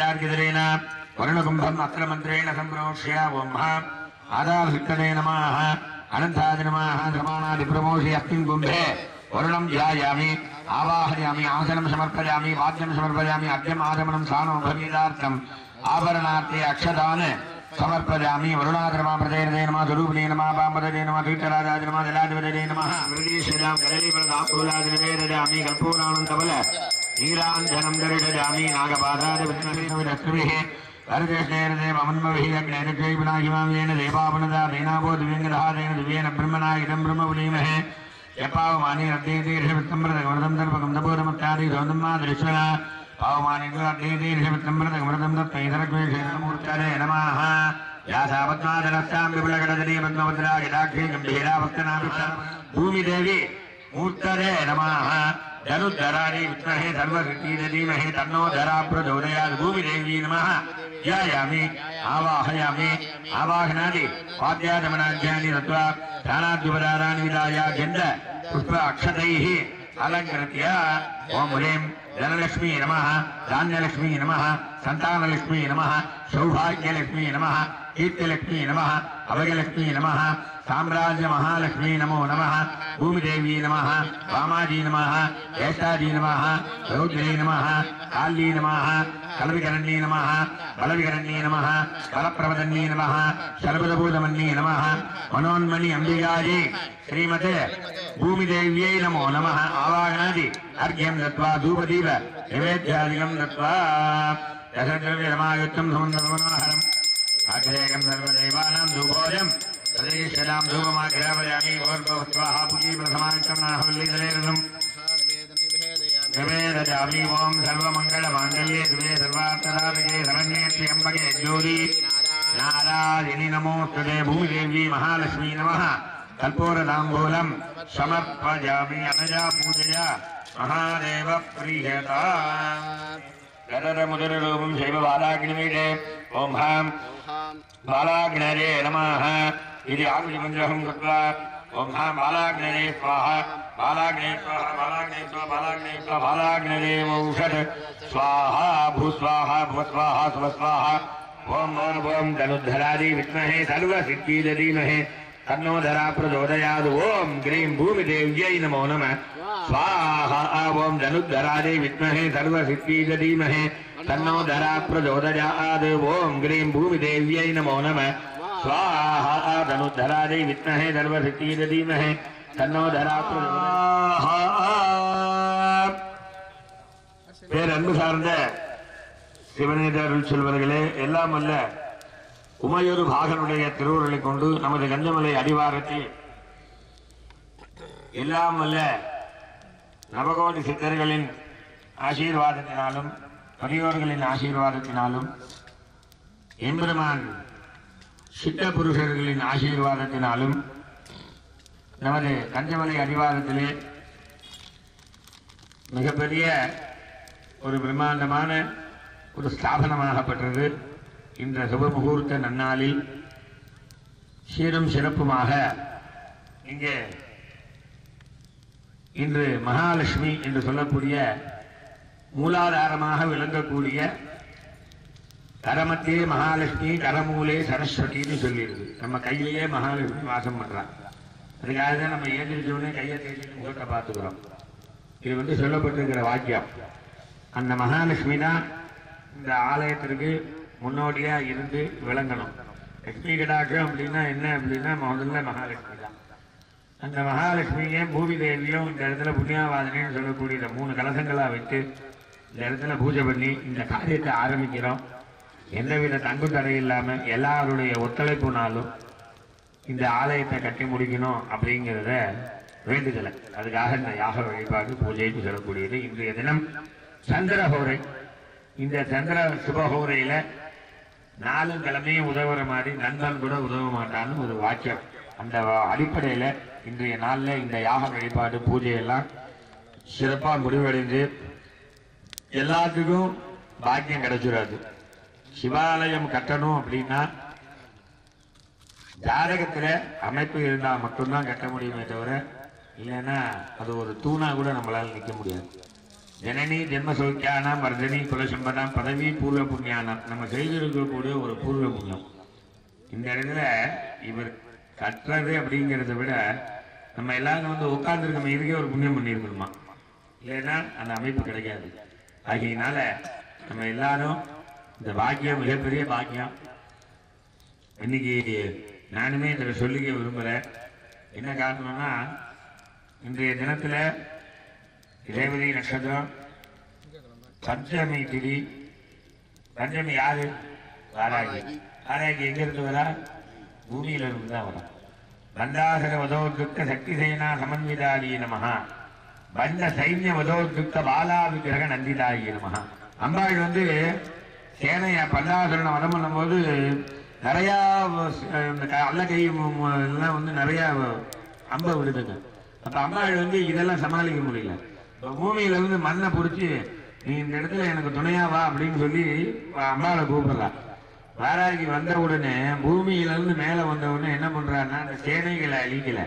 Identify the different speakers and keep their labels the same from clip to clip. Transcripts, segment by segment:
Speaker 1: वीर्यार्गितरेण वरुणकुम्भम् अत्रमन्त्रेण सम्प्रोक्ष्य ओम् आदाभिष्टने नमः अनन्ताय नमः धर्माणादिप्रमोषि अस्मिन् कुम्भे वरुणं ध्यायामि आवाहयामि आसनं समर्पयामि वाद्यं समर्पयामि अद्यम् आगमनं सानो भवेदार्थम् आभरणार्थे अक्षदान समर्पयामि वरुणाधर्मामृतेर्दे नमः स्वरूपिणे नमः पाम्पदे नमः तीर्थराजाय नमः जलाधिपतये नमः मृगीश्वरां गणलीफलदाकुलादिवे ददामि कल्पूरानन्दबल नीलाञ्जनं दर्शयामि नागपादादिविष्णुभिः हरिकृष्णेर्दे ममन्मभिः अग्नेरक्षैपुनाहिमां देवापनदा देनाभो दिव्यङ्गदादेन दिव्येन ब्रह्मणा इदं ब्रह्म पुनीमहे यपावमानि अद्यैतीर्षवित्तम्रतगमृतं दर्पकं तपोदमत्यादि सौन्दम्मादृश्वना पावमानि अद्यैतीर्षवित्तम्रतगमृतं दत्तैतरद्वेषेणमूर्तये नमः यासापद्मादनस्तां विपुलगडदली पद्मभद्रा यदाक्षी गम्भीरा भक्तनाभिष्टा भूमिदेवी मूर्तये नमः धनुद्धराणि विद्महे सर्वशक्तिधीमहि तन्नो धरा प्रचोदयात् भूमिदेवी नमः ध्यायामि आवाहयामि आवाहनादि वाद्यागमनाध्यानि दत्त्वा ध्यानाद्युपदाराणि विदाय गन्ध पुष्प अक्षतैः अलङ्कृत्य ओं ह्रीं धनलक्ष्मी नमः धान्यलक्ष्मी नमः सन्तानलक्ष्मी नमः सौभाग्यलक्ष्मी नमः कीर्तिलक्ष्मी नमः अभयलक्ष्मी नमः साम्राज्य महालक्ष्मी नमो नमः भूमिदेवी नमः वामाजी नमः ज्येष्ठाजी नमः रौद्री नमः काली नमः कलविकरण्ये नमः बलविकरण्ये नमः बलप्रवदन्ये नमः शरबदभूतमन्ये नमः मनोन्मणि अंबिकायै श्रीमते भूमिदेव्यै नमो नमः आवाहनादि अर्घ्यं दत्त्वा धूपदीप नैवेद्यादिकं दत्त्वा दशद्रव्यरमायुक्तं समन्दमनोहरम् आग्रेयं सर्वदेवानां धूपोऽयं प्रदेशेनां धूपमाग्रापयामि ओर्भवस्वाहा पुजीप्रथमानित्यं नाहवल्लीधरेरसम् निवेदयामि ओं सर्वमङ्गलमाङ्गल्ये शिवे सर्वार्थसाधके शरण्ये त्र्यम्बके गौरी नारायणि नमोस्तुते भूमिदेवी महालक्ष्मी नमः कल्पूरताम्बूलं समर्पयामि अनया पूजया महादेव प्रीयता गदरमुदररूपं शैव बालाग्निमीडे ओं हां बालाग्नरे नमः इति आकुलिमन्त्रं कृत्वा ओं हां बालाग्नरे स्वाहा बालाग्ने स्वाहा बालाग्ने स्वाहा बालाग्ने स्वाहा बालाग्नरे औषध स्वाहा भूस्वाहा भूस्वाहा स्वस्वाहा ओं ओं धनुद्धरादि विद्महे सर्वसिद्धिदे धीमहि तन्नो धरा प्रचोदयात् ओं ग्रीं भूमिदेव्यै नमो नमः स्वाहा ओं धनुद्धरादि विद्महे सर्वसिद्धिदे धीमहि तन्नो धरा प्रचोदयात् ओं ग्रीं भूमिदेव्यै नमो नमः स्वाहा धनुद्धरादि विद्महे सर्वसिद्धिदे धीमहि तन्नो धरा प्रचोदयात् பேரன்பு சார்ந்த சிவனேத அருள் செல்வர்களே, எல்லாம் அல்ல உமையொரு பாகனுடைய திருவுருளை கொண்டு நமது கஞ்சமலை அடிவாரத்தில் எல்லாம் அல்ல நவகோடி சித்தர்களின் ஆசீர்வாதத்தினாலும் பெரியோர்களின் ஆசீர்வாதத்தினாலும் எம்பெருமான் சித்த புருஷர்களின் ஆசீர்வாதத்தினாலும் நமது கஞ்சமலை அடிவாரத்திலே மிகப்பெரிய ஒரு பிரம்மாண்டமான ஒரு ஸ்தாபனமாகப்பட்டது. இந்த சுப முகூர்த்த நன்னாளில் சீரும் சிறப்புமாக இங்கே இன்று மகாலட்சுமி என்று சொல்லக்கூடிய மூலாதாரமாக விளங்கக்கூடிய கரமத்தே மகாலட்சுமி கரமூலே சரஸ்வதினு சொல்லிடுது. நம்ம கையிலேயே மகாலட்சுமி வாசம் பண்றாங்க. அதுக்காக தான் நம்ம ஏந்திரிச்சோடனே கையை தேய்ச்சி முகத்தை பார்த்துக்கிறோம். இது சொல்லப்பட்டிருக்கிற வாக்கியம். அந்த மகாலட்சுமி தான் இந்த ஆலயத்திற்கு முன்னோடியா இருந்து விளங்கணும். லட்சுமி கடாட்சம் அப்படின்னா என்ன அப்படின்னா முதல்ல மகாலட்சுமி தான். அந்த மகாலட்சுமியே பூமி தேவியும் இந்த இடத்துல புண்ணியாவாதனைன்னு சொல்லக்கூடிய இந்த 3 கலசங்களா வைத்து இந்த இடத்துல பூஜை பண்ணி இந்த காரியத்தை ஆரம்பிக்கிறோம். எந்தவித தங்கு தடை இல்லாம எல்லாருடைய ஒத்துழைப்புனாலும் இந்த ஆலயத்தை கட்டி முடிக்கணும் அப்படிங்கிறத வேண்டுதலை. அதுக்காக இந்த யாக வழிபாடு பூஜைன்னு சொல்லக்கூடியது. இன்றைய தினம் சந்திரஹோரை. இந்த சந்திர சுபஹோரையில 4 கிழமையும் உதவுற மாதிரி நண்பன் கூட உதவ மாட்டான்னு ஒரு வாக்கியம். அந்த அடிப்படையில இன்றைய நாள்ல இந்த யாக வழிபாடு பூஜையெல்லாம் சிறப்பா முடிவடைந்து எல்லாத்துக்கும் பாக்கியம் கிடைச்சிடாது. சிவாலயம் கட்டணும் அப்படின்னா ஜாதகத்துல அமைப்பு இருந்தா மட்டும்தான் கட்ட முடியுமே தவிர இல்லைன்னா அது ஒரு தூணா கூட நம்மளால நிற்க முடியாது. ஜனனி ஜென்ம சௌக்கியானாம் வர்தனி குலசம்பதாம் பதவி பூர்வ புண்ணியானாம். நம்ம செய்திருக்கக்கூடிய ஒரு பூர்வ புண்ணியம். இந்த இடத்துல இவர் கட்டுறது அப்படிங்கிறத விட நம்ம எல்லாரும் வந்து உட்கார்ந்துருக்கோம், இதுக்கே ஒரு புண்ணியம் பண்ணியிருக்கணுமா, இல்லைன்னா அந்த அமைப்பு கிடைக்காது. ஆகையினால நம்ம எல்லாரும் இந்த பாக்கியம் மிகப்பெரிய பாக்கியம். இன்னைக்கு நானுமே இதை சொல்லிக்க விரும்புகிறேன். என்ன காரணம்னா, இன்றைய தினத்தில் ரேவதி நட்சத்திரம், பஞ்சமி திதி. பஞ்சமி யாரு? வாராகி. வாராகி எங்கிருந்து வரா? பூமியில இருந்து தான் வரும். பண்டாசர வதோத்யுக்த சக்தி சேனா சமன்விதாயி நமஹா, பண்ட சைன்ய வதோத்யுக்த பாலா விக்கிரக நந்திதாயி நமஹா. அம்பாள் வந்து சேனைய பல்லாசுரனை வதம் பண்ணும் போது நிறையா அல்ல கை எல்லாம் வந்து நிறைய அம்பை விடுதுங்க. அப்ப அம்பாள் வந்து இதெல்லாம் சமாளிக்க முடியல. பூமியில இருந்து மண்ணை பிடிச்சி நீ இந்த இடத்துல எனக்கு துணையா வா அப்படின்னு சொல்லி அம்பாளை கூப்பிடுறா. வாராகி வந்த உடனே பூமியில இருந்து மேல வந்த உடனே என்ன பண்றான்னா, அந்த சேனைகளை அழிக்கல,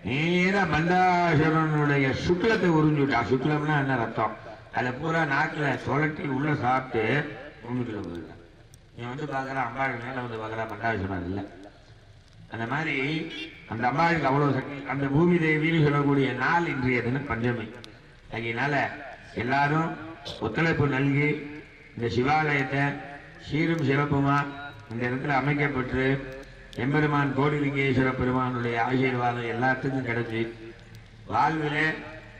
Speaker 1: நேரா பண்டாசுரனுடைய சுக்லத்தை உறிஞ்சுட்டா. சுக்லம்னா என்ன ரத்தம், அதை பூரா நாட்டுல சுழட்டி உள்ள சாப்பிட்டு பூமிக்குள்ள போயிடலாம். நீ வந்து பாக்குற அம்பாள் மேல வந்து பாக்குற பண்டாசுரன் இல்லை. அந்த மாதிரி அந்த அம்பாளுக்கு அவ்வளவு சக்தி. அந்த பூமி தேவின்னு சொல்லக்கூடிய நாள் இன்றைய தினம் பஞ்சமி. அதனால எல்லாரும் ஒத்துழைப்பு நல்கி இந்த சிவாலயத்தை சீரும் சிறப்புமா இந்த இடத்துல அமைக்கப்பட்டு எம்பெருமான் கோடிலிங்கேஸ்வர பெருமானுடைய ஆசீர்வாதம் எல்லாத்துக்கும் கிடைச்சி வாழ்விலே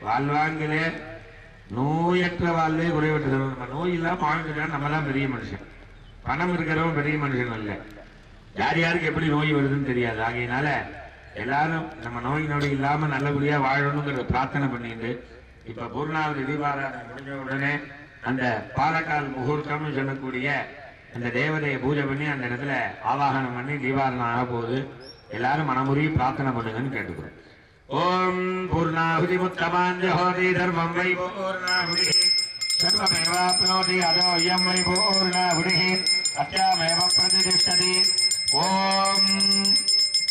Speaker 1: வாழ்வாங்கிலே நோயற்ற வாழ்வே குறைவற்று. நம்ம நோய் இல்லாம வாழ்ந்துட்டா நம்ம தான் பெரிய மனுஷன். பணம் இருக்கிறவன் பெரிய மனுஷன் இல்லை. யார் யாருக்கு எப்படி நோய் வருதுன்னு தெரியாது. ஆகையினால எல்லாரும் நம்ம நோய் நொடி இல்லாம நல்லபடியா வாழணுங்கிற பிரார்த்தனை பண்ணிட்டு, இப்ப பூர்ணாவதி தீபாராதனை முடிஞ்ச உடனே அந்த பாலக்கால் முகூர்த்தம்னு சொல்லக்கூடிய அந்த தேவதையை பூஜை பண்ணி அந்த இடத்துல ஆவாகனம் பண்ணி தீபாரணம் ஆக போகுது. எல்லாரும் மனமுறி பிரார்த்தனை பண்ணுங்கன்னு கேட்டுக்கிறோம். ஓம் பூர்ணாஹுதி முத்தமாஞ்சஹோதி தர்மம் வை பூர்ணாஹுதி சர்வமேவாப்னோதி அதோ யம் வை பூர்ணாஹுதி அத்யாமேவ பிரதிஷ்டதி. ஓம்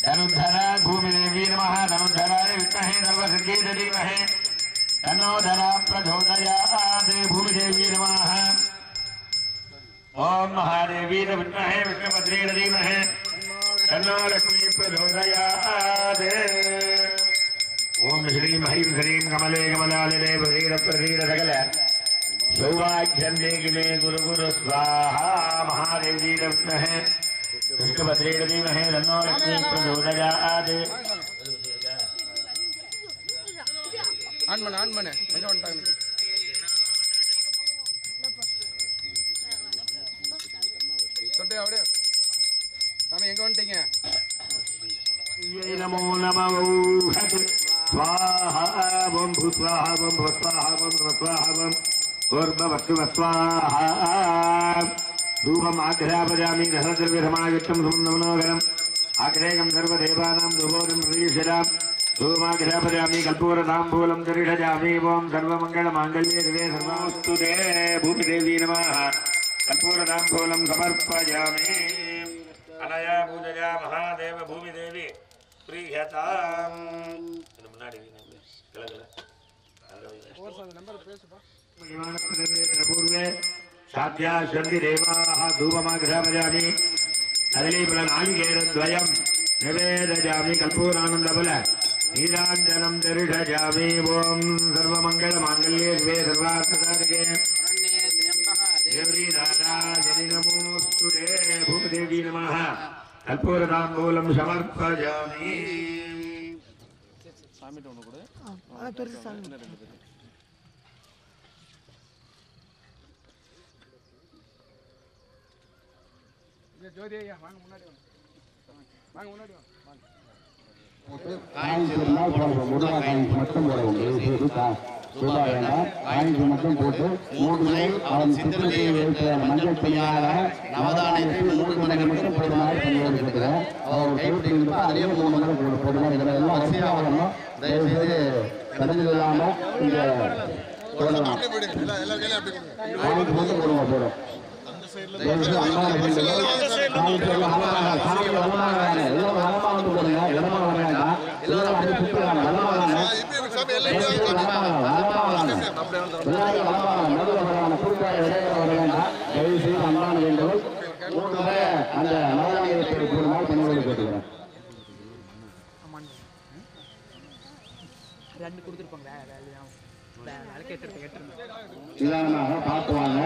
Speaker 1: தனுர்தரா பூமிதேவி நமः. தனுர்தராய வித்மஹே சர்வசித்தீய தீமஹி தன்னோ தரா பிரச்சோதயாத். பூமிதேவி நமः. ओम महादेवी विद्महे विष्णुभद्रे धीमहि तन्नो लक्ष्मी प्रचोदयात्. ओम श्री महीं श्रीं कमले कमलालिने प्रसीद प्रसीद सकल सौभाग्यन्ते किले गुरु गुरु स्वाहा. महादेवी विद्महे विष्णुभद्रे धीमहि तन्नो लक्ष्मी प्रचोदयात्. ஆன் பண்ணு எங்க வந்துட்டாங்க. எங்க வந்துட்டீங்க? நமோ நமோ ஸ்வாஹா ஓம் பூஸ்வாஹா ஓம் பவஸ்வாஹா ஓம் நமஸ்வாஹா ஓம் ஓர்பவஸ்வாஹா. தூபம் ஆக்ராபயாமி ரசத்ரவ்ய சமாயுக்தம் சுமநமனோகரம் ஆக்ரேகம் சர்வதேவானாம் துபோரம் பிரதீஷராம். धूमाग्रापयामि कर्पूरताम्बूलं दरिषजामि. ओं सर्वमङ्गलमाङ्गल्ये दिवे सर्वमस्तुते. भूमिदेवी नमः. कर्पूरताम्बूलं समर्पयामि. अनया पूजया महादेव भूमिदेवी प्रीयताम्. पूर्वे साध्या देवाः धूपमाग्रापयामि. कदलीफलनालिकेरद्वयं निवेदयामि. कर्पूरानन्दफल नीराञ्जनं दरिषजामि. ओं सर्वमङ्गलमाङ्गल्ये शिवे सर्वार्थसाधके देवरीनारायणि नमोऽस्तुते. भूमिदेवी नमः. कर्पूरताम्बूलं समर्पयामि. ஜோதியா வாங்க முன்னாடி வாங்க முன்னாடி வாங்க. மட்டும் போட மட்டும் போட்டு 3 அவன் சித்திரத்தை மஞ்சள் பையாக நவதானியத்தில் 3 மணி மட்டும் போடுமாறு சொல்லியிருக்கிறேன். அவர் கைப்பிடிக்கிட்டு அதே 3 மணி போடுவார். இதெல்லாம் வரிசையாக வரணும். தயவுசெய்து கடந்து இல்லாமல் இந்த போடலாம். மட்டும் போடுவோம் போடும். இடமா
Speaker 2: அந்த நவதானியத்தை கூடுமாறு பணியோடு கேட்டுக்கிறேன். நிதானமாக பார்த்துவாங்க.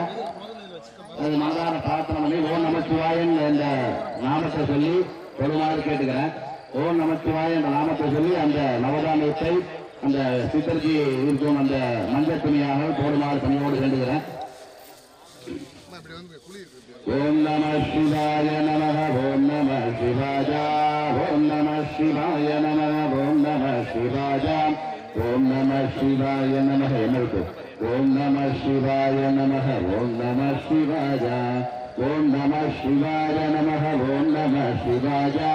Speaker 2: அது மனதார பிரார்த்தனை பண்ணி ஓம் நமச்சிவாயன் என்ற நாமத்தை சொல்லி பெருமாறு கேட்டுக்கிறேன். ஓம் நமச்சிவாயன் என்ற நாமத்தை சொல்லி அந்த நவதானியத்தை அந்த சித்தர்ஜி இருக்கும் அந்த மஞ்சள் துணியாக போடுமாறு பணியோடு வேண்டுகிறேன். ஓம் நம சிவாய நமக ஓம் நம சிவாஜா ஓம் நம சிவாய நமக ஓம் நம சிவாஜா ஓம் நம சிவாய நமக என்னது ஓம் நம சிவாய நமக ஓம் நம சிவாஜா ஓம் நம சிவாய நமக ஓம் நம சிவாஜா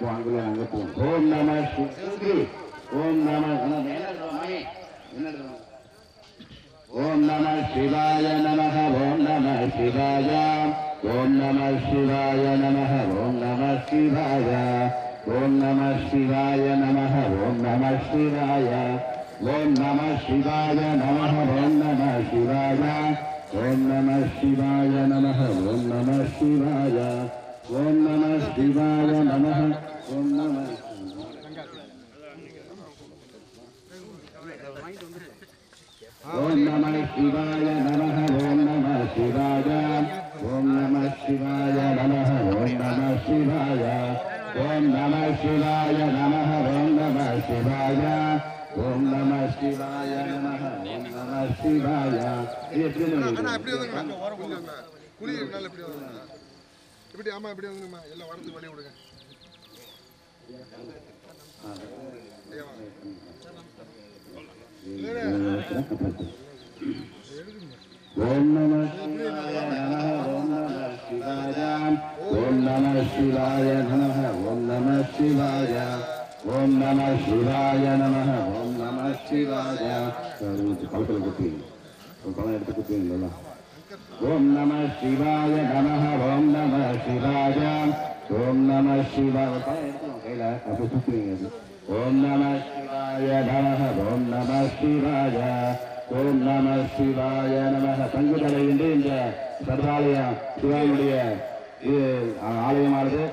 Speaker 2: ஓம் நம ஓம் நம ஓம் நம சிவாய நமக ஓம் நம சிவாய ஓம் நம சிவாய நமக ஓம் நம சிவாய ஓம் நம சிவாய நமக ஓம் நம சிவாய ஓம் நம சிவாய நமக ஓம் நம சிவாய ஓம் நம சிவாய நமக ஓம் நம சிவாய ஓம் நம சிவாய நமக ஓம் நம ஓம் நம சிவாய நமக ஓம் நம சிவாய ஓம் நம சிவாய நமக ஓம் நம சிவாய ஓம் நம சிவாய நமக ஓம் நம சிவாய ஓம் நம சிவாய நமக ஓம் நம சிவாய இப்படி ஆமா இப்படி வந்துமா எல்லாம் வரது பண்ணி விடுங்க. ஓம் நம சிவாய நமக ஓம் நம சிவாய ஓம் நம சிவாய நமக ஓம் நம சிவாய ஓம் நம சிவாய நமக ஓம் நம சிவாய பழத்தில் குத்தி பழம் எடுத்து குத்துவீங்களா? ஓம் நம சிவாய நமக ஓம் நம சிவாய ஓம் நம சிவாய கையில அப்படி சுத்துவீங்க. ஓம் நம சிவாய நமக ஓம் நம சிவாய ஓம் நம சிவாய நமக தங்குதலை என்று இந்த சர்வாலயம் சிவானுடைய ஆலயமானது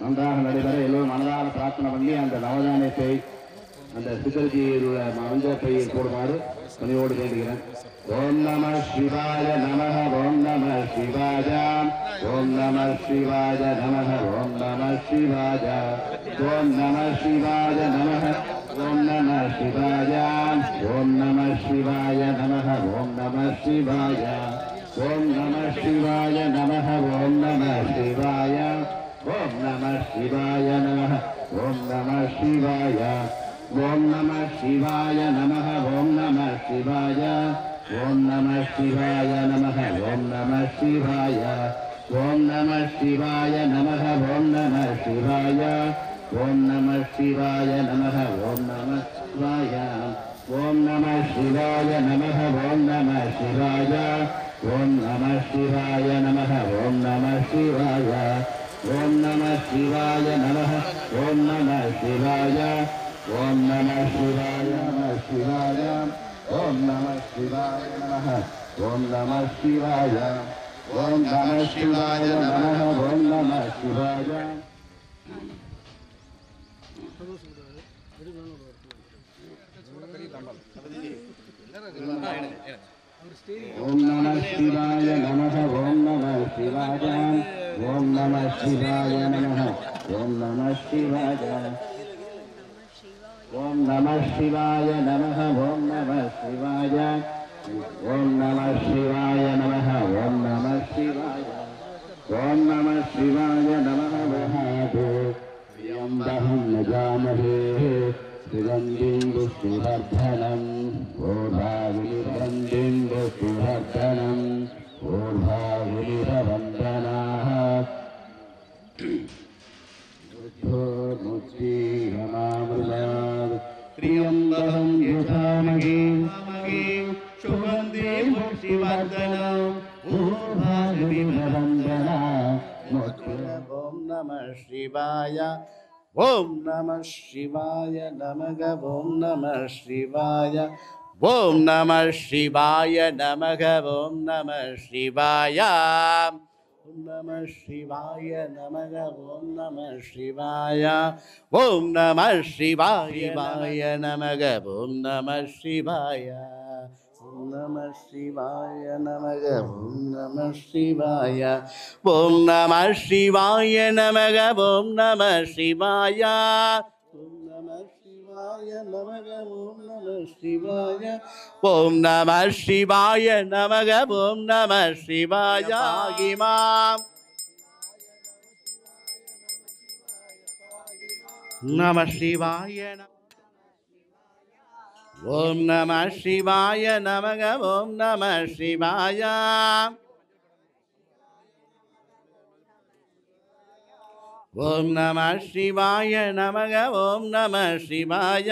Speaker 2: நன்றாக நடைபெற எல்லோரும் மனதார பிரார்த்தனை பண்ணி அந்த நவதானியத்தை அந்த சித்தர்ஜியுடைய மஞ்சப்பை போடுமாறு பணியோடு கேட்டுக்கிறேன். ஓம் நம சிவாய நமக ஓம் நம சிவாய ஓம் நம சிவாய நமக ஓம் நம சிவாய ஓம் நம சிவாய நமக ஓம் நம சிவாய ஓம் நம சிவாய நமக ஓம் நம சிவாய ஓம் நம சிவாய நமக ஓம் நம சிவாய ஓம் நம சிவாய நமக ஓம் நம சிவாய ஓம் நம சிவாய நமக ஓம் நம சிவாய ஓம் நம சிவாய நமக ஓம் நம சிவாய ஓம் நம சிவாய நமக ஓம் நம சிவாய ஓம் நம சிவாய நமக ஓம் நம சிவாய ஓம் நம சிவாய நமக ஓம் நம சிவாய ஓம் நம சிவாய நமக ஓம் நம சிவாய ஓம் நம சிவாய நமக ஓம் நம சிவாய ஓம் நம சிவாய நம சிவாய ஓம் நம சிவாய நமக ஓம் நம சிவாய ஓம் நம சிவாய நமக ஓம் நம சிவாய ஓம் நம சிவாய நமக ஓம் நம சிவாய ஓம் நம சிவாய நமக ஓம் நம சிவாய ஓம் நம சிவாய நமக ஓம் நம சிவாய ஓம் நம சிவாய நமக ஓம் நம சிவாய ஓம் நம சிவாய நமக யம்பஹம் நஜாமஹே சுகந்திந்து சுவர்தனம் ஓர்பாவிலிரந்திந்து சுவர்தனம் ஓர்பாவிலிரவந்தனாः முக்திரமாமృతాத் த்ரியம்பகம் யஜாமஹே சுகந்தே முக்திவர்தனம் ஓர்பாவிலிரவந்தனாः ஓம் நம சிவாய ஓம் நம சிவாய நமக ஓம் நம சிவாய ஓம் நம சிவாய நமக ஓம் நம சிவாய
Speaker 3: ஓம் நம சிவாய நமக ஓம் நம சிவாய ஓம் நம சிவாய நமக ஓம் நம சிவாய ஓம் நம சிவாய நமக ஓம் நம சிவாய ஓம் நம சிவாய நமக ஓம் நம சிவாய ஓம் நம சிவாய நமக ஓம் நம சிவாய ஓம் நம சிவாய நமக ஓம் நம சிவாய பாகிமாம் நம சிவாய ஓம் நம சிவாய நமக ஓம் நம சிவாய ஓம் நம சிவாய நமக ஓம் நம சிவாய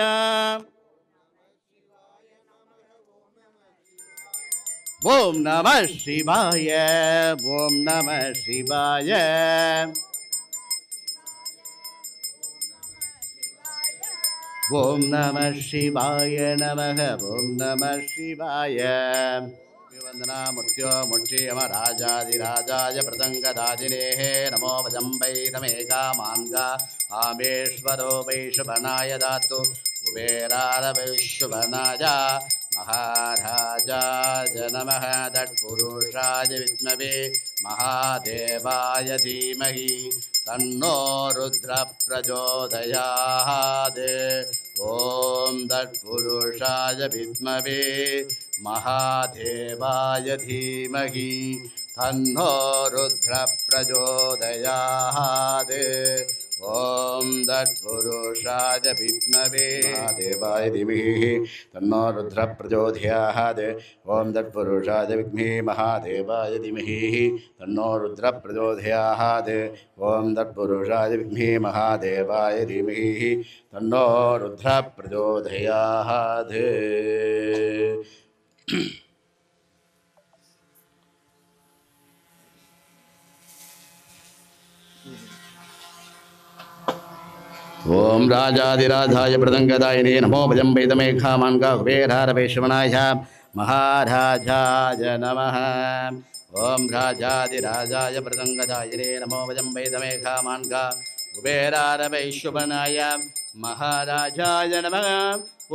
Speaker 3: ஓம் நம சிவாய ஓம் நம சிவாய ஓம் நம சிவாய நமக ஓம் நம சிவாய वंदना मुख्यो मुक्षेम राजाधिराजाय प्रसंगदाजिनेः नमो वजम्बै तमेका मान्गा आमेश्वरो वैश्वनाय दातु कुबेराय वैश्वनाय महाराजाय नमः तत्पुरुषाय विद्महे महादेवाय धीमहि तन्नो रुद्र प्रचोदयात् ओम तत्पुरुषाय विद्महे महादेवाय धीमहि तन्नो रुद्र प्रचोदयात् ओम तत्पुरुषाय विद्महे महादेवाय धीमहि तन्नो रुद्र प्रचोदयात् ओम तत्पुरुषाय विद्महे महादेवाय धीमहि तन्नो रुद्र प्रचोदयात् ओम तत्पुरुषाय विद्महे महादेवाय धीमहि तन्नो रुद्र प्रचोदयात् ओम राजाधिराजाय प्रदंगदायिने नमो भजम्बै तमेघामान्गा कुबेरारवेश्वनाय महाराजाय नमः ओम राजाधिराजाय प्रदंगदायिने नमो भजम्बै तमेघामान्गा कुबेरारवेश्वनाय महाराजाय नमः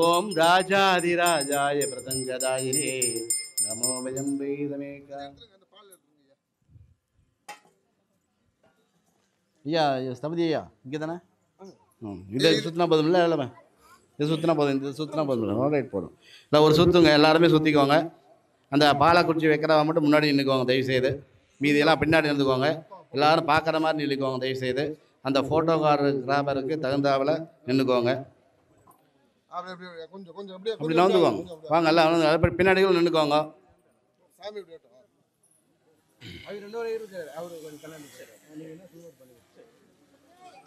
Speaker 3: ओम राजाधिराजाय प्रदंगदायिने नमो भजम्बै तमेघा ஐயா ஸ்தபதி ஐயா இங்கே தானே இதை சுற்றினா போதும் இல்லை எல்லாமே இது சுற்றினா போதும் இந்த சுற்றினா போதும் இல்லை ரைட் போதும் இல்லை ஒரு சுற்றுங்க எல்லாருமே சுற்றிக்கோங்க அந்த பாலக்குறிச்சி வைக்கிறவங்க மட்டும் முன்னாடி நின்றுக்கோங்க தயவுசெய்து மீதியெல்லாம் பின்னாடி நின்றுக்கோங்க எல்லோரும் பார்க்குற மாதிரி நின்றுக்கோங்க தயவுசெய்து அந்த ஃபோட்டோக்காரர் கிராபருக்கு தகுந்தாவில் நின்றுக்கோங்க அப்படி நவுந்துக்கோங்க வாங்க எல்லாம் பின்னாடிகளும் நின்றுக்கோங்க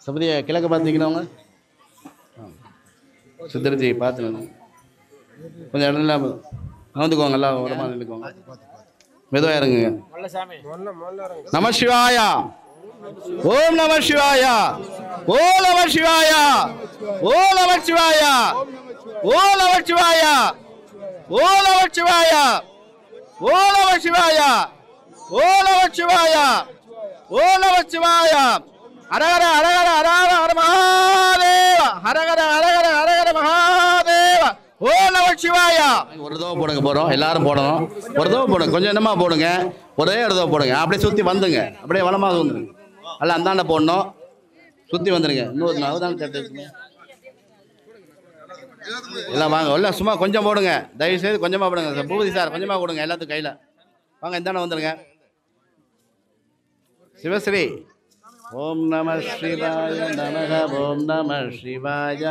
Speaker 3: சபதியை கிழக்க பார்த்துக்கணவங்க சித்தரிச்சி பார்த்துக்கோங்க கொஞ்சம் இடம் இல்லாமல் நவுந்துக்கோங்க எல்லாம் உடம்பா நின்றுக்கோங்க மெதுவாக இறங்குங்க நம சிவாயா ஓம் நம சிவாயா ஓ நம சிவாயா ஓ நம சிவாயா ஓ நம சிவாயா ஓ நம சிவாயா ஓ நம சிவாயா ஓ நம சிவாயா ஓ நம சிவாயா ஹரஹர ஹரஹர ஹரஹர ஹர மகாதேவ ஹரஹர ஹரஹர ஹரஹர மகாதேவ ஓ நம சிவாயா ஒரு தடவை போடுங்க போகிறோம் எல்லாரும் போடணும் ஒரு தடவை போடுங்க கொஞ்சம் என்னமா போடுங்க ஒரே ஒரு தடவை போடுங்க அப்படியே சுற்றி வந்துங்க அப்படியே வளமாக வந்துடுங்க அல்ல அந்தாண்ட போடணும் சுற்றி வந்துடுங்க இன்னொரு நவதான தட்டு எல்லாம் வாங்க இல்லை சும்மா கொஞ்சம் போடுங்க தயவுசெய்து கொஞ்சமாக போடுங்க பூபதி சார் கொஞ்சமாக போடுங்க எல்லாத்துக்கும் கையில் வாங்க இந்தாண்ட வந்துடுங்க சிவஸ்ரீ ஓம் நம சிவாய நமக ஓம் நம சிவாய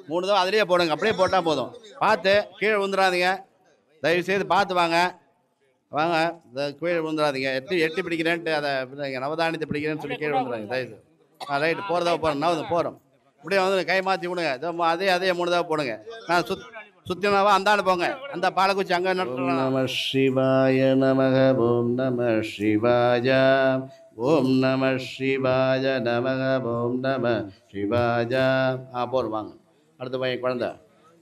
Speaker 3: மூணு தடவை அதிலேயே போடுங்க அப்படியே போட்டால் போதும் பார்த்து கீழே விழுந்துடாதீங்க தயவுசெய்து பார்த்து வாங்க வாங்க கீழே விழுந்துடாதீங்க எட்டி பிடிக்கிறேன்ட்டு அதை நவதானியத்தை பிடிக்கிறேன்னு சொல்லி கீழே விழுந்துடாங்க தயவுசெய்து ரைட்டு போகிறதா போகிறோம் போகிறோம் இப்படியே வந்து கை மாற்றி விடுங்க அதே மூணு தடவை போடுங்க நான் சுத்தினாவா அந்தாண்டு போங்க அந்த பாலக்குச்சி அங்கே நம சிவாய நமக ஓம் நம சிவாய ஓம் நம சிவாய நமக ஓம் நம சிவாய போகிறோம் வாங்க அடுத்த பையன் குழந்தை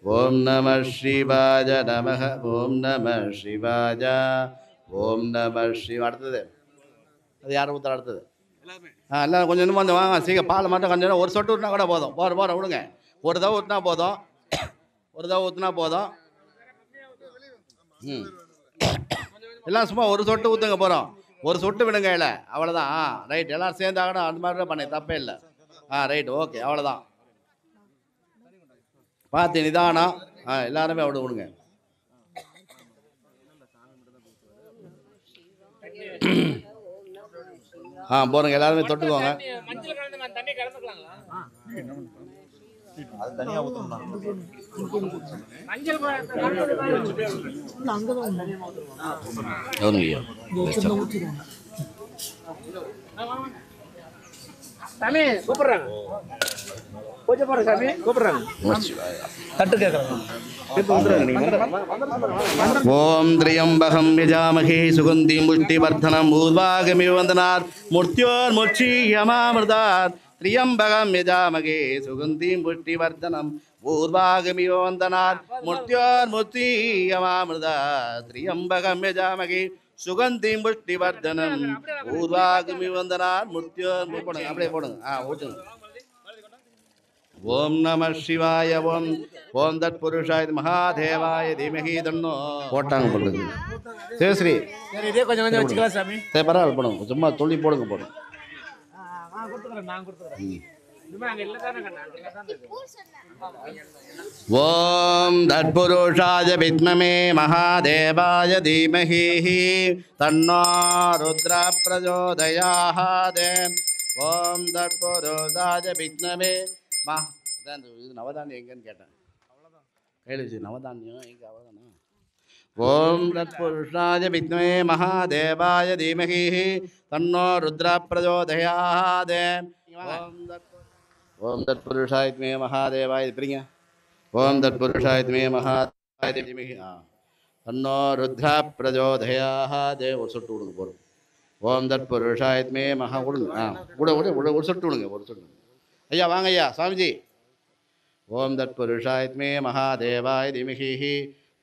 Speaker 3: ஓம் நம சிவாய நமக ஓம் நம சிவாய ஓம் நம சிவ அடுத்தது அது யாரும் ஊற்றுற அடுத்தது எல்லாம் கொஞ்சம் இன்னும் வந்து வாங்க சீக்கிரம் பால் மட்டும் கொஞ்சம் ஒரு சொட்டு ஊற்றினா கூட போதும் போகிற விடுங்க ஒரு தடவை ஊற்றினா போதும் எல்லாம் சும்மா ஒரு சொட்டு ஊற்றுங்க போகிறோம் ஒரு சொட்டு விடுங்க இல்லை அவ்வளோதான் ரைட் எல்லாம் சேர்ந்தாங்கன்னா அந்த மாதிரி தான் பண்ணி தப்பே இல்லை ரைட் ஓகே அவ்வளோதான் பார்த்து நிதானம் எல்லாருமே அவ்வளோ விடுங்க போறங்க எல்லாருமே தொட்டுக்கோங்க
Speaker 4: அது தனியா ஊத்தணும்
Speaker 5: சாமி கூப்பிடுறாங்க பூஜை போற சாமி கூப்பிடுறாங்க தட்டு கேக்குறாங்க
Speaker 3: ஓம் திரியம்பகம் யஜாமஹே சுகந்திம் புஷ்டிவர்தனம் ஊர்வாகமிவ வந்தனாத் முர்த்யோர்முட்சீயமாமிர்தாத் திரியம்பகம் யஜாமஹே சுகந்திம் புஷ்டிவர்தனம் ஊர்வாகமிவ வந்தனாத் முர்த்யோர்முட்சீயமாமிர்தாத் திரியம்பகம் யஜாமஹே சுகந்திம் புஷ்டிவர்தனம் ஊர்வாகமிவ வந்தனாத் முர்த்யோர்முட்சீயமாமிர்தாத் அப்படியே போடுங்க ஊட்டுங்க ஓம் நம சிவாய ஓம் தத் புருஷாய மகாதேவாய தீமஹி தன்னோ போட்டாங்க போடுங்க சிவஸ்ரீ
Speaker 5: இதே கொஞ்சம் கொஞ்சம் வச்சுக்கலாம் சாமி
Speaker 3: சரி பரவாயில்ல போடுங்க சும்மா துள்ளி போடுங்க போடுங்க ஓம் தத் புருஷாய வித்மமே மகாதேவாய தீமஹி தன்னோ ருத்ர பிரச்சோதயாத் ஓம் தத் புருஷாய வித்மமே இது நவதானியம் எங்கன்னு கேட்டேன் கையில் வச்சு நவதானியம் எங்கே அவதானம் ஓம் தத் புருஷாய வித்மே மகாதேவாய தீமஹி தன்னோ ருத்ர பிரச்சோதயாத் ஓம் தத் புருஷாய வித்மே மகாதேவாய பிரிங்க ஓம் தத் புருஷாய வித்மே மகாதேவாய தீமஹி தன்னோ ருத்ர பிரச்சோதயாத் ஒரு சொட்டு விடுங்க போகிறோம் ஓம் தத் புருஷாய வித்மே மகா விடுங்க ஒரு சொட்டு விடுங்க ஒரு சொட்டு ஐயா வாங்க ஐயா சாமிஜி ஓம் தத் புருஷாய வித்மே மகாதேவாய தீமஹி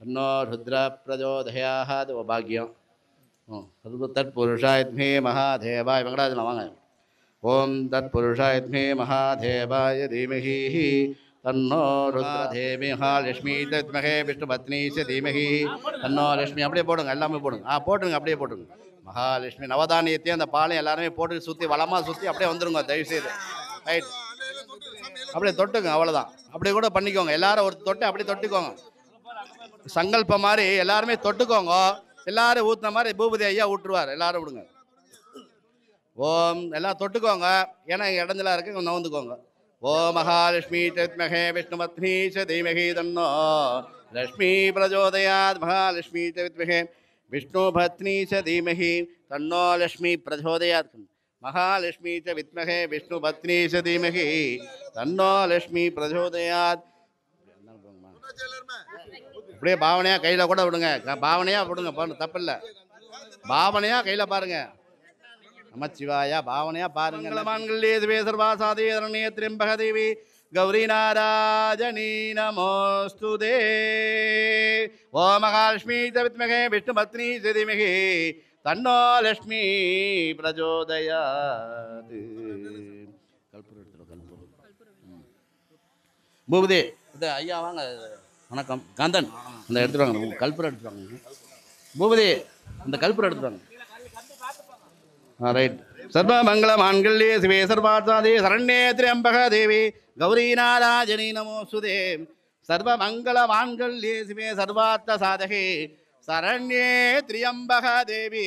Speaker 3: தன்னோ ருத்ர பிரச்சோதயாத் பாக்கியம் தத் புருஷாய வித்மே மகாதேவாய வெங்கடாஜலம் வாங்க ஓம் தத் புருஷாய வித்மே மகாதேவாய தீமஹி தன்னோ ருத்ரதேவி மகாலட்சுமி வித்மஹே விஷ்ணுபத்னி தீமஹி தன்னோ லட்சுமி அப்படியே போடுங்க எல்லாமே போடுங்க போட்டுருங்க அப்படியே போட்டுருங்க மகாலட்சுமி நவதானியத்தையும் அந்த பாலையும் எல்லாருமே போட்டு சுற்றி வளமாக சுற்றி அப்படியே வந்துருங்க தயவுசெய்து ரைட் அப்படியே தொட்டுங்க அவ்வளோதான் அப்படியே கூட பண்ணிக்கோங்க எல்லாரும் ஒரு தொட்டு அப்படியே தொட்டுக்கோங்க சங்கல்பம் மாதிரி எல்லாருமே தொட்டுக்கோங்க எல்லாரும் ஊற்றின மாதிரி பூபதி ஐயா ஊட்டுருவார் எல்லாரும் விடுங்க ஓம் எல்லாம் தொட்டுக்கோங்க ஏன்னா இடஞ்சலா இருக்கு நவந்துக்கோங்க ஓம் மகாலட்சுமி வித்மஹே விஷ்ணுபத்னி தீமஹி தன்னோ லட்சுமி பிரச்சோதயாத் மகாலட்சுமி வித்மஹே விஷ்ணுபத்னி தீமஹி தன்னோ லட்சுமி பிரச்சோதயாத் மகாலட்சுமி வித்மஹே விஷ்ணுபத்னி தீமஹி தன்னோ லட்சுமி பிரச்சோதயாத் அப்படியே பாவனையாக கையில் கூட விடுங்க பாவனையாக விடுங்க பாருங்க தப்பில்லை பாவனையாக கையில் பாருங்க நமச்சிவாயா பாவனையாக பாருங்க மான்களே சர்வாசாதே திரியம்பக தேவி கௌரி நாராஜனீ நமோஸ்துதே ஓம் மகாலட்சுமி வித்மஹே விஷ்ணுபத்னி தீமஹி தன்னோ லட்சுமி பிரச்சோதயாத் கல்பூரம் எடுத்துருவோம் பூபதி இது ஐயா வாங்க வணக்கம் காந்தன் அந்த எடுத்துருவாங்க கல்பூரம் எடுத்துருவாங்க பூபதி அந்த கல்பூரம் எடுத்துருவாங்க ரைட் சர்வ மங்கள மான்களே சிவே சர்வார்த்தாதே சரண்யே திரியம்பக தேவி கௌரி நாராஜனீ நமோஸ்துதே சர்வ மங்கள மான்களே சிவே சர்வார்த்த சாதகே சரண்யே திரியம்பக தேவி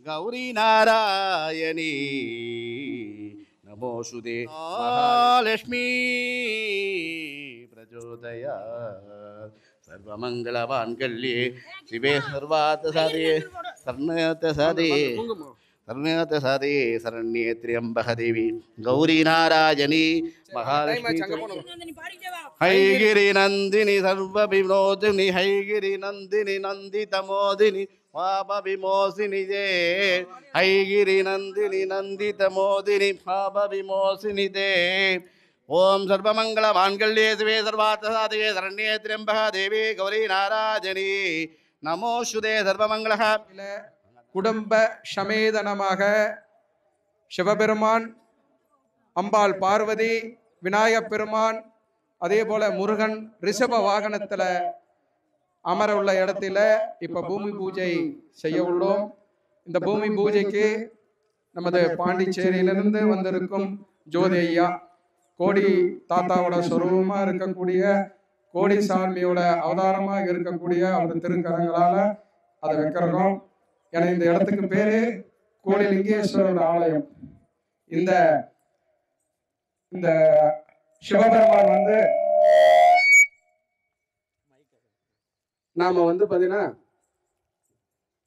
Speaker 3: கௌரி நாராயணி நமோஸ்துதே மகாலட்சுமி பிரச்சோதயாத் சர்வமங்களமான்கல்யே சிவே சர்வார்த்த சாதகே சரணார்த்த சாதே சரண்யே திரியம்பக தேவி கௌரி நாராயணி மகாலட்சுமி ஹைகிரி நந்தினி சர்வ வினோதினி ஹைகிரி நந்தினி நந்திதமோதினி பாப விமோசினி தே ஹைகிரி நந்தினி நந்திதமோதினி பாப விமோசினி தே ஓம் சர்வமங்கள மான்கல்யே சிவே சர்வார்த்த சாதகே சரண்யே திரியம்பக தேவி கௌரி நாராயணி நமோஸ்துதே சர்வமங்கள
Speaker 6: குடும்ப சமேதனமாக
Speaker 4: சிவபெருமான், அம்பாள் பார்வதி, விநாயகப் பெருமான், அதே போல முருகன் ரிஷப வாகனத்தில் அமர உள்ள இடத்துல இப்போ பூமி பூஜை செய்ய உள்ளோம். இந்த பூமி பூஜைக்கு நமது பாண்டிச்சேரியிலிருந்து வந்திருக்கும் ஜோதி ஐயா, கோடி தாத்தாவோட சொரூபமாக இருக்கக்கூடிய, கோடி சாமியோட அவதாரமாக இருக்கக்கூடிய அவர் திருக்கரங்களால் அதை வைக்கிறோம். ஏன்னா இந்த இடத்துக்கு பேரு கோடி லிங்கேஸ்வரர் ஆலயம். இந்த சிவபெருமான் வந்து நாம வந்து பாத்தீங்கன்னா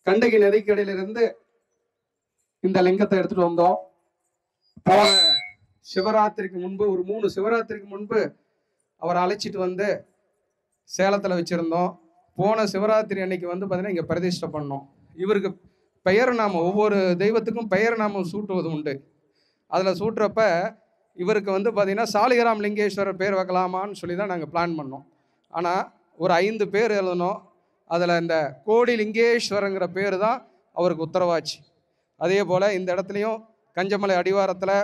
Speaker 4: கண்டகி நதிக்கடையிலிருந்து இந்த லிங்கத்தை எடுத்துட்டு வந்தோம். போன சிவராத்திரிக்கு முன்பு, ஒரு 3 சிவராத்திரிக்கு முன்பு அவரை அழைச்சிட்டு வந்து சேலத்துல வச்சிருந்தோம். போன சிவராத்திரி அன்னைக்கு வந்து பாத்தீங்கன்னா இங்க பிரதிஷ்டை பண்ணோம். இவருக்கு பெயர் நாமம், ஒவ்வொரு தெய்வத்துக்கும் பெயர் நாமம் சூட்டுவது உண்டு. அதுல சூட்டுறப்ப இவருக்கு வந்து பாத்தீங்கன்னா சாலிகிராம் லிங்கேஸ்வரர் பேர் வைக்கலாமான்னு சொல்லி தான் நாங்கள் பிளான் பண்ணோம். ஆனால் ஒரு 5 பேர் எழுதணும். அதில் இந்த கோடி லிங்கேஸ்வரங்கிற பேர் தான் அவருக்கு உத்தரவாச்சு. அதே போல் இந்த இடத்துலையும் கஞ்சமலை அடிவாரத்தில்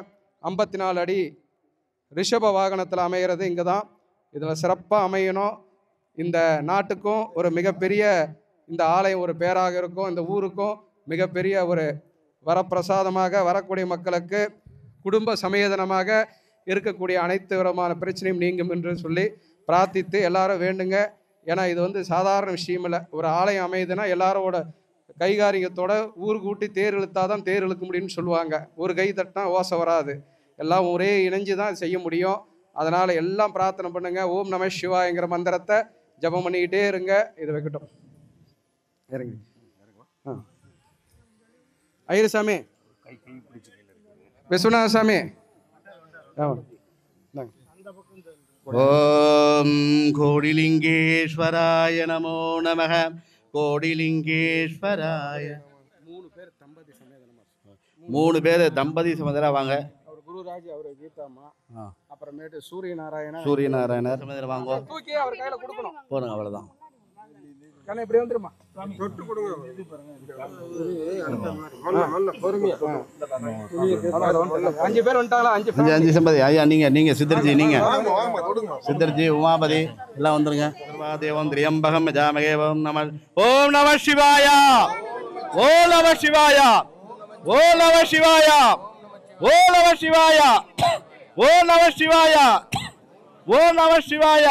Speaker 4: 54 அடி ரிஷப வாகனத்தில் அமைகிறது இங்கே தான். இதில் சிறப்பாக அமையணும். இந்த நாட்டுக்கும் ஒரு மிகப்பெரிய, இந்த ஆலயம் ஒரு பேராக இருக்கும், இந்த ஊருக்கும் மிகப்பெரிய ஒரு வரப்பிரசாதமாக, வரக்கூடிய மக்களுக்கு குடும்ப சமேதனமாக இருக்கக்கூடிய அனைத்து விதமான பிரச்சனையும் நீங்கும் என்று சொல்லி பிரார்த்தித்து எல்லாரும் வேண்டுங்க. ஏன்னா இது வந்து சாதாரண விஷயம் இல்லை. ஒரு ஆலயம் அமையுதுன்னா எல்லாரோட கைகாரியத்தோட ஊர் கூட்டி தேர் இழுத்தாதான் தேர் இழுக்க முடியும்னு சொல்லுவாங்க. ஒரு கை தட்டினா ஓசை வராது, எல்லாம் ஒரே இணைஞ்சு தான் செய்ய முடியும். அதனால் எல்லாம் பிரார்த்தனை பண்ணுங்க. ஓம் நம சிவாயங்கிற மந்திரத்தை ஜபம் பண்ணிக்கிட்டே இருங்க. இதை வைக்கட்டும். இறங்கி ஐயரசாமி, விஸ்வநாதசாமி,
Speaker 3: ஓம் கோடிலிங்கேஸ்வராய நமோ நமக. கோடிலிங்கேஸ்வராய. 3 பேர் தம்பதி சமேதரா வாங்க.
Speaker 4: அவர் குருராஜ், அவர் கீதாமா, அப்புறமேட்டு சூரியநாராயணர்
Speaker 3: சமேதரா வாங்க.
Speaker 4: தூக்கி அவர் கையில கொடுக்கணும்.
Speaker 3: போடுங்க, அவ்வளவுதான்.
Speaker 4: கண்ணை இப்படி வந்துருமா? தொட்டு கொடுங்க. 5 பேர் வந்துட்டாங்களா? 5
Speaker 3: சம்பதி ஐயா. நீங்க சித்தர்ஜி, சித்தர்ஜி, உமாபதி எல்லாம் வந்துருங்க. தேவம் திரியம்பகம் ஜாமகேவம் நம. ஓம் நம சிவாய. ஓம் நம சிவாய. ஓம் நம சிவாய. ஓம் நம சிவாய. ஓம் நம சிவாய. ஓம் நம சிவாய.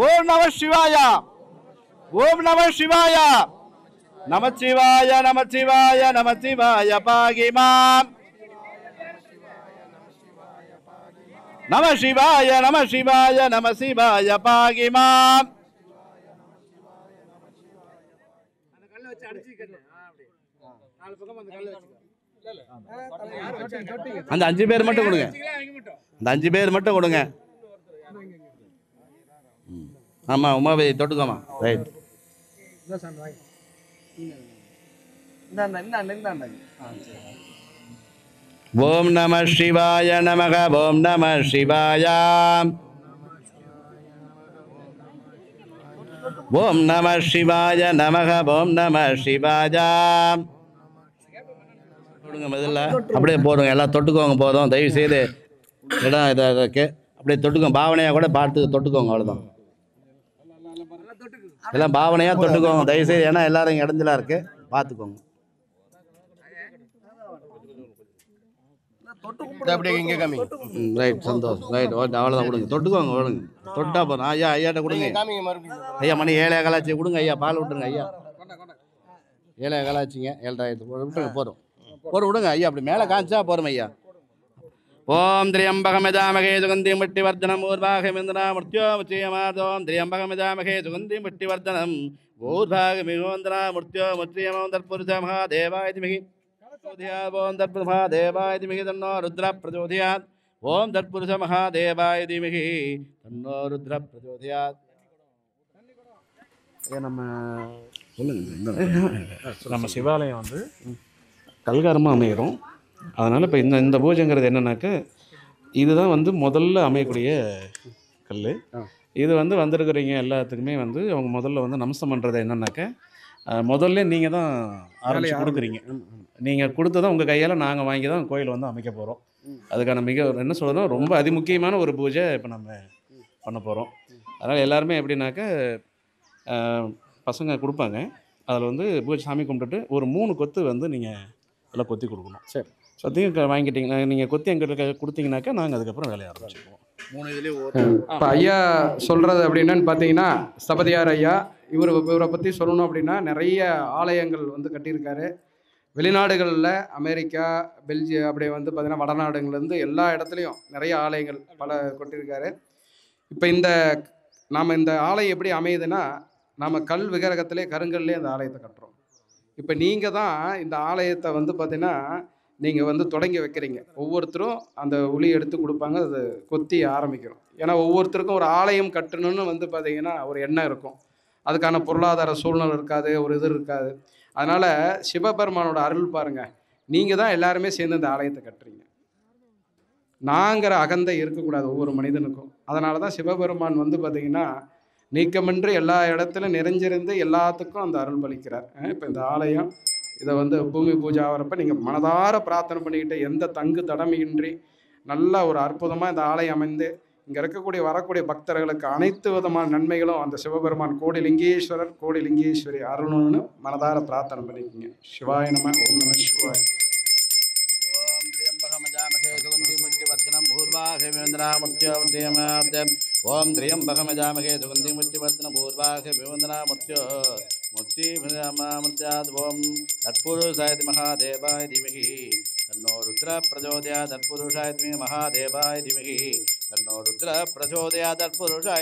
Speaker 3: ஓம் நம சிவாய. ஓம் நம சிவாய. நமச்சிவாய நமச்சிவாய நமச்சிவாய பாகிமாம். நம சிவாய நம சிவாய நம சிவாய பாகிமாம். அந்த 5 பேர் மட்டும் கொடுங்க. அந்த 5 பேர் மட்டும் கொடுங்க. ஆமா, உமாபதி தொட்டுக்கோமா. ரைட். ஓம் நம சிவாய நமக. ஓம் நம சிவாய. ஓம் நம சிவாய நமக. ஓம் நம சிவாய. போடுங்க, முதல்ல அப்படியே போடுங்க. எல்லாம் தொட்டுக்கோங்க. போதும், தயவு செய்து இடம் இதாக இருக்கு. அப்படியே தொட்டுக்கோங்க. பாவனையாக கூட பார்த்து தொட்டுக்கோங்க. அவ்வளோதான். எல்லாம் பாவனையாக தொட்டுக்கோங்க தயவுசெய்து. ஏன்னா எல்லாரும் இங்கே இடஞ்சலாக இருக்கு, பார்த்துக்கோங்க. அப்படியே இங்கே காமிங்க. ரைட், சந்தோஷம். ரைட், ஓகே, அவ்வளோதான். கொடுங்க, தொட்டுக்கோங்க. கொடுங்க, தொட்டா போதும். ஐயாட்ட கொடுங்க. ஐயா மணி 7 கலாச்சி கொடுங்க. ஐயா பால் விட்டுருங்க. ஐயா 7 கலாச்சிங்க. 7 விட்டுருங்க. போதும் விடுங்க ஐயா. அப்படி மேலே காமிச்சா போகிறோம் ஐயா. ஓம் திரியம்பகமிதாமகே சுகந்தி முட்டிவர்தனம் ஊர்வாகமிந்திரா மிருத்யோ முச்சியமாதோம் திரியம்பகமிதாமகே சுகந்தி முட்டிவர்தனம் ஊர்வாகமிகோந்திரா மிருத்யோ முச்சியமோம் தற்புருஷ மகாதேவாய திமகி ஓம் தற்புருஷ மகாதேவாய திமகி தன்னோ ருத்ர பிரச்சோதயாத். ஓம் தற்புருஷ மகாதேவாய திமகி தன்னோ ருத்ர பிரச்சோதயாத்.
Speaker 6: நம்ம சிவாலயம் வந்து கல்காரமாக அமைகிறோம். அதனால் இப்போ இந்த பூஜைங்கிறது என்னன்னாக்க, இதுதான் வந்து முதல்ல அமையக்கூடிய கல். இது வந்து வந்திருக்கிறீங்க எல்லாத்துக்குமே வந்து அவங்க முதல்ல வந்து நமஸ்தம் பண்ணுறது என்னன்னாக்க, முதல்ல நீங்கள் தான் ஆரம்பிச்சு கொடுக்குறீங்க. நீங்கள் கொடுத்ததான் உங்கள் கையால் நாங்கள் வாங்கி தான் கோயில் வந்து அமைக்க போகிறோம். அதுக்கான என்ன சொல்கிறோம், ரொம்ப அதிமுக்கியமான ஒரு பூஜை இப்போ நம்ம பண்ண போகிறோம். அதனால் எல்லாருமே எப்படின்னாக்க பசங்க கொடுப்பாங்க, அதில் வந்து பூஜை சாமி கும்பிட்டுட்டு ஒரு 3 கொத்து வந்து நீங்கள் எல்லாம் கொத்தி கொடுக்கணும்.
Speaker 3: சரி,
Speaker 6: கொத்தியும் வாங்கிட்டீங்கன்னா நீங்கள் கொத்தி எங்கிட்ட கொடுத்தீங்கன்னாக்கா நாங்கள் அதுக்கப்புறம் வேலையை ஆரம்பிச்சுக்குவோம்.
Speaker 3: 3 இதுலேயும்
Speaker 4: இப்போ ஐயா சொல்கிறது அப்படின்னான்னு பார்த்தீங்கன்னா, ஸ்தபதியார் ஐயா இவரை பற்றி சொல்லணும் அப்படின்னா நிறைய ஆலயங்கள் வந்து கட்டியிருக்காரு. வெளிநாடுகளில் அமெரிக்கா, பெல்ஜியம் அப்படியே வந்து பார்த்திங்கன்னா வடநாடுங்கள்லேருந்து எல்லா இடத்துலையும் நிறைய ஆலயங்கள் பல கொட்டியிருக்காரு. இப்போ நாம் இந்த ஆலயம் எப்படி அமையுதுன்னா, நாம் கல் விக்கிரகத்திலே கருங்கல்லே அந்த ஆலயத்தை கட்டுறோம். இப்போ நீங்கள் தான் இந்த ஆலயத்தை வந்து பார்த்திங்கன்னா நீங்கள் வந்து தொடங்கி வைக்கிறீங்க. ஒவ்வொருத்தரும் அந்த உளி எடுத்து கொடுப்பாங்க, அது கொத்தி ஆரம்பிக்கிறோம். ஏன்னா ஒவ்வொருத்தருக்கும் ஒரு ஆலயம் கட்டணும்னு வந்து பார்த்திங்கன்னா ஒரு எண்ணம் இருக்கும். அதுக்கான பொருளாதார சூழ்நிலை இருக்காது, ஒரு இது இருக்காது. அதனால் சிவபெருமானோட அருள் பாருங்கள், நீங்கள் தான் எல்லாருமே சேர்ந்து இந்த ஆலயத்தை கட்டுறீங்க. நாங்கிற அகந்தை இருக்கக்கூடாது ஒவ்வொரு மனிதனுக்கும். அதனால தான் சிவபெருமான் வந்து பார்த்திங்கன்னா நீக்கமின்றி எல்லா இடத்துலையும் நிறைஞ்சிருந்து எல்லாத்துக்கும் அந்த அருள் பலிக்கிறார். இப்போ இந்த ஆலயம் இதை வந்து பூமி பூஜை ஆகிறப்ப நீங்கள் மனதார பிரார்த்தனை பண்ணிக்கிட்டு எந்த தங்கு தடமையின்றி நல்ல ஒரு அற்புதமாக இந்த ஆலயம் அமைந்து இங்கே இருக்கக்கூடிய வரக்கூடிய பக்தர்களுக்கு அனைத்து விதமான நன்மைகளும் அந்த சிவபெருமான் கோடி லிங்கேஸ்வரர் கோடி லிங்கேஸ்வரி அருள்னு மனதார பிரார்த்தனை பண்ணிக்கோங்க. சிவாய நம. ஓம் நம சிவாய்.
Speaker 3: ஓம் திரியம்பகமஜாமகே சுகந்திமுத்திவர்த்தனம் பூர்வாகமேந்திராமுத்யோம். ஓம் திரியம்பகமஜாமகே சுகந்திமுத்திவர்த்தனம் பூர்வாகமேந்திராமுத்யோ முக்திமத்யாத். ஓம் தத்புருஷாய மகாதேவாய தீமஹி தன்னோ ருத்ர பிரச்சோதயாத். தத்புருஷாய மகாதேவாய தீமஹி தன்னோ ருத்ர பிரச்சோதயாத். தத்புருஷாய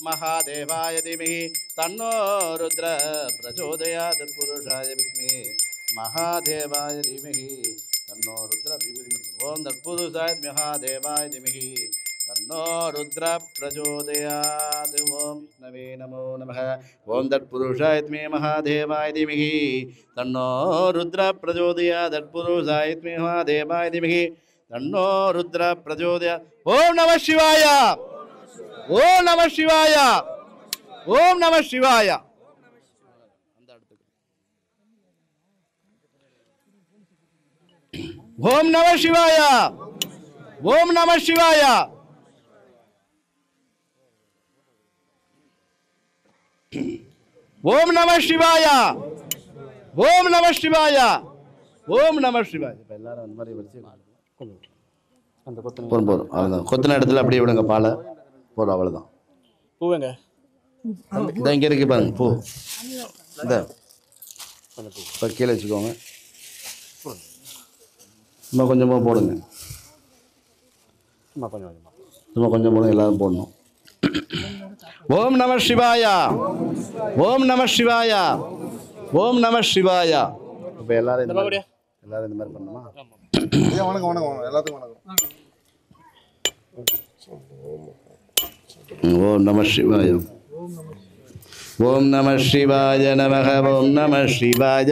Speaker 3: மகாதேவாய தீமஹி தன்னோ ருத்ர பிரச்சோதயாத். தத்புருஷாய மகாதேவாய தீமஹி தன்னோ ருத்ர. ஓம் தத்புருஷாய மகாதேவாய தீமஹி தன்னோ ருத்ர பிரச்சோதயாத். ஓம் நவே நமோ நமः. ஓம் தத்புருஷாய மகாதேவாய தீமஹி தன்னோ ருத்ர பிரச்சோதயாத். தத்புருஷாய மகாதேவாய தீமஹி தன்னோ ருத்ர பிரச்சோதயாத். ஓம் நம சிவாய. ஓம் நம சிவாய. ஓம் நம சிவாய. ஓம் நம சிவாய. ஓம் நம சிவாய. ஓம் நம சிவாய. ஓம் நம சிவாய. ஓம் நம சிவாய. இப்போ எல்லாரும் அந்த மாதிரி வச்சு அந்த கொத்தனை போதும். அவ்வளோதான். கொத்தின இடத்துல அப்படியே விடுங்க பாலை. போதும், அவ்வளோதான்.
Speaker 6: பூவேங்க
Speaker 3: இந்த இங்கே இருக்கு பாருங்க பூ. இந்த இப்போ கீழே வச்சுக்கோங்க. சும்மா கொஞ்சமாக போடுங்க. சும்மா கொஞ்சம் போடுங்க. எல்லாரும் போடணும். ஓம் நம சிவாய. ஓம் நம சிவாய. ஓம் நம சிவாய. இப்போ எல்லாரும் இந்த மாதிரி பண்ணுமா?
Speaker 7: வணக்கம் வணக்கம் எல்லாத்துக்கும் வணக்கம்.
Speaker 3: ஓம் நம சிவாய. ஓம் நம சிவாய நமக. ஓம் நம சிவாய.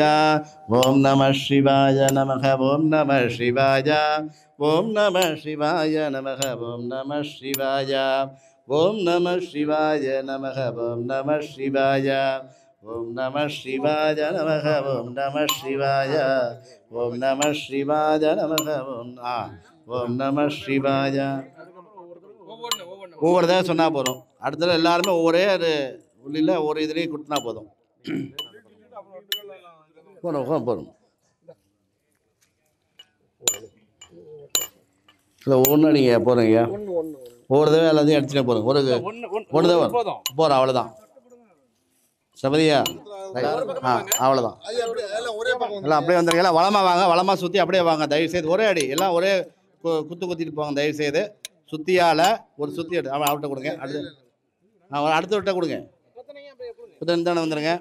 Speaker 3: ஓம் நம சிவாய நமக. ஓம் நம சிவாய. ஓம் நம சிவாய நமக. ஓம் நம சிவாய. ஓம் நம சிவாய நமக. ஓம் நம சிவாய. ஓம் நம சிவாய நமக. ஓம் நம சிவாய. ஓம் நம சிவாய நமக. ஓம் நம சிவாய. ஒவ்வொரு தான் சொன்னால் போதும். அடுத்தது எல்லாருமே ஒரே உள்ளில் ஒரு இதுலேயும் கொடுத்தனா போதும். போதும். இல்லை ஒன்று நீங்கள் போகிறீங்க. ஒவ்வொரு தடவை எல்லாத்தையும் அடிச்சுட்டே போகிறோம். ஒன்று தடவை போகிறோம். அவ்வளோதான். சபதியா அவ்வளோதான். எல்லாம் அப்படியே வந்துருங்க. எல்லாம் வளமாக வாங்க. வளமாக சுற்றி அப்படியே வாங்க. தயவுசெய்து ஒரே அடி எல்லாம் ஒரே குத்திட்டு போங்க. தயவுசெய்து சுத்தியால் ஒரு சுற்றி அவன் அவர்கிட்ட கொடுங்க. அடுத்தவர்கிட்ட கொடுங்க. தானே வந்துடுங்க.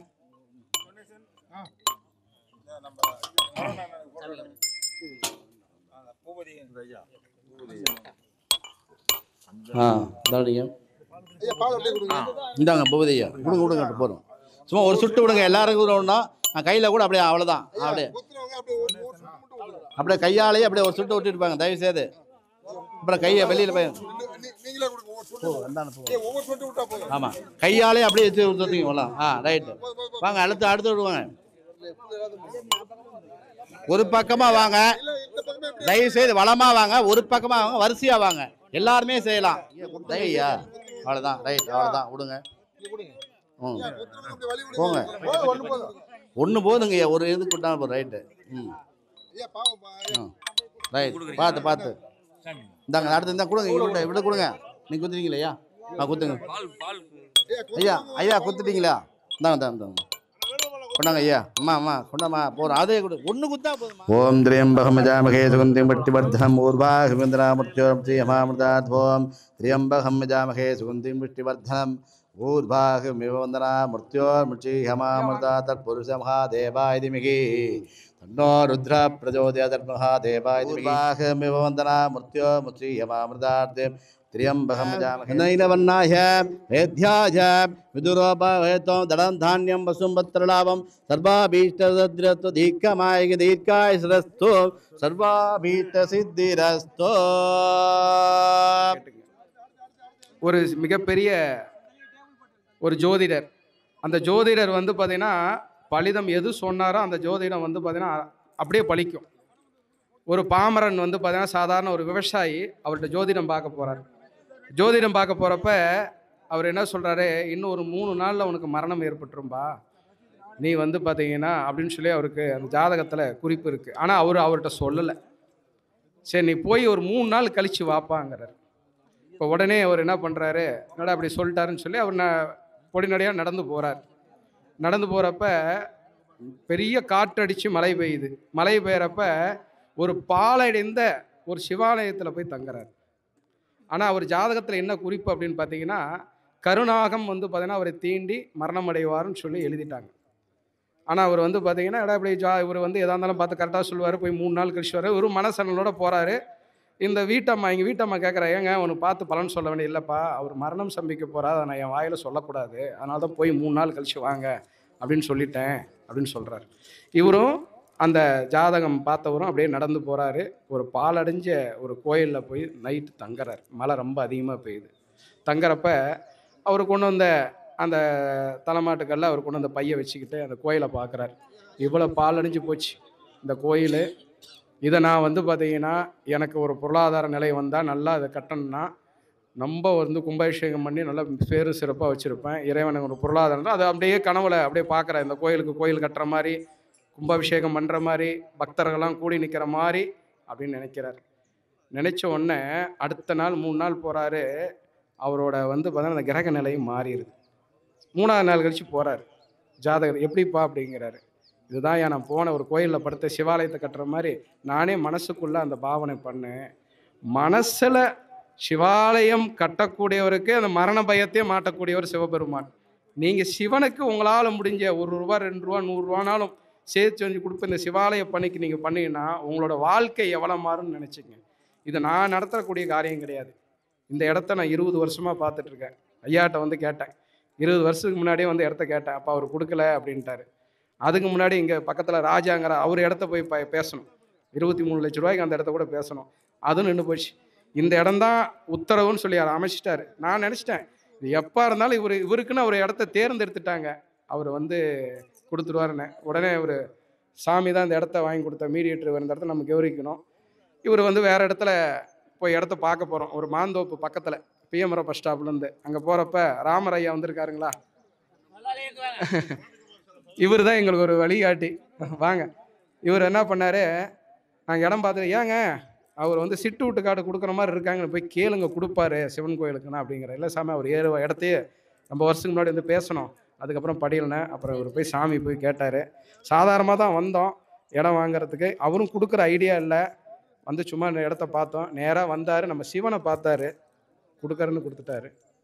Speaker 3: இந்தாங்க பூபதியா. கொடுங்க போகிறோம். சும்மா ஒரு சுட்டு விடுங்க. எல்லாருக்கும் ஒன்றா நான் கையில் கூட அப்படியே அவ்வளோதான். அப்படியே கையாலேயே அப்படியே ஒரு சுட்டு விட்டுருப்பாங்க. தயவுசெய்து அப்புறம் கையை வெளியில் போய்
Speaker 7: நீங்களே கொடுங்க ஒவ்வொரு சொட்டு விட்டா போதும்.
Speaker 3: ஆமாம் கையாலே அப்படியே வச்சு கொடுத்துருங்க வரலாம். ரைட்டு வாங்க அடுத்து விடுவாங்க. ஒரு பக்கமாக வாங்க, தயவுசெய்து வளமாக வாங்க, ஒரு பக்கமாக வாங்க, வரிசையாக வாங்க, எல்லாருமே செய்யலாம். ஐயா அவ்வளோதான் ரைட், அவ்வளோதான் விடுங்க. போங்க ஒன்று போதுங்க ஐயா, ஒரு இது கொடுத்தா போதும். ரைட்டு ரைட் பார்த்து இந்தாங்க அடுத்து இருந்தால் கொடுங்க, விட கொடுங்க. நீங்கள் குத்துட்டீங்களா ஐயா? குத்துங்க ஐயா குத்துட்டீங்களா? இந்தாங்க கொண்டாங்க ஐயா. அம்மா கொண்டாமா போகிறோம். அதே கொடு, ஒன்று குத்தா போதும். ஓம் திரியம்பகம் ஜாமகே சுகந்திம் புஷ்டிவர்தனம் ஊர்வாஹமிந்திராமுர்த்தியோமாமிருதாத் ஓம் திரியம்பகம் ஜாமகே சுகந்திம் புஷ்டிவர்தனம் ஊர்வாஹமிவ வந்தனா மிருத்யோர்முச்சிஹமாமிருதா தற்புருஷ மகாதேவாய திமகி தன்னோ ருத்ர பிரச்சோதயாத் மகாதேவாய திமகி ஊர்வாஹமிவ வந்தனா மிருத்யோர்முச்சிஹமாமிருதாத் त्र्यंबकं जामहे नैनवन्नाय वेद्याय विदुरोपहेतो दडं धान्यं वसुम्भत्रलाभं सर्वाभीष्टसिद्धिरस्तु दीर्घायुष्रस्तु सर्वाभीष्टसिद्धिरस्तु.
Speaker 4: ஒரு மிகப்பெரிய ஒரு ஜோதிடர், அந்த ஜோதிடர் வந்து பார்த்தீங்கன்னா பலிதம் எது சொன்னாரோ அந்த ஜோதிடம் வந்து பார்த்தீங்கன்னா அப்படியே பலிக்கும். ஒரு பாமரன் வந்து பார்த்தீங்கன்னா சாதாரண ஒரு விவசாயி அவர்கிட்ட ஜோதிடம் பார்க்க போகிறார். ஜோதிடம் பார்க்க போகிறப்ப அவர் என்ன சொல்கிறாரு, இன்னும் ஒரு 3 நாளில் உனக்கு மரணம் ஏற்பட்டுரும்பா, நீ வந்து பார்த்தீங்கன்னா அப்படின்னு சொல்லி அவருக்கு அந்த ஜாதகத்தில் குறிப்பு இருக்குது. ஆனால் அவர்கிட்ட சொல்லலை. சரி நீ போய் ஒரு 3 நாள் கழித்து வாப்பாங்கிறார். இப்போ உடனே அவர் என்ன பண்ணுறாரு, என்னடா அப்படி சொல்லிட்டாருன்னு சொல்லி அவர் பொடிநடையாக நடந்து போகிறார். நடந்து போகிறப்ப பெரிய காற்றடித்து மழை பெய்யுது. மழை பெய்கிறப்ப ஒரு பாலடைந்த ஒரு சிவாலயத்தில் போய் தங்குறார். ஆனால் அவர் ஜாதகத்தில் என்ன குறிப்பு அப்படின்னு பார்த்தீங்கன்னா, கருணாகம் வந்து பார்த்தீங்கன்னா அவரை தீண்டி மரணம் அடைவார்னு சொல்லி எழுதிட்டாங்க. ஆனால் அவர் வந்து பார்த்தீங்கன்னா இப்படி இவர் வந்து எதாக இருந்தாலும் பார்த்து கரெக்டாக சொல்லுவார். போய் 3 நாள் கழிச்சு வர ஒரு மனசனலோட போகிறாரு. எங்கள் வீட்டம்மா கேட்குறா, ஏங்க அவனுக்கு பார்த்து பலன் சொல்ல வேண்டிய இல்லைப்பா, அவர் மரணம் சம்பிக்க போகிறா, அதை நான் என் வாயில் சொல்லக்கூடாது, அதனால தான் போய் 3 நாள் கழிச்சு வாங்க அப்படின்னு சொல்லிட்டேன் அப்படின்னு சொல்கிறார். இவரும் அந்த ஜாதகம் பார்த்தவரும் அப்படியே நடந்து போகிறாரு. ஒரு பாலடைஞ்ச ஒரு கோயிலில் போய் நைட்டு தங்குறார். மழை ரொம்ப அதிகமாக பெய்யுது. தங்குறப்ப அவர் கொண்டு வந்த அந்த தலைமாட்டுக்கல்ல அவர் கொண்டு வந்த பையை வச்சுக்கிட்டு அந்த கோயிலை பார்க்குறார். இவ்வளோ பாலடைஞ்சு போச்சு இந்த கோயில், இதை நான் வந்து பார்த்தீங்கன்னா எனக்கு ஒரு பொருளாதார நிலை வந்தால் நல்லா அதை கட்டணும்னா நம்ம வந்து கும்பாபிஷேகம் பண்ணி நல்லா பேரு சிறப்பாக வச்சுருப்பேன், இறைவனுக்கு ஒரு பொருளாதாரம். அதை அப்படியே கனவுல அப்படியே பார்க்குறேன், இந்த கோயில் கட்டுற மாதிரி, கும்பாபிஷேகம் பண்ணுற மாதிரி, பக்தர்கள்லாம் கூடி நிற்கிற மாதிரி அப்படின்னு நினைக்கிறார். நினச்ச உடனே அடுத்த நாள் 3 நாள் போகிறாரு. அவரோட வந்து பார்த்தீங்கன்னா அந்த கிரக நிலையும் மாறிடுது. 3ஆவது நாள் கழித்து போகிறார். ஜாதகர் எப்படிப்பா அப்படிங்கிறாரு. இதுதான் நான் போன ஒரு கோயிலில் படுத்த சிவாலயத்தை கட்டுற மாதிரி நானே மனசுக்குள்ளே அந்த பாவனை பண்ணேன். மனசில் சிவாலயம் கட்டக்கூடியவருக்கு அந்த மரண பயத்தையே மாட்டக்கூடியவர் சிவபெருமான். நீங்கள் சிவனுக்கு உங்களால் முடிஞ்ச ₹1 ₹2 100 ரூபானாலும் சேர்த்து செஞ்சு கொடுப்ப இந்த சிவாலய பணிக்கு நீங்கள் பண்ணீங்கன்னா உங்களோட வாழ்க்கை எவ்வளோ மாறும்னு நினச்சிங்க. இது நான் நடத்தக்கூடிய காரியம் கிடையாது. இந்த இடத்த நான் 20 வருஷமாக பார்த்துட்ருக்கேன். ஐயாட்ட வந்து கேட்டேன், 20 வருஷத்துக்கு முன்னாடியே வந்து இடத்த கேட்டேன். அப்போ அவர் கொடுக்கல அப்படின்ட்டாரு. அதுக்கு முன்னாடி இங்கே பக்கத்தில் ராஜாங்கிற அவர் இடத்த போய் பேசணும், 23 லட்ச ரூபாய்க்கு அந்த இடத்த கூட பேசணும், அதுவும் நின்று போச்சு. இந்த இடம்தான் உத்தரவுன்னு சொல்லி அமைச்சிட்டாரு. நான் நினச்சிட்டேன் இது எப்போ இருந்தாலும் இவருக்குன்னு ஒரு இடத்த தேர்ந்தெடுத்துட்டாங்க, அவர் வந்து கொடுத்துருவாருன்னு. உடனே ஒரு சாமி தான் இந்த இடத்த வாங்கி கொடுத்த மீடியேட்டர், இந்த இடத்த நம்ம கௌரிக்கணும். இவர் வந்து வேறு இடத்துல போய் இடத்த பார்க்க போகிறோம். ஒரு மாந்தோப்பு பக்கத்தில் பிஎம்ஆர் பஸ் ஸ்டாப்லேருந்து அங்கே போகிறப்ப ராமர் ஐயா வந்திருக்காருங்களா, இவர் தான் எங்களுக்கு ஒரு வழிகாட்டி. வாங்க, இவர் என்ன பண்ணார், நாங்கள் இடம் பார்த்துட்டு, ஏங்க அவர் வந்து சிட்டு விட்டு காடு கொடுக்குற மாதிரி இருக்காங்கன்னு போய் கேளுங்க, கொடுப்பாரு சிவன் கோயிலுக்குன்னா அப்படிங்கிற. இல்லை சாமி, அவர் இடத்தையே ரொம்ப வருஷத்துக்கு முன்னாடி வந்து பேசணும், அதுக்கப்புறம் படியலனேன். அப்புறம் இவர் போய் சாமி போய் கேட்டார். சாதாரணமாக தான் வந்தோம் இடம் வாங்கிறதுக்கு, அவரும் கொடுக்குற ஐடியா இல்லை, வந்து சும்மா இந்த இடத்த பார்த்தோம். நேராக வந்தார், நம்ம சிவனை பார்த்தாரு, கொடுக்குறன்னு கொடுத்துட்டாரு.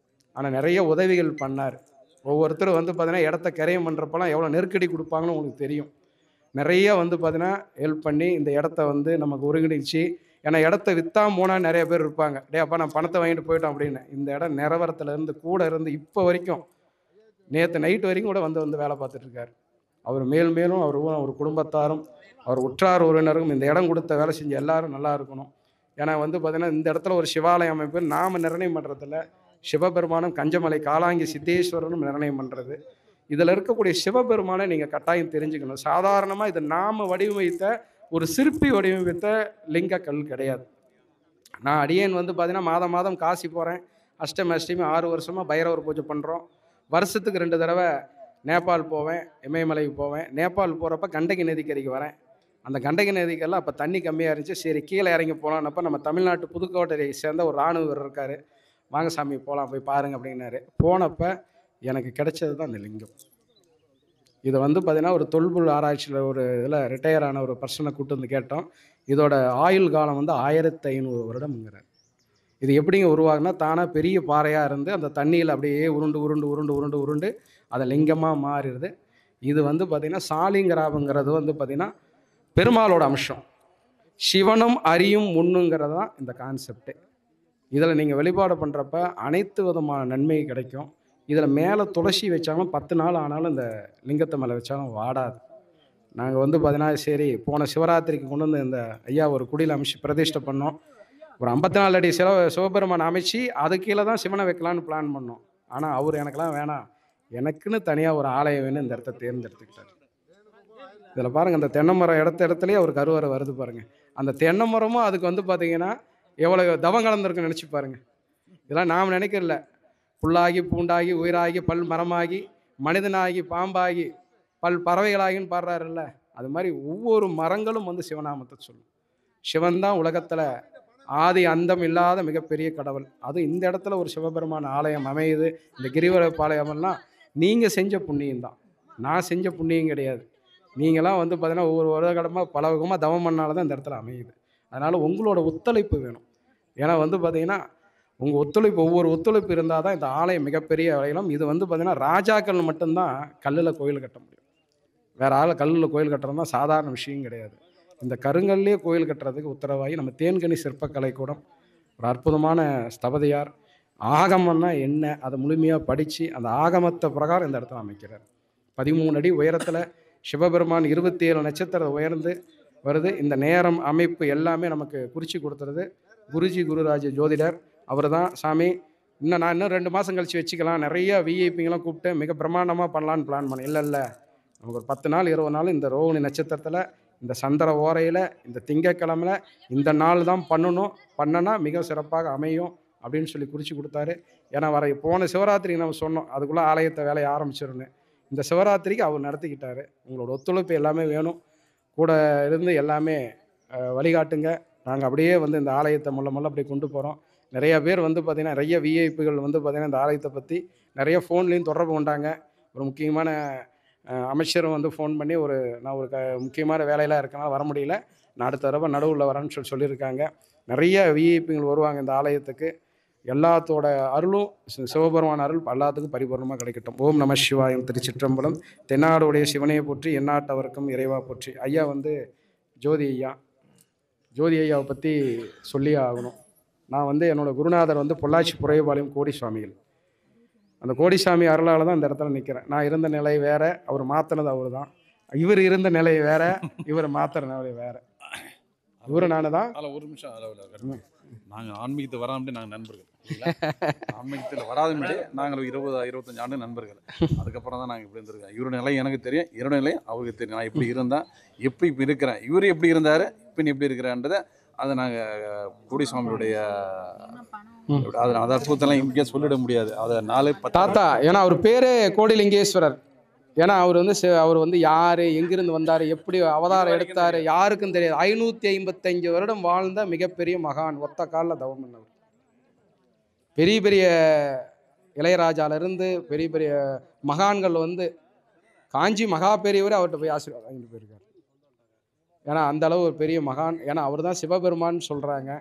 Speaker 4: ஆனால் நிறைய உதவிகள் பண்ணார். ஒவ்வொருத்தரும் வந்து பார்த்தீங்கன்னா இடத்த கரையம் பண்ணுறப்பெல்லாம் எவ்வளோ நெருக்கடி கொடுப்பாங்கன்னு உங்களுக்கு தெரியும். நிறைய வந்து பார்த்தீங்கன்னா ஹெல்ப் பண்ணி இந்த இடத்த வந்து நமக்கு ஒருங்கிணைச்சு, ஏன்னா இடத்த விற்றா போனால் நிறைய பேர் இருப்பாங்க, டே அப்பா நான் பணத்தை வாங்கிட்டு போயிட்டோம் அப்படின்னு. இந்த இடம் நிறவரத்துலேருந்து கூட இருந்து இப்போ வரைக்கும், நேற்று நைட்டு வரைக்கும் கூட வந்து வேலை பார்த்துட்ருக்கார். அவர் மேலும் அவர் குடும்பத்தாரும் அவர் உற்றார் உறவினரும் இந்த இடம் கொடுத்த வேலை செஞ்ச எல்லாரும் நல்லா இருக்கணும். ஏன்னா வந்து பார்த்தீங்கன்னா இந்த இடத்துல ஒரு சிவாலயம் அமைப்பு நாம் நிர்ணயம் பண்ணுறதில்ல, சிவபெருமானும் கஞ்சமலை காலாங்கி சித்தேஸ்வரனும் நிர்ணயம் பண்ணுறது. இதில் இருக்கக்கூடிய சிவபெருமானை நீங்கள் கட்டாயம் தெரிஞ்சுக்கணும். சாதாரணமாக இது நாம் வடிவமைத்த ஒரு சிற்பி வடிவமைத்த லிங்க கல் கிடையாது. நான் அடியேன் வந்து பார்த்தீங்கன்னா மாதம் மாதம் காசி போகிறேன். அஷ்டமி 6 வருஷமாக பைரவர் பூஜை பண்ணுறோம். வருஷத்துக்கு 2 தடவை நேபாள் போவேன், இமயமலைக்கு போவேன். நேபாள் போகிறப்ப கண்டகி நதிக்கரைக்கு வரேன். அந்த கண்டகி நதிக்கெல்லாம் அப்போ தண்ணி கம்மியாக இருந்துச்சு. சரி கீழே இறங்கி போகலான்னப்ப நம்ம தமிழ்நாட்டு புதுக்கோட்டையை சேர்ந்த ஒரு இராணுவ வீரர் இருக்கார். வாங்க சாமி போகலாம், போய் பாருங்க அப்படின்னாரு. போனப்போ எனக்கு கிடைச்சது தான் இந்த லிங்கம். இதை வந்து பார்த்தீங்கன்னா ஒரு தொல்பொருள் ஆராய்ச்சியில் ஒரு இதில் ரிட்டையர் ஆன ஒரு பர்சனை கூப்பிட்டு வந்து கேட்டோம். இதோட ஆயுள் காலம் வந்து 1500 வருடம்ங்கிறார். இது எப்படிங்க உருவாகுனா, தானாக பெரிய பாறையாக இருந்து அந்த தண்ணியில் அப்படியே உருண்டு உருண்டு உருண்டு உருண்டு உருண்டு அதை லிங்கமாக மாறிடுது. இது வந்து பார்த்திங்கன்னா சாலிங்கிராமங்கிறது வந்து பார்த்திங்கன்னா பெருமாளோட அம்சம். சிவனும் அரியும் முன்னுங்கிறது தான் இந்த கான்செப்டு. இதில் நீங்கள் வெளிப்பாடு பண்ணுறப்ப அனைத்து விதமான நன்மை கிடைக்கும். இதில் மேலே துளசி வச்சாலும் 10 நாள் ஆனாலும் இந்த லிங்கத்தை மேலே வச்சாலும் வாடாது. நாங்கள் வந்து பார்த்தீங்கன்னா சரி போன சிவராத்திரிக்கு கொண்டு வந்து இந்த ஐயா ஒரு குடியில் அமைச்சு பிரதிஷ்டை பண்ணோம். ஒரு 54 அடி சிவபெருமான் அமைச்சு அது கீழே தான் சிவனை வைக்கலான்னு பிளான் பண்ணோம். ஆனால் அவர் எனக்கெல்லாம் வேணாம், எனக்குன்னு தனியாக ஒரு ஆலயம் வேணும், இந்த இடத்த தேர்ந்தெடுத்துக்கிட்டார். இதில் பாருங்கள், அந்த தென்னை மரம் இடத்துலேயே அவர் கருவறை வருது பாருங்கள். அந்த தென்னை மரமும் அதுக்கு வந்து பார்த்தீங்கன்னா எவ்வளோ தவம் கலந்துருக்குன்னு நினச்சி பாருங்கள். இதெல்லாம் நாம் நினைக்கிறல. புல்லாகி பூண்டாகி உயிராகி பல் மரமாகி மனிதனாகி பாம்பாகி பல் பறவைகளாகின்னு பாடுறாருல்ல, அது மாதிரி ஒவ்வொரு மரங்களும் வந்து சிவநாமத்தை சொல்லும். சிவன் தான் உலகத்தில் ஆதி அந்தம் இல்லாத மிகப்பெரிய கடவுள். அது இந்த இடத்துல ஒரு சிவபெருமான ஆலயம் அமையுது. இந்த கிரிவல பாளையமெல்லாம் நீங்கள் செஞ்ச புண்ணியம் தான், நான் செஞ்ச புண்ணியம் கிடையாது. நீங்களாம் வந்து பார்த்தீங்கன்னா ஒவ்வொரு வருடமாக பல விதமாக தவம் பண்ணால தான் இந்த இடத்துல அமையுது. அதனால் உங்களோட ஒத்துழைப்பு வேணும். ஏன்னா வந்து பார்த்தீங்கன்னா உங்கள் ஒத்துழைப்பு, ஒவ்வொரு ஒத்துழைப்பு இருந்தால் தான் இந்த ஆலயம் மிகப்பெரிய வளையலாம். இது வந்து பார்த்தீங்கன்னா ராஜாக்கள் மட்டும்தான் கல்லில் கோயில் கட்ட முடியும். வேறு ஆள் கல்லில் கோயில் கட்டுறது தான் சாதாரண விஷயம் கிடையாது. இந்த கருங்கல்லே கோயில் கட்டுறதுக்கு உத்தரவாகி நம்ம தேன்கனி சிற்பக்கலை கூடம் ஒரு அற்புதமான ஸ்தபதியார் ஆகமம்னா என்ன அதை முழுமையாக படித்து அந்த ஆகமத்தை பிரகாரம் இந்த இடத்துல அமைக்கிறார். 13 அடி உயரத்தில் சிவபெருமான் 27 நட்சத்திரம் உயர்ந்து வருது. இந்த நேரம் அமைப்பு எல்லாமே நமக்கு குறித்து கொடுத்துருது குருஜி குருராஜ ஜோதிடர். அவர் தான் சாமி இன்னும் 2 மாதம் கழித்து வச்சுக்கலாம், நிறைய விஐபிங்கெல்லாம் கூப்பிட்டு மிக பிரம்மாண்டமாக பண்ணலான்னு பிளான் பண்ணேன். இல்லை நமக்கு ஒரு 10 நாள் 20 நாள் இந்த ரோகிணி நட்சத்திரத்தில் இந்த சந்திர ஓரையில் இந்த திங்கக்கிழமையில் இந்த நாள் தான் பண்ணனா மிக சிறப்பாக அமையும் அப்படின்னு சொல்லி குறித்து கொடுத்தாரு. ஏன்னா போன சிவராத்திரிக்கு நம்ம சொன்னோம் அதுக்குள்ளே ஆலயத்தை வேலையை ஆரம்பிச்சிருன்னு. இந்த சிவராத்திரிக்கு அவர் நடத்திக்கிட்டார். உங்களோட ஒத்துழைப்பு எல்லாமே வேணும், கூட இருந்து எல்லாமே வழிகாட்டுங்க. நாங்கள் அப்படியே வந்து இந்த ஆலயத்தை முள்ள அப்படியே கொண்டு போகிறோம். நிறைய பேர் வந்து பார்த்திங்கன்னா நிறைய விஐபிகள் வந்து பார்த்திங்கன்னா இந்த ஆலயத்தை பற்றி நிறைய ஃபோன்லேயும் தொடர்பு கொண்டாங்க. ஒரு முக்கியமான அமைச்சரும் வந்து ஃபோன் பண்ணி நான் ஒரு முக்கியமான வேலையெல்லாம் இருக்கனால வர முடியல, நான் அடுத்த தடவை நடுவில் வரேன்னு சொல்லியிருக்காங்க. நிறைய விஐபிகள் வருவாங்க இந்த ஆலயத்துக்கு. எல்லாத்தோட அருளும் சிவபெருமான அருள் எல்லாத்துக்கும் பரிபூர்ணமாக கிடைக்கட்டும். ஓம் நம சிவாயம். திருச்சிற்றம்பலம். தென்னாடுடைய சிவனையை போற்றி எந்நாட்டவருக்கும் இறைவா போற்றி. ஐயா வந்து ஜோதி ஐயாவை பற்றி சொல்லி ஆகணும். நான் வந்து என்னோடய குருநாதர் வந்து பொள்ளாச்சி புறையபாளையம் கோடி சுவாமிகள். அந்த கோடிசாமி அருளால் தான் இந்த இடத்துல நிற்கிறேன். நான் இருந்த நிலை வேறு, அவர் மாற்றினது அவர் தான். இவர் இருந்த நிலை வேறு, இவர் மாற்றுற நிலை வேறு. இவரு நானு தான்.
Speaker 8: அதில் ஒரு நிமிஷம் நாங்கள் ஆன்மீகத்தை வராமட்டே நாங்கள் நண்பர்கள். ஆன்மீகத்தில் வராத முன்னாடி நாங்கள் 20-25 ஆண்டு நண்பர்கள். அதுக்கப்புறம் தான் நாங்கள் இப்படி இருந்திருக்கோம். இவரு நிலை எனக்கு தெரியும், இவரு நிலை அவருக்கு தெரியும். நான் இப்படி இருந்தேன், இப்போ இருக்கிறேன், இவர் எப்படி இருந்தார், இப்போ எப்படி இருக்கிறான்றதை அதை நாங்கள் கோடிசாமியுடைய அது அற்புதத்தெல்லாம் இங்கே சொல்லிட முடியாது. அதை 4-10
Speaker 4: தாத்தா. ஏன்னா அவர் பேரே கோடிலிங்கேஸ்வரர். ஏன்னா அவர் வந்து யார், எங்கிருந்து வந்தார், எப்படி அவதாரம் எடுத்தார் யாருக்கும் தெரியாது. 555 வருடம் வாழ்ந்த மிகப்பெரிய மகான். ஒத்த காலில் தவம் பண்ணவர். பெரிய பெரிய இளையராஜாவிலிருந்து பெரிய பெரிய மகான்கள் வந்து காஞ்சி மகா பெரியவர் அவர்கிட்ட போய் ஆசீர்வாதம் வாங்கிட்டு போயிருக்கார். ஏன்னா அந்த அளவு ஒரு பெரிய மகான். ஏன்னா அவர் தான் சிவபெருமான்னு சொல்கிறாங்க.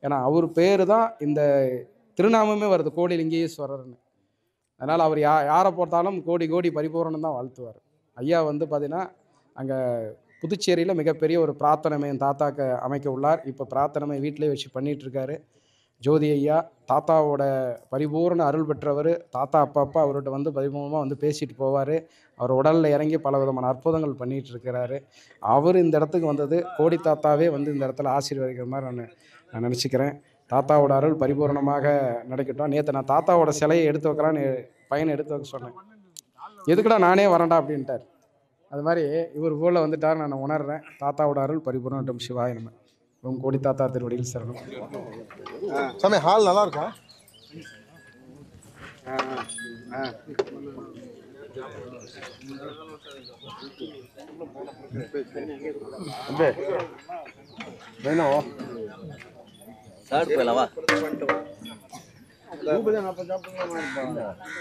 Speaker 4: ஏன்னா அவர் பேர் தான் இந்த திருநாமமே வருது, கோடிலிங்கேஸ்வரர்னு. அதனால் அவர் யாரை போட்டாலும் கோடி கோடி பரிபூரணம் தான் வாழ்த்துவார். ஐயா வந்து பார்த்தீங்கன்னா அங்கே புதுச்சேரியில் மிகப்பெரிய ஒரு பிரார்த்தனை மையம் தாத்தாக்க அமைக்க உள்ளார். இப்போ பிரார்த்தனை வீட்டிலே வச்சு பண்ணிகிட்ருக்காரு. ஜோதி ஐயா தாத்தாவோட பரிபூர்ண அருள் பெற்றவர். தாத்தா அப்பப்போ அவர்கிட்ட வந்து பரிபூர்ணமாக வந்து பேசிட்டு போவார். அவர் உடலில் இறங்கி பல விதமான அற்புதங்கள் பண்ணிகிட்டு இருக்கிறாரு. அவர் இந்த இடத்துக்கு வந்தது கோடி தாத்தாவே வந்து இந்த இடத்துல ஆசீர்வதிக்கிற மாதிரி நான் நினச்சிக்கிறேன். தாத்தாவோட அருள் பரிபூர்ணமாக நடக்கட்டும். நேற்று நான் தாத்தாவோட சிலையை எடுத்து வைக்கலான்னு பையனை எடுத்து வைக்க சொன்னேன். எதுக்குடா நானே வரேன்டா அப்படின்ட்டார். அது மாதிரி இவர் போல் வந்துட்டார் நான் உணர்றேன். தாத்தாவோட அருள் பரிபூர்ணம். சிவாய நம்ம ரொம்ப கோடி தாத்தா திருவடியில் சரணம்.
Speaker 7: சாமி ஹால் நல்லா இருக்கா?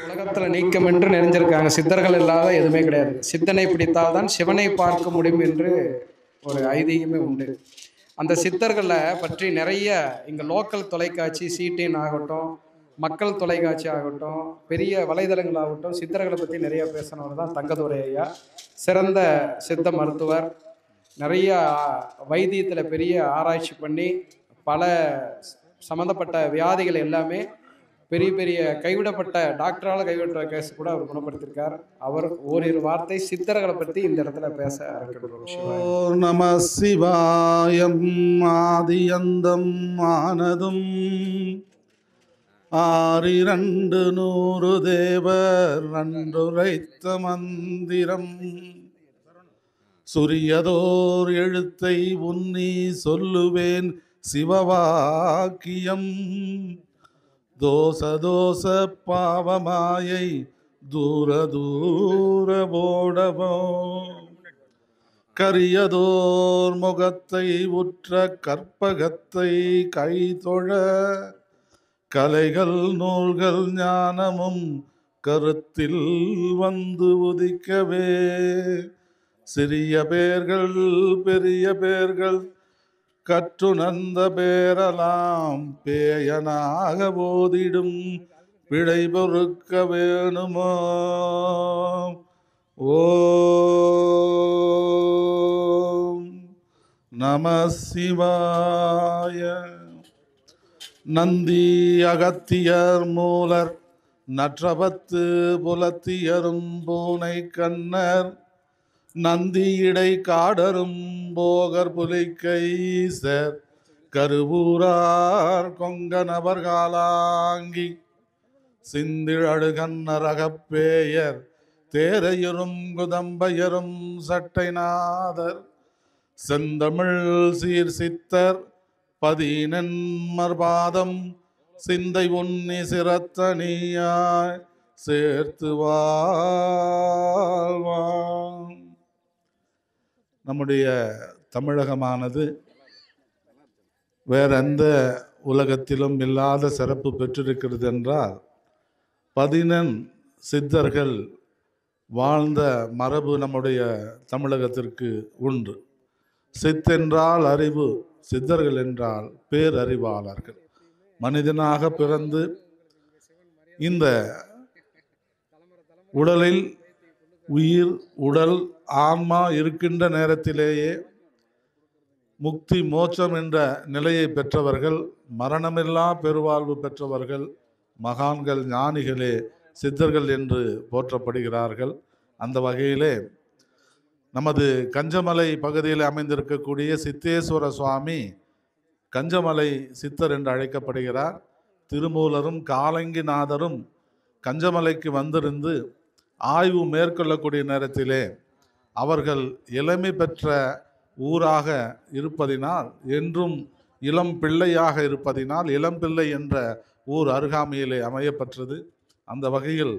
Speaker 4: உலகத்தில் நீக்கம் என்று நெறிஞ்சிருக்காங்க. சித்தர்கள் இல்லாத எதுவுமே கிடையாது. சித்தனை பிடித்தால்தான் சிவனை பார்க்க முடியும் என்று ஒரு ஐதீகமே உண்டு. அந்த சித்தர்களை பற்றி நிறைய இங்கே லோக்கல் தொலைக்காட்சி சிடிஎன் ஆகட்டும், மக்கள் தொலைக்காட்சி ஆகட்டும், பெரிய வலைதளங்கள் ஆகட்டும், சித்தர்களை பற்றி நிறைய பேசினவர் தான் தங்கதுரை ஐயா. சிறந்த சித்த மருத்துவர். நிறைய வைத்தியத்தில் பெரிய ஆராய்ச்சி பண்ணி பல சம்மந்தப்பட்ட வியாதிகள் எல்லாமே பெரிய பெரிய கைவிடப்பட்ட டாக்டரால் கைவிட்ட கேஸ் கூட அவர் குணப்படுத்தியிருக்கார். அவர் ஓரிரு வார்த்தை சித்தர்களை பற்றி இந்த இடத்துல பேச
Speaker 9: ஓம் நம சிவாயம். ஆதியந்தம் ஆனதும் 600 தேவர் நன்றுரைத்த மந்திரம் சுரியதோர் எழுத்தை உன்னி சொல்லுவேன் சிவவாக்கியம். தோச தோச பாவமாயை தூர தூர ஓடவோ கரியதோர் முகத்தை உற்ற கற்பகத்தை கைதொழ கலைகள் நூல்கள் ஞானமும் கருத்தில் வந்து உதிக்கவே சிறிய பேர்கள் பெரிய பேர்கள் கற்றுணர்ந்த பேரலாம் பேயனாக போதிடும் பிழை பொறுக்க வேணுமோ. ஓம் நம சிவாய. நந்தி அகத்தியர் மூலர் நற்றபத்து புலத்தியரும் பூனை கண்ணர் நந்தியிடை காடரும் போகர் புலிக்கைசர் கருவூரார் கொங்கனவர் காலாங்கி சிந்திழடுகன்னர் அகப்பேயர் தேரையரும் குதம்பையரும் சட்டைநாதர் செந்தமிழ் சீர் சித்தர் பதினென்மர்பாதம் சிந்தை உன்னி சிரத்தனியாய் சேர்த்து வாழ்வான். நம்முடைய தமிழகமானது வேற எந்த உலகத்திலும் இல்லாத சிறப்பு பெற்றிருக்கிறது என்றால் 11 சித்தர்கள் வாழ்ந்த மரபு நம்முடைய தமிழகத்திற்கு உண்டு. சித்தென்றால் அறிவு, சித்தர்கள் என்றால் பேரறிவாளர்கள். மனிதனாக பிறந்து இந்த உடலில் உயிர் உடல் ஆன்மா இருக்கின்ற நேரத்திலேயே முக்தி மோட்சம் என்ற நிலையை பெற்றவர்கள், மரணமில்லா பெருவாழ்வு பெற்றவர்கள், மகான்கள் ஞானிகளே சித்தர்கள் என்று போற்றப்படுகிறார்கள். அந்த வகையிலே நமது கஞ்சமலை பகுதியில் அமைந்திருக்கக்கூடிய சித்தேஸ்வர சுவாமி கஞ்சமலை சித்தர் என்று அழைக்கப்படுகிறார். திருமூலரும் காலங்கிநாதரும் கஞ்சமலைக்கு வந்திருந்து ஆய்வு மேற்கொள்ளக்கூடிய நேரத்திலே அவர்கள் இளமை பெற்ற ஊராக இருப்பதினால், என்றும் இளம் பிள்ளையாக இருப்பதினால் இளம்பிள்ளை என்ற ஊர் அருகாமையிலே அமையப்பெற்றது. அந்த வகையில்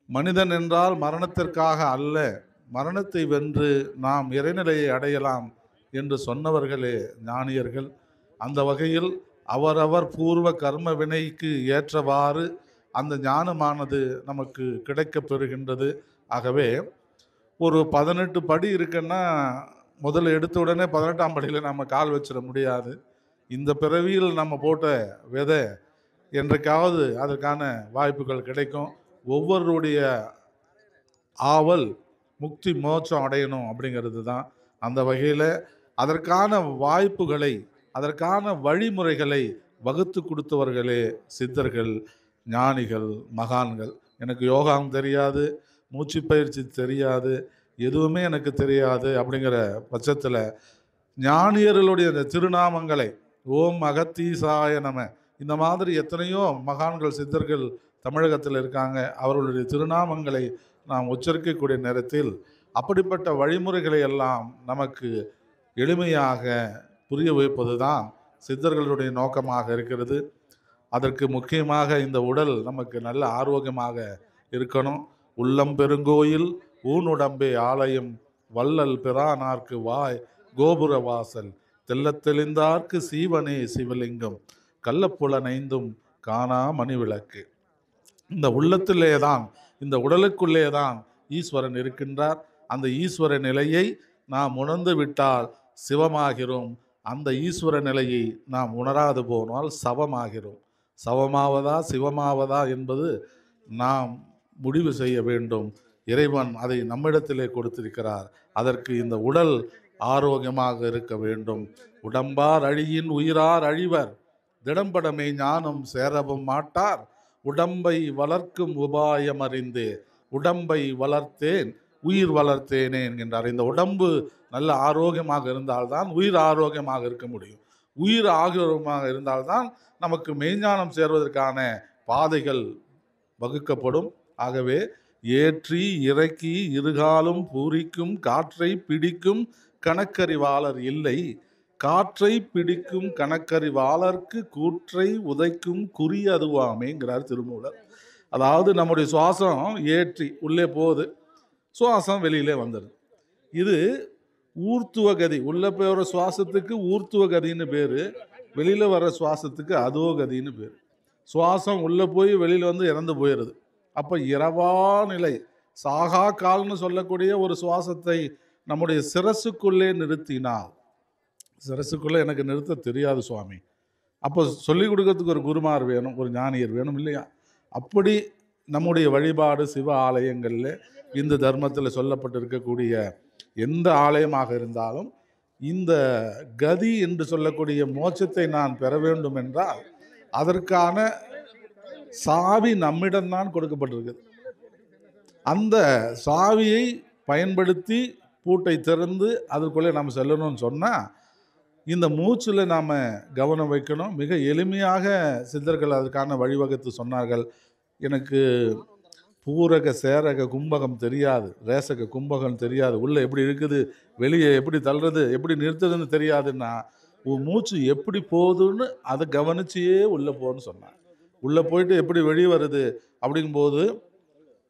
Speaker 9: மனிதன் என்றால் மரணத்திற்காக அல்ல, மரணத்தை வென்று நாம் இறைநிலையை அடையலாம் என்று சொன்னவர்களே ஞானியர்கள். அந்த வகையில் அவரவர் பூர்வ கர்ம வினைக்கு ஏற்றவாறு அந்த ஞானமானது நமக்கு கிடைக்கப் பெறுகின்றது. ஆகவே ஒரு 18 படி இருக்குன்னா முதல்ல எடுத்த உடனே 18ஆம் படியில் நம்ம கால் வச்சிட முடியாது. இந்த பிறவியில் நம்ம போட்ட விதை என்றைக்காவது அதற்கான வாய்ப்புகள் கிடைக்கும். ஒவ்வொருடைய ஆவல் முக்தி மோட்சம் அடையணும் அப்படிங்கிறது தான். அந்த வகையில் அதற்கான வாய்ப்புகளை, அதற்கான வழிமுறைகளை வகுத்து கொடுத்தவர்களே சித்தர்கள், ஞானிகள், மகான்கள். எனக்கு யோகாவும் தெரியாது, மூச்சு பயிற்சி தெரியாது, எதுவுமே எனக்கு தெரியாது. அப்படிங்கிற பட்சத்தில் ஞானியர்களுடைய அந்த திருநாமங்களை ஓம் அகத்தீசாய நம, இந்த மாதிரி எத்தனையோ மகான்கள் சித்தர்கள் தமிழகத்தில் இருக்காங்க. அவர்களுடைய திருநாமங்களை நாம் உச்சரிக்கக்கூடிய நேரத்தில் அப்படிப்பட்ட வழிமுறைகளை எல்லாம் நமக்கு எளிமையாக புரிய வைப்பது தான் சித்தர்களுடைய நோக்கமாக இருக்கிறது. அதற்கு முக்கியமாக இந்த உடல் நமக்கு நல்ல ஆரோக்கியமாக இருக்கணும். உள்ளம் பெருங்கோயில் ஊனுடம்பே ஆலயம், வள்ளல் பிரானார்க்கு வாய் கோபுர வாசல், தெள்ளத் தெளிந்தார்க்கு சீவனே சிவலிங்கம், கள்ளப்புலனைந்தும் காணா மணி விளக்கு. இந்த உள்ளத்திலே தான், இந்த உடலுக்குள்ளே தான் ஈஸ்வரன் இருக்கின்றார். அந்த ஈஸ்வர நிலையை நாம் உணர்ந்து விட்டால் சிவமாகிறோம். அந்த ஈஸ்வர நிலையை நாம் உணராது போனால் சவமாகிறோம். சவமாவதா சிவமாவதா என்பது நாம் முடிவு செய்ய வேண்டும். இறைவன் அதை நம்மிடத்திலே கொடுத்திருக்கிறார். அதற்கு இந்த உடல் ஆரோக்கியமாக இருக்க வேண்டும். உடம்பார் அழியின் உயிரார் அழிவர், திடம்படமை ஞானம் சேரவும் மாட்டார். உடம்பை வளர்க்கும் உபாயம் அறிந்தே உடம்பை வளர்த்தேன் உயிர் வளர்த்தேனே என்கின்றார். இந்த உடம்பு நல்ல ஆரோக்கியமாக இருந்தால்தான் உயிர் ஆரோக்கியமாக இருக்க முடியும். உயிர் ஆரோக்கியமாக இருந்தால்தான் நமக்கு மெய்ஞானம் சேர்வதற்கான பாதைகள் வகுக்கப்படும். ஆகவே ஏற்றி இறக்கி இருகாலும் பூரிக்கும் காற்றை பிடிக்கும் கணக்கறிவாளர் இல்லை, காற்றை பிடிக்கும் கணக்கறிவாளர்க்கு கூற்றை உதைக்கும் குறி அதுவாமேங்கிறார் திருமூலர். அதாவது நம்முடைய சுவாசம் ஏற்றி உள்ளே போகுது, சுவாசம் வெளியிலே வந்துடுது. இது ஊர்த்துவ கதி. உள்ளே போகிற சுவாசத்துக்கு ஊர்த்துவ கதின்னு பேர், வெளியில் வர்ற சுவாசத்துக்கு அதோ கதின்னு பேர். சுவாசம் உள்ளே போய் வெளியில் வந்து இறந்து போயிடுது. அப்போ இரவா நிலை, சாகா கால்னு சொல்லக்கூடிய ஒரு சுவாசத்தை நம்முடைய சிரசுக்குள்ளே நிறுத்தினால், சிரசுக்குள்ளே எனக்கு நிறுத்த தெரியாது சுவாமி, அப்போ சொல்லிக் கொடுக்கறதுக்கு ஒரு குருமார் வேணும், ஒரு ஞானியர் வேணும் இல்லையா? அப்படி நம்முடைய வழிபாடு சிவ ஆலயங்களில் இந்த தர்மத்தில் சொல்லப்பட்டிருக்கக்கூடிய எந்த ஆலயமாக இருந்தாலும் இந்த கதி என்று சொல்லக்கூடிய மோட்சத்தை நான் பெற வேண்டும் என்றால் அதற்கான சாவி நம்மிடம்தான் கொடுக்கப்பட்டிருக்குது. அந்த சாவியை பயன்படுத்தி பூட்டை திறந்து அதற்குள்ளே நாம் செல்லணும்னு சொன்னால் இந்த மூச்சில் நாம் கவனம் வைக்கணும். மிக எளிமையாக சித்தர்கள் அதற்கான வழிவகுத்து சொன்னார்கள். எனக்கு பூரக சேரக கும்பகம் தெரியாது, ரேசக கும்பகம் தெரியாது, உள்ளே எப்படி இருக்குது வெளியே எப்படி தள்ளுறது எப்படி நிறுத்துறதுன்னு தெரியாதுன்னா மூச்சு எப்படி போகுதுன்னு அதை கவனிச்சியே உள்ளே போகணும்னு சொன்னாங்க. உள்ளே போயிட்டு எப்படி வெளியே வருது அப்படிங்கும்போது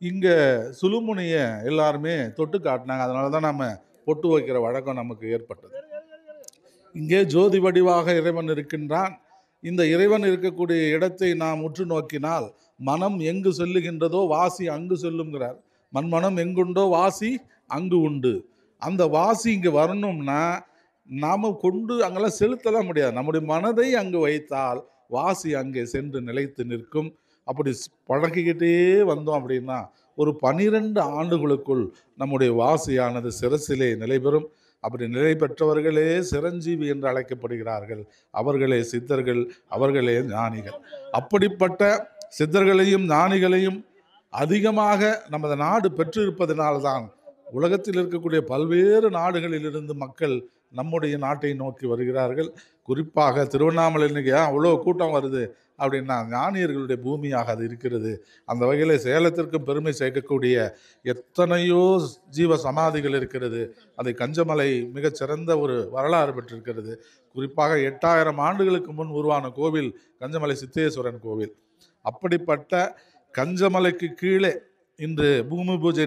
Speaker 9: இங்கே சுழுமுனையை எல்லாருமே தொட்டு காட்டினாங்க. அதனால தான் நம்ம பொட்டு வைக்கிற வழக்கம் நமக்கு ஏற்பட்டது. இங்கே ஜோதி வடிவாக இறைவன் இருக்கின்றான். இந்த இறைவன் இருக்கக்கூடிய இடத்தை நாம் உற்று நோக்கினால் மனம் எங்கு செல்லுகின்றதோ வாசி அங்கு செல்லுங்கிறார். மண்மனம் எங்குண்டோ வாசி அங்கு உண்டு. அந்த வாசி இங்கே வரணும்னா நாம் கொண்டு அங்கெல்லாம் செலுத்தலாம் முடியாது. நம்முடைய மனதை அங்கு வைத்தால் வாசி அங்கே சென்று நிலைத்து நிற்கும். அப்படி பழகிக்கிட்டே வந்தோம் அப்படின்னா ஒரு 12 ஆண்டுகளுக்குள் நம்முடைய வாசியானது சிரசிலே நிலை பெறும். அப்படி நிலை பெற்றவர்களே சிரஞ்சீவி என்று அழைக்கப்படுகிறார்கள். அவர்களே சித்தர்கள், அவர்களே ஞானிகள். அப்படிப்பட்ட சித்தர்களையும் ஞானிகளையும் அதிகமாக நமது நாடு பெற்றிருப்பதனால்தான் உலகத்தில் இருக்கக்கூடிய பல்வேறு நாடுகளிலிருந்து மக்கள் நம்முடைய நாட்டை நோக்கி வருகிறார்கள். குறிப்பாக திருவண்ணாமலை இன்னைக்கு அவ்வளோ கூட்டம் வருது அப்படின்னா ஞானியர்களுடைய பூமியாக அது இருக்கிறது. அந்த வகையில் சேலத்திற்கும் பெருமை சேர்க்கக்கூடிய எத்தனையோ ஜீவ சமாதிகள் இருக்கிறது. அதை கஞ்சமலை மிகச்சிறந்த ஒரு வரலாறு பெற்றிருக்கிறது. குறிப்பாக 8000 ஆண்டுகளுக்கு முன் உருவான கோவில் கஞ்சமலை சித்தேஸ்வரன் கோவில். அப்படிப்பட்ட கஞ்சமலைக்கு கீழே இன்று பூமி பூஜை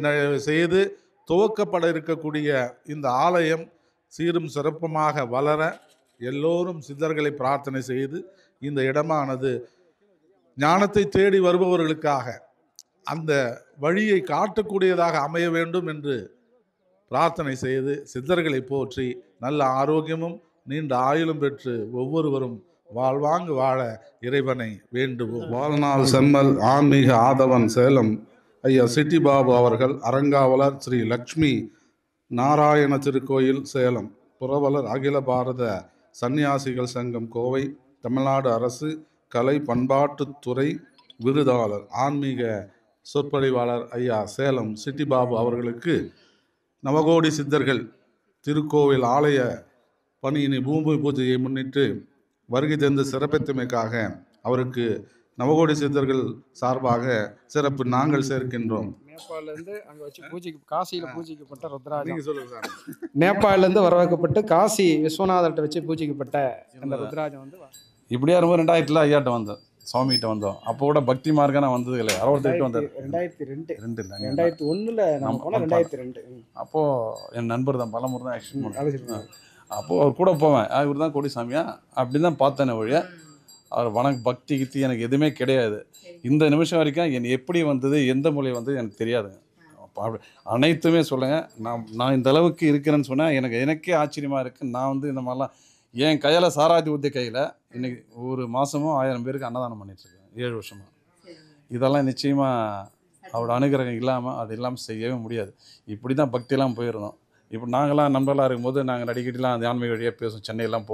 Speaker 9: செய்து துவக்கப்பட இருக்கக்கூடிய இந்த ஆலயம் சீரும் சிறப்புமாக வளர எல்லோரும் சித்தர்களை பிரார்த்தனை செய்து இந்த இடமானது ஞானத்தை தேடி வருபவர்களுக்காக அந்த வழியை காட்டக்கூடியதாக அமைய வேண்டும் என்று பிரார்த்தனை செய்து சித்தர்களை போற்றி நல்ல ஆரோக்கியமும் நீண்ட ஆயுளும் பெற்று ஒவ்வொருவரும் வாழ்வாங்கு வாழ இறைவனை வேண்டுவோம். வாழ்நாள் செம்மல் ஆன்மீக ஆதவன் சேலம் ஐயா சிட்டி பாபு அவர்கள் அரங்காவலர் ஸ்ரீ லக்ஷ்மி நாராயண திருக்கோயில் சேலம், புரவலர் அகில பாரத சன்னியாசிகள் சங்கம் கோவை, தமிழ்நாடு அரசு கலை பண்பாட்டுத்துறை விருதாளர் ஆன்மீக சொற்பொழிவாளர் ஐயா சேலம் சிட்டி பாபு அவர்களுக்கு நவகோடி சித்தர்கள் திருக்கோவில் ஆலய பணியினை பூமி பூஜையை முன்னிட்டு வருகை தந்து சிறப்பித்தமைக்காக அவருக்கு நவகோடி சித்தர்கள் சார்பாக சிறப்பு நாங்கள் சேர்க்கின்றோம்.
Speaker 4: நேபாளிலேருந்து அங்கே வச்சு பூஜைக்கு காசியில் பூஜிக்கப்பட்ட ருத்ராஜம்.
Speaker 9: நீங்கள் சொல்லுங்க சார்.
Speaker 4: நேபாளிலேருந்து வரவைக்கப்பட்டு காசி விஸ்வநாதர்கிட்ட வச்சு பூஜிக்கப்பட்ட அந்த ருத்ராஜம் வந்து
Speaker 8: இப்படியா ரொம்ப 2000 ஐயாட்ட வந்தோம், சுவாமிகிட்ட வந்தோம். அப்போ கூட பக்தி மார்க்கம் நான் வந்தது இல்லை. 68 வந்தார்.
Speaker 4: 2001 நம்ம போனால் 2002.
Speaker 8: அப்போது என் நண்பர் தான் பலமுறை தான் ஆக்ஷன் பண்ணார். அப்போது அவர் கூட போவேன். இவர் தான் கோடிசாமியா அப்படி தான் பார்த்தேன் வழியா. அவர் பக்தி கித்தி எனக்கு எதுவுமே கிடையாது. இந்த நிமிஷம் வரைக்கும் என் எப்படி வந்தது, எந்த மொழி வந்தது எனக்கு தெரியாதுங்க. அப்படி அனைத்துமே சொல்லுங்கள். நான் இந்த அளவுக்கு இருக்கிறேன்னு சொன்னால் எனக்கே ஆச்சரியமாக இருக்குது. நான் வந்து இந்த மாதிரிலாம் என் கையில் சாராயத்தி ஊற்றி கையில் இன்றைக்கி ஒரு மாதமும் 1000 பேருக்கு அன்னதானம் பண்ணிட்டுருக்கேன் 7 வருஷமாக. இதெல்லாம் நிச்சயமாக அவரோட அனுகிரகம் இல்லாமல் அது இல்லாமல் செய்யவே முடியாது. இப்படி தான் பக்தியெல்லாம் போயிருந்தோம். இப்போ நாங்களாம் நண்பர்களாக இருக்கும்போது நாங்கள் அடிக்கடிலாம் அந்த ஆன்மீக வழியாக பேசுவோம். சென்னையெல்லாம்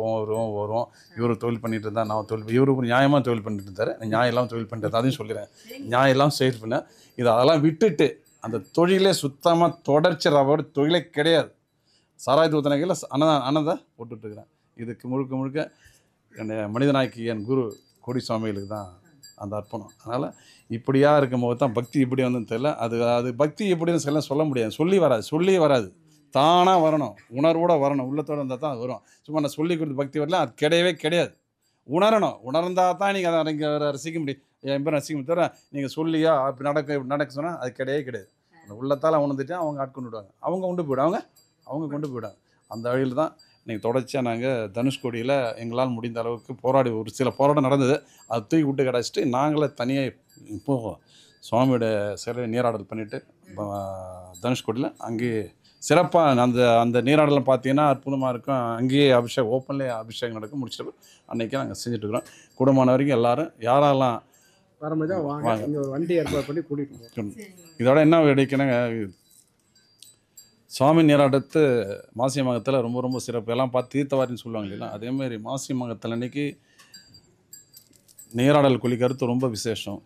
Speaker 8: வருவோம். இவர் தொழில் பண்ணிட்டு இருந்தால் நான் இவர் நியாயமாக தொழில் பண்ணிட்டு இருந்தார். நியாயம் இல்லாமல் தொழில் பண்ணிட்டு அதையும் சொல்லிடுறேன். நியாயம் இல்லாமல் செயல் பண்ணேன். அதெல்லாம் விட்டுட்டு அந்த தொழிலே சுத்தமாக தொடர்ச்சி தொழிலே கிடையாது. சாராயத்து ஊத்தனைகளில் அன்னதான் போட்டுட்ருக்கிறேன். இதுக்கு முழுக்க என்னுடைய மனிதநாயக்கி என் குரு கோடிசாமிகளுக்கு தான் அந்த அர்ப்பணம். அதனால் இப்படியா இருக்கும்போது தான் பக்தி இப்படி வந்து தெரியல. அது பக்தி எப்படின்னு சொல்ல முடியாது. சொல்லி வராது தானாக வரணும். உணர்வோடு வரணும். உள்ளத்தோடு இருந்தால் தான் அது வரும். சும்மா நான் சொல்லி கொடுத்து பக்தி வரல, அது கிடையவே கிடையாது. உணரணும். உணர்ந்தால் தான் நீங்கள் அதை நீங்கள் ரசிக்க முடியும். என் பேர் ரசிக்க முடியும். தவிர நீங்கள் சொல்லியா அப்படி நடக்க சொன்னால் அது கிடையவே கிடையாது. அந்த உள்ளத்தால் உணர்ந்துட்டு அவங்க ஆட்கொண்டு விடுவாங்க. அவங்க கொண்டு போயிடுவாங்க. அந்த வழியில் தான் நீங்கள் தொடர்ச்சியாக நாங்கள் தனுஷ்கோடியில் எங்களால் முடிந்த அளவுக்கு ஒரு சில போராட்டம் நடந்தது. அதை தூக்கி விட்டு கிடச்சிட்டு நாங்களே தனியாக இப்போது சுவாமியோட சிலை நீராடல் பண்ணிவிட்டு தனுஷ்கோடியில் அங்கேயே சிறப்பாக அந்த நீராடலாம் பார்த்தீங்கன்னா அற்புதமாக இருக்கும். அங்கேயே ஓப்பன்லேயே அபிஷேகம் நடக்கும். முடிச்சிட்டு அன்றைக்கி நாங்கள் செஞ்சுட்ருக்குறோம். குடும்பமான வரைக்கும் எல்லோரும் யாரெல்லாம்
Speaker 4: வண்டி ஏற்பாடு பண்ணி கூட்டிகிட்டு போகிறோம்.
Speaker 8: இதோட என்ன வேடிக்கைனாங்க, சுவாமி நீராட்டத்து மாசி மகத்தில் ரொம்ப ரொம்ப சிறப்பு. எல்லாம் பார்த்து தீர்த்தவாரின்னு சொல்லுவாங்க இல்லைங்களா, அதேமாதிரி மாசி மகத்தில் அன்றைக்கி நீராடல் குளிக்கிறது ரொம்ப விசேஷம்.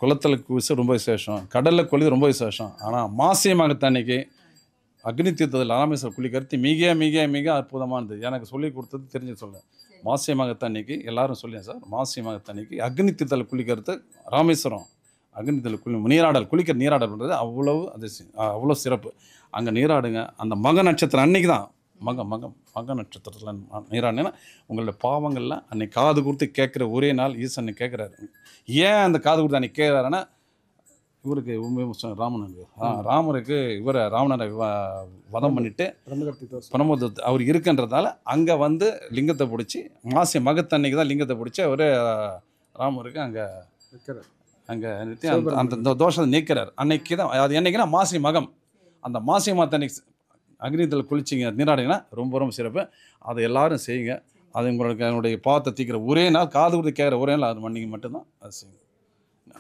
Speaker 8: குளத்தில் குளிச்சு ரொம்ப விசேஷம். கடலில் குளிது ரொம்ப விசேஷம். ஆனால் மாசி மகத்தை அன்றைக்கி அக்னி தீர்த்தத்தில் ராமேஸ்வரம் குளிக்கிறது மிக அற்புதமானது. எனக்கு சொல்லி கொடுத்தது தெரிஞ்சு சொல்லேன். மாசி மகத்தை அன்றைக்கி எல்லோரும் சொல்லேன் சார். மாசி மகத்தை அன்றைக்கி அக்னி தீர்த்தத்தில் குளிக்கிறது ராமேஸ்வரம் அக்னி தீர்த்தத்தில் நீராடல் நீராடல் பண்ணுறது அவ்வளோ சிறப்பு. அங்கே நீராடுங்க. அந்த மக நட்சத்திரம் அன்றைக்கி தான் மக நட்சத்திரத்தில் நீராடினா உங்களோட பாவங்கள்லாம் அன்றைக்கி காது கொடுத்து கேட்குற ஒரே நாள் ஈசன் கேட்குறாரு. ஏன் அந்த காது கொடுத்து அன்றைக்கி கேட்குறாருன்னா, இவருக்கு ராமருக்கு ராவணரை வதம் பண்ணிட்டு பிரம்மோத அவர் இருக்குன்றதால அங்கே வந்து லிங்கத்தை பிடிச்சி மாசி மகத்தன்னைக்கு தான் லிங்கத்தை பிடிச்சி அவர் ராமருக்கு அங்கே நிறுத்தி அந்த தோஷத்தை நீக்கிறார். அன்னைக்கு தான் அது என்னைக்குன்னா மாசி மகம். அந்த மாசி மகத்தன்னைக்கு அக்னித்தில் குளிச்சிங்க நீராடிங்கன்னா ரொம்ப ரொம்ப சிறப்பு. அதை எல்லாரும் செய்யுங்க. அது உங்களுக்கு என்னுடைய பாவத்தை தீக்கிற ஒரே நாள், காது கொடுத்து கேட்குற ஒரே நாள் அது மன்னிக்கு மட்டும்தான் அது செய்யுங்க.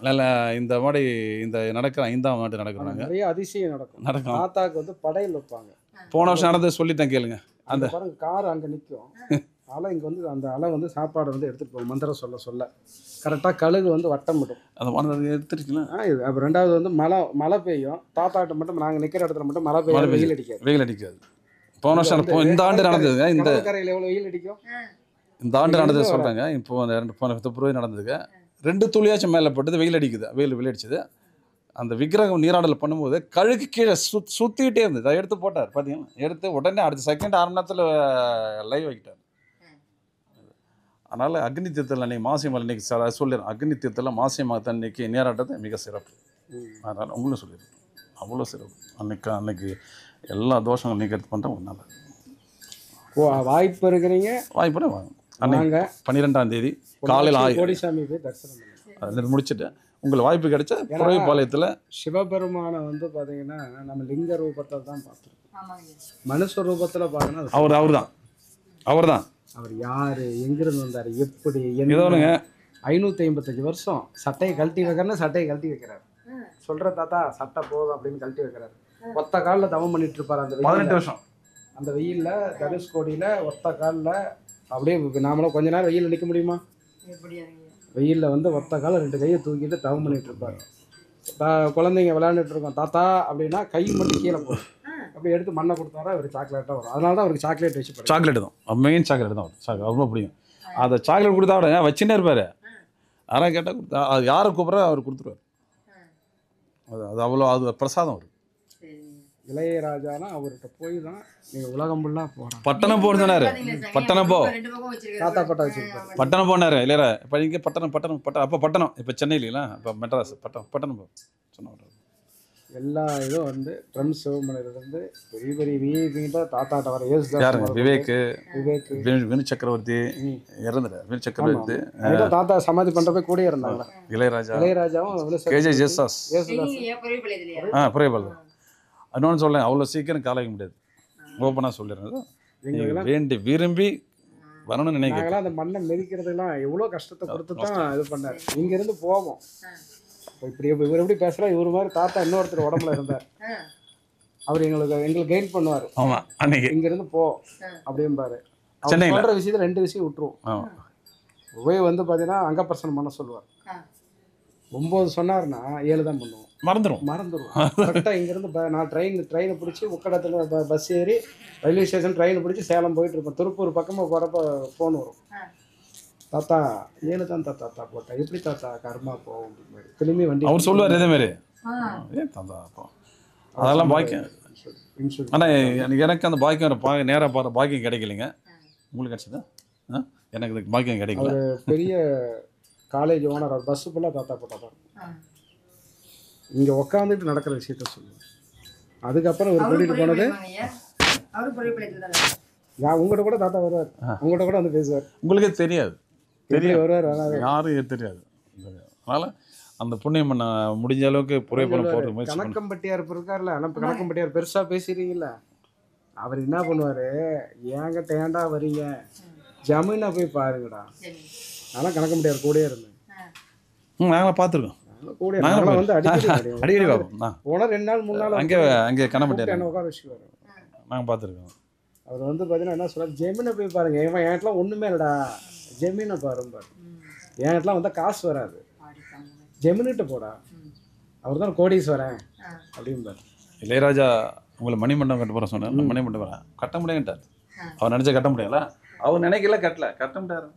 Speaker 8: நல்ல இந்த மாதிரி இந்த நடக்கிற 5ஆம் ஆண்டு நடக்கிறாங்க.
Speaker 4: நிறைய அதிசயம் நடக்கும். தாத்தாக்கு வந்து படையல் வைப்பாங்க.
Speaker 8: போன வருஷம் நடந்தது சொல்லிட்டேன் கேளுங்க. அந்த
Speaker 4: கார் அங்கே நிற்கும். அலை இங்கே வந்து அந்த அலை வந்து சாப்பாடு வந்து எடுத்துகிட்டு போகும். மந்திரம் சொல்ல கரெக்டாக கழுகு வந்து வட்டம் விடும்.
Speaker 8: அந்த மந்திரம் எடுத்துருச்சுன்னா
Speaker 4: அப்போ 2வது வந்து மழை பெய்யும். தாத்தாட்ட மட்டும் நாங்கள் நிற்கிற இடத்துல மட்டும் மழை பெய்யும்.
Speaker 8: வெயில் அடிக்காது. போன வருஷம் இந்த ஆண்டு நடந்ததுங்க. இந்த
Speaker 4: கரையில் எவ்வளோ வெயில் அடிக்கும்.
Speaker 8: இந்த ஆண்டு நடந்தது சொல்கிறாங்க. இப்போ அந்த போன பிப்ரவரி நடந்ததுங்க. 2 துளியாச்சும் மேலே போட்டது. வெயில் அடிக்குது. வெயில் அடிச்சது. அந்த விக்கிரகம் நீராடல் பண்ணும்போது கழுகு கீழே சுற்றிக்கிட்டே இருந்தது. அதை எடுத்து போட்டார். பார்த்தீங்கன்னா எடுத்து உடனே அடுத்த செகண்ட் 1/2 மணி நேரத்தில் லைவ் ஆகிட்டார். அதனால் அக்னி தீர்த்தத்தில் அன்றைக்கி மாசி மலை இன்றைக்கி சொல்லிடுறேன். அக்னி தீர்த்தத்தில் மாசி மகத்தை அன்றைக்கி நீராட்டது மிக சிறப்பு. அதனால் உங்களும் சொல்லிடுறேன். அவ்வளோ சிறப்பு. அன்னைக்கு எல்லா தோஷங்களும் நீக்கிறது பண்ணுறேன். ஒரு நாள்
Speaker 4: வாய்ப்பு இருக்கிறீங்க.
Speaker 8: வாய்ப்பு வாங்க. அன்னைக்கு 12ஆம் தேதி காலையில்
Speaker 4: கோடிசாமி போய் தரிசனம்
Speaker 8: அதில் முடிச்சுட்டு உங்களுக்கு வாய்ப்பு கிடைச்சா புறவைப்பாளையத்தில்
Speaker 4: சிவபெருமானை வந்து பார்த்தீங்கன்னா நம்ம லிங்க ரூபத்தை தான் பார்த்துருக்கோம். மனுஷ ரூபத்தில் பார்த்தீங்கன்னா
Speaker 8: அவர் தான்
Speaker 4: அவர் யார், எங்கிருந்து வந்தார், எப்படி என்ன 555 வருஷம் சட்டையை கழட்டி வைக்கிறேன்னு சட்டையை கழட்டி வைக்கிறார். சொல்கிற தாத்தா சட்டை போதும் அப்படின்னு கழட்டி வைக்கிறார். ஒத்த காலில் தவம் பண்ணிட்டு இருப்பார். அந்த
Speaker 8: 18 வருஷம்
Speaker 4: அந்த வெயிலில் தனுஷ்கோடியில் ஒத்த காலில் அப்படியே நாமளும் கொஞ்ச நேரம் வெயிலில் நிற்க முடியுமா? வெயிலில் வந்து ஒத்த காலம் 2 கையை தூக்கிட்டு தவம் பண்ணிட்டு இருப்பாரு. குழந்தைங்க விளையாண்டுட்டு இருக்கோம் தாத்தா அப்படின்னா கை மட்டும் கீழே போகும், அப்படி எடுத்து மண்ணை கொடுத்தாரா அவருக்கு சாக்லேட்டாக வரும். அதனால தான் அவருக்கு சாக்லேட் வச்சு
Speaker 8: சாக்லேட் தான் மெயின், சாக்லேட் தான் வரும். ரொம்ப பிடிக்கும். அதை சாக்லேட் கொடுத்தா விட வச்சுன்னே இருப்பார். யாராவது கேட்டால் கொடுத்தா அது யாரை கூப்பிட்றா அவர் கொடுத்துருவார். அது அவ்வளோ அது பிரசாதம் வரும்.
Speaker 4: இளையராஜானா அவர்கிட்ட போய் தான் நீங்கள் உலகம் ஃபுல்லாக போகிறாங்க.
Speaker 8: பட்டணம் போன்னு சொன்னார். பட்டணம் போ
Speaker 4: தாத்தா பட்டா வச்சுருப்பாரு.
Speaker 8: பட்டணம் போனார் இளையரா. இப்போ இங்கே பட்டணம் அப்போ பட்டணம், இப்போ சென்னை இல்லைங்களா, இப்போ மெட்ராஸ் பட்டணம் போ சொன்னார்.
Speaker 4: எல்லா இதுவும் வந்து ட்ரம் சிவமணிலிருந்து பெரிய பெரிய விஐபிங்கிட்ட தாத்தாட்ட வர
Speaker 8: யாருங்க? விவேக்
Speaker 4: விவேக்
Speaker 8: வினு சக்கரவர்த்தி இறந்துட்டார். வினு சக்கரவர்த்தி
Speaker 4: தாத்தா சமாதி பண்ணுறப்ப கூட இருந்தாங்க.
Speaker 8: இளையராஜாவும் கேஜே ஜெசாஸ் புரியப்படல. இன்னொன்று சொல்லேன், அவ்வளோ சீக்கிரம் காலைக்க முடியாது. ஓப்பனாக சொல்லிடுறேன். நீங்கள் வேண்டி விரும்பி வரணும்னு நினைக்கிறேன்.
Speaker 4: அந்த மண்ணை மிதிக்கிறதுலாம் எவ்வளோ கஷ்டத்தை கொடுத்து தான் இது பண்ணார். இங்கேருந்து போவோம். இப்படி இவர் எப்படி பேசுகிறா, இவர் மாதிரி தாத்தா இன்னொருத்தர் உடம்புல இருந்தார். அவர் எங்களுக்கு கைட் பண்ணுவார்.
Speaker 8: ஆமாம், அன்னைக்கு
Speaker 4: இங்கேருந்து போ அப்படிம்பாரு. சென்னையில் சொல்கிற விஷயத்தில் 2 விஷயம் விட்டுருவோம். போய் வந்து பார்த்தீங்கன்னா அங்கப்பர்சன் பண்ண சொல்லுவார். 9 சொன்னார்னா 7 தான் பண்ணுவோம். மறந்துடும். கரெக்டாக இங்கேருந்து நான் ட்ரெயினை பிடிச்சி உக்கடத்தில் பஸ் ஏறி ரயில்வே ஸ்டேஷன் ட்ரெயினை பிடிச்சி சேலம் போயிட்டு இருப்பேன். திருப்பூர் பக்கமாக போகிறப்ப ஃபோன் வரும். தாத்தா 7 தான் தாத்தா போட்டேன். எப்படி தாத்தா கர்மா போகும் அப்படின்னு திரும்பி வண்டி
Speaker 8: அவர் சொல்லுவார். இதேமாரி தாத்தா அதெல்லாம் பாக்கியம். ஆனால் எனக்கு அந்த பாக்கியம் நேராக போகிற பாக்கியம் கிடைக்கலைங்க. உங்களுக்கு கிடைச்சதா? எனக்கு இதுக்கு பாக்கியம் கிடைக்கல.
Speaker 4: பெரிய காலேஜ் ஓனர் அவர் பஸ்ஸு ஃபுல்லாக தாத்தா போட்டார். இங்கே உட்காந்துட்டு நடக்கிற விஷயத்த சொல்லுவேன். அதுக்கப்புறம் ஒரு கூட்டிகிட்டு போனது உங்கள்கிட்ட கூட தாத்தா வருவார். உங்கள்கிட்ட கூட வந்து பேசுவார்.
Speaker 8: உங்களுக்கே தெரியாது
Speaker 4: வருவார்.
Speaker 8: யாரும் தெரியாது. அதனால் அந்த புண்ணியம் பண்ண முடிஞ்ச அளவுக்கு புகைப்படம் போடுறது முயற்சி.
Speaker 4: கணக்கம்பட்டியார் இருக்கார்ல, ஆனால் கணக்கம்பட்டியார் பெருசாக பேசுறீங்கல்ல, அவர் என்ன பண்ணுவார், ஏங்கிட்ட ஏண்டா வரீங்க, ஜமீனை போய் பாருங்கடா. அதெல்லாம் கணக்கம்பட்டியார் கூடயே இருந்தேன்.
Speaker 8: நாங்களாம் பார்த்துருக்கோம்.
Speaker 4: வந்து
Speaker 8: அடிக்கடி பார்ப்போம்.
Speaker 4: போனால் 2 நாள் 3 நாள்
Speaker 8: அங்கே கணக்கம்பட்டியார்
Speaker 4: என்ன உட்கார வச்சுக்குவார்.
Speaker 8: நாங்கள் பார்த்துருக்கோம்.
Speaker 4: அவர் வந்து பார்த்தீங்கன்னா என்ன சொல்கிறார், ஜமீனை போய் பாருங்க. என்கிட்டலாம் ஒன்றுமே இல்லைடா, ஜமீனை பாரும்பார். என்கிட்டலாம் வந்தால் காசு வராது, ஜமீன்கிட்ட போடா, அவர் தான் கோடீஸ்வரன் அப்படிம்பார்.
Speaker 8: இளையராஜா உங்களை மணிமண்டபம் கட்ட போகிற சொன்னார். மணிமண்டபம் கட்ட முடியாட்டார். அவர் நினச்சா கட்ட முடியல. அவர் நினைக்கல, கட்ட முடியாது.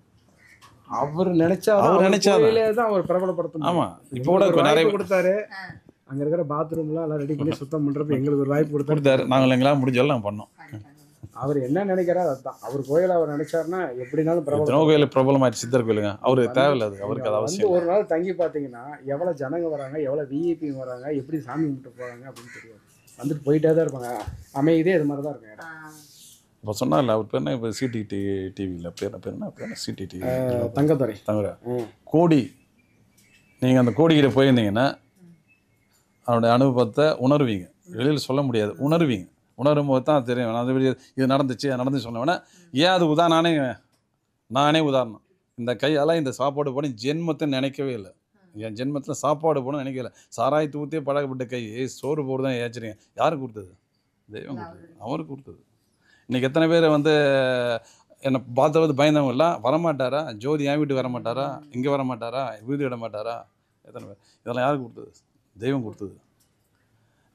Speaker 4: அவர் நினைச்சா தான் அவர் பிரபலப்படுத்தணும்.
Speaker 8: ஆமாம், இப்போ கூட நிறைய
Speaker 4: கொடுத்தாரு. அங்கே இருக்கிற பாத்ரூம்லாம் எல்லாம் ரெடி பண்ணி சுத்தம் பண்ணுறப்ப எங்களுக்கு ஒரு வாய்ப்பு கொடுத்தாரு.
Speaker 8: நாங்கள் எங்களால் முடிஞ்சாலும் நாங்கள் பண்ணோம்.
Speaker 4: அவர் என்ன நினைக்கிறார் அதுதான். அவர் கோயில் அவர் நினைச்சாருன்னா எப்படினாலும் பிரபலம்.
Speaker 8: கோயில் பிரபலமாயிடுச்சு. சித்தர் கோயிலுங்க அவருக்கு தேவையில்லை. அது அவருக்கு அது அவசியம்.
Speaker 4: ஒரு நாள் தங்கி பார்த்தீங்கன்னா எவ்வளோ ஜனங்க வராங்க, எவ்வளோ விஐபி வராங்க, எப்படி சாமி கும்பிட்டு போகிறாங்க அப்படின்னு தெரியாது. வந்துட்டு போயிட்டே தான் இருப்பாங்க. அமைதியே இது மாதிரி தான் இருக்கும்.
Speaker 8: இப்போ சொன்னார்ல அவர் பேர் என்ன, இப்போ சிடி டிவியில் பேர் என்ன சிடி டிவி
Speaker 4: தங்கத்துறை
Speaker 8: கோடி. நீங்கள் அந்த கோடிக்கிட்ட போயிருந்தீங்கன்னா அவனுடைய அனுபவத்தை உணர்வீங்க. வெளியில் சொல்ல முடியாது, உணர்வீங்க. உணரும் போது தான் தெரியும். அது இது நடந்துச்சு சொன்னவொன்னே ஏன் அது நானே உதாரணம். இந்த கையால் இந்த சாப்பாடு போட ஜென்மத்தை நினைக்கவே இல்லை. என் ஜென்மத்தில் சாப்பாடு போட நினைக்கல. சாராயத்து ஊற்றியே பழக்கப்பட்ட கை சோறு போடு தான் ஏச்சுறீங்க. யாருக்கு கொடுத்தது? தெய்வம் கொடுத்தது. அவருக்கு கொடுத்தது. இன்றைக்கி எத்தனை பேர் வந்து என்னை பார்த்தவது பயந்தவங்க எல்லாம் வரமாட்டாரா? ஜோதி என் வீட்டுக்கு வரமாட்டாரா? இங்கே வரமாட்டாரா? வீடு விட மாட்டாரா? எத்தனை பேர்? இதெல்லாம் யாருக்கு கொடுத்தது? தெய்வம் கொடுத்தது.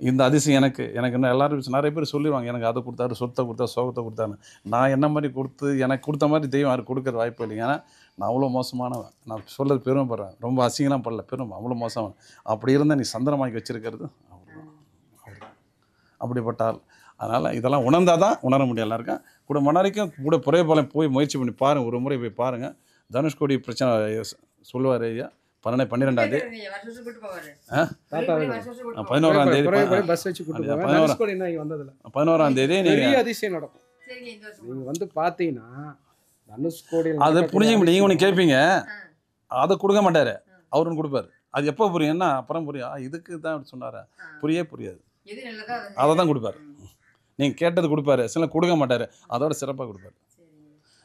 Speaker 8: இந்த அதிசயம் எனக்கு இன்னும் எல்லோரும் நிறைய பேர் சொல்லிடுவாங்க, எனக்கு அதை கொடுத்தாரு, சொத்தை கொடுத்தாரு, சோகத்தை கொடுத்தாரு. நான் என்ன மாதிரி எனக்கு கொடுத்த மாதிரி தெய்வம் யாருக்கு கொடுக்குற வாய்ப்பு இல்லை. ஏன்னா நான் அவ்வளோ மோசமானவன். நான் சொல்கிறது பெருமைப்படுறேன். ரொம்ப அசிங்கலாம் படல, பெருமை. அவ்வளோ மோசமானவன். அப்படி இருந்தால் நீ சந்திரமாக்கி வச்சுருக்கிறது அவர்தான். அப்படிப்பட்டால் அதனால் இதெல்லாம் உணர்ந்தால் தான் உணர முடியும். எல்லாருக்கும் கூட மணரைக்கும் கூட புறையபாளையம் போய் முயற்சி பண்ணி பாருங்கள். ஒரு முறை போய் பாருங்கள். தனுஷ்கோடி பிரச்சனை சொல்லுவார் ஐயா. 12ஆம் தேதி 11ஆம் தேதி நீங்கள்
Speaker 4: அதிசயம் நடக்கும். நீங்கள் வந்து பார்த்தீங்கன்னா தனுஷ்கோடி
Speaker 8: அதை புரிஞ்சுக்க முடியும். நீங்கள் ஒன்று கேட்பீங்க, அதை கொடுக்க மாட்டார், அவருன்னு கொடுப்பார். அது எப்போ புரியும்னா அப்புறம் புரியும். இதுக்கு தான் அப்படி சொன்னார், புரியாது. அதை தான் கொடுப்பார். நீங்கள் கேட்டது கொடுப்பாரு, சில கொடுக்க மாட்டார், அதோட சிறப்பாக கொடுப்பார்.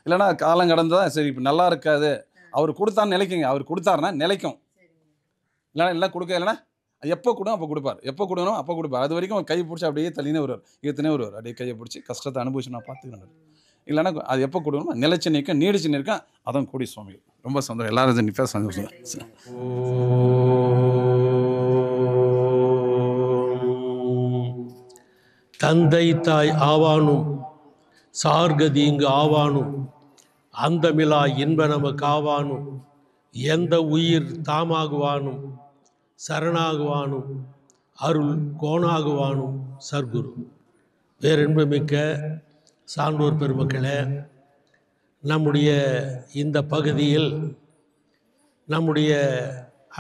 Speaker 8: இல்லைன்னா காலம் கடந்து தான் சரி இப்போ நல்லா இருக்காது. அவர் கொடுத்தான்னு நிலைக்குங்க. அவர் கொடுத்தாருன்னா நிலைக்கும். இல்லை கொடுக்க இல்லைன்னா எப்போ கொடுங்க அப்போ கொடுப்பார். எப்போ கொடுக்கணும் அப்போ கொடுப்பார். அது வரைக்கும் கை பிடிச்சி அப்படியே தள்ளினே வருவார், ஈர்த்தனே வருவார். அப்படியே கையை பிடிச்சி கஷ்டத்தை அனுபவிச்சு நான் பார்த்துக்கிறேன். இல்லைன்னா அது எப்போ கூடுவோம் நிலைச்சு நிற்கும் நீடிச்சு நிற்கும். அதான் கூடி சுவாமிகள். ரொம்ப சந்தோஷம். எல்லாரும் நிற்பா சந்தோஷம்.
Speaker 10: தந்தை தாய் ஆவானும் சார்கதி இங்கு ஆவானும் அந்தமிலா இன்ப நமக்கு ஆவானும் எந்த உயிர் தாமாகுவானும் சரணாகுவானும் அருள் கோணாகுவானும் சர்க்குரு. பேரின்பமிக்க சான்றோர் பெருமக்களே, நம்முடைய இந்த பகுதியில் நம்முடைய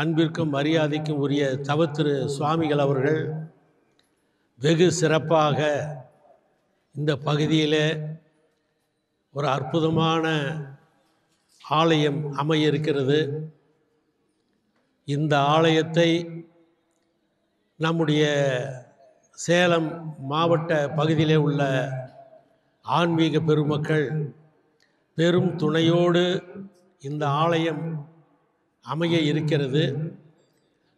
Speaker 10: அன்பிற்கும் மரியாதைக்கும் உரிய தவத்திரு சுவாமிகள் அவர்கள் வெகு சிறப்பாக இந்த பகுதியிலே ஒரு அற்புதமான ஆலயம் அமைய இருக்கிறது. இந்த ஆலயத்தை நம்முடைய சேலம் மாவட்ட பகுதியிலே உள்ள ஆன்மீக பெருமக்கள் பெரும் துணையோடு இந்த ஆலயம் அமைய இருக்கிறது.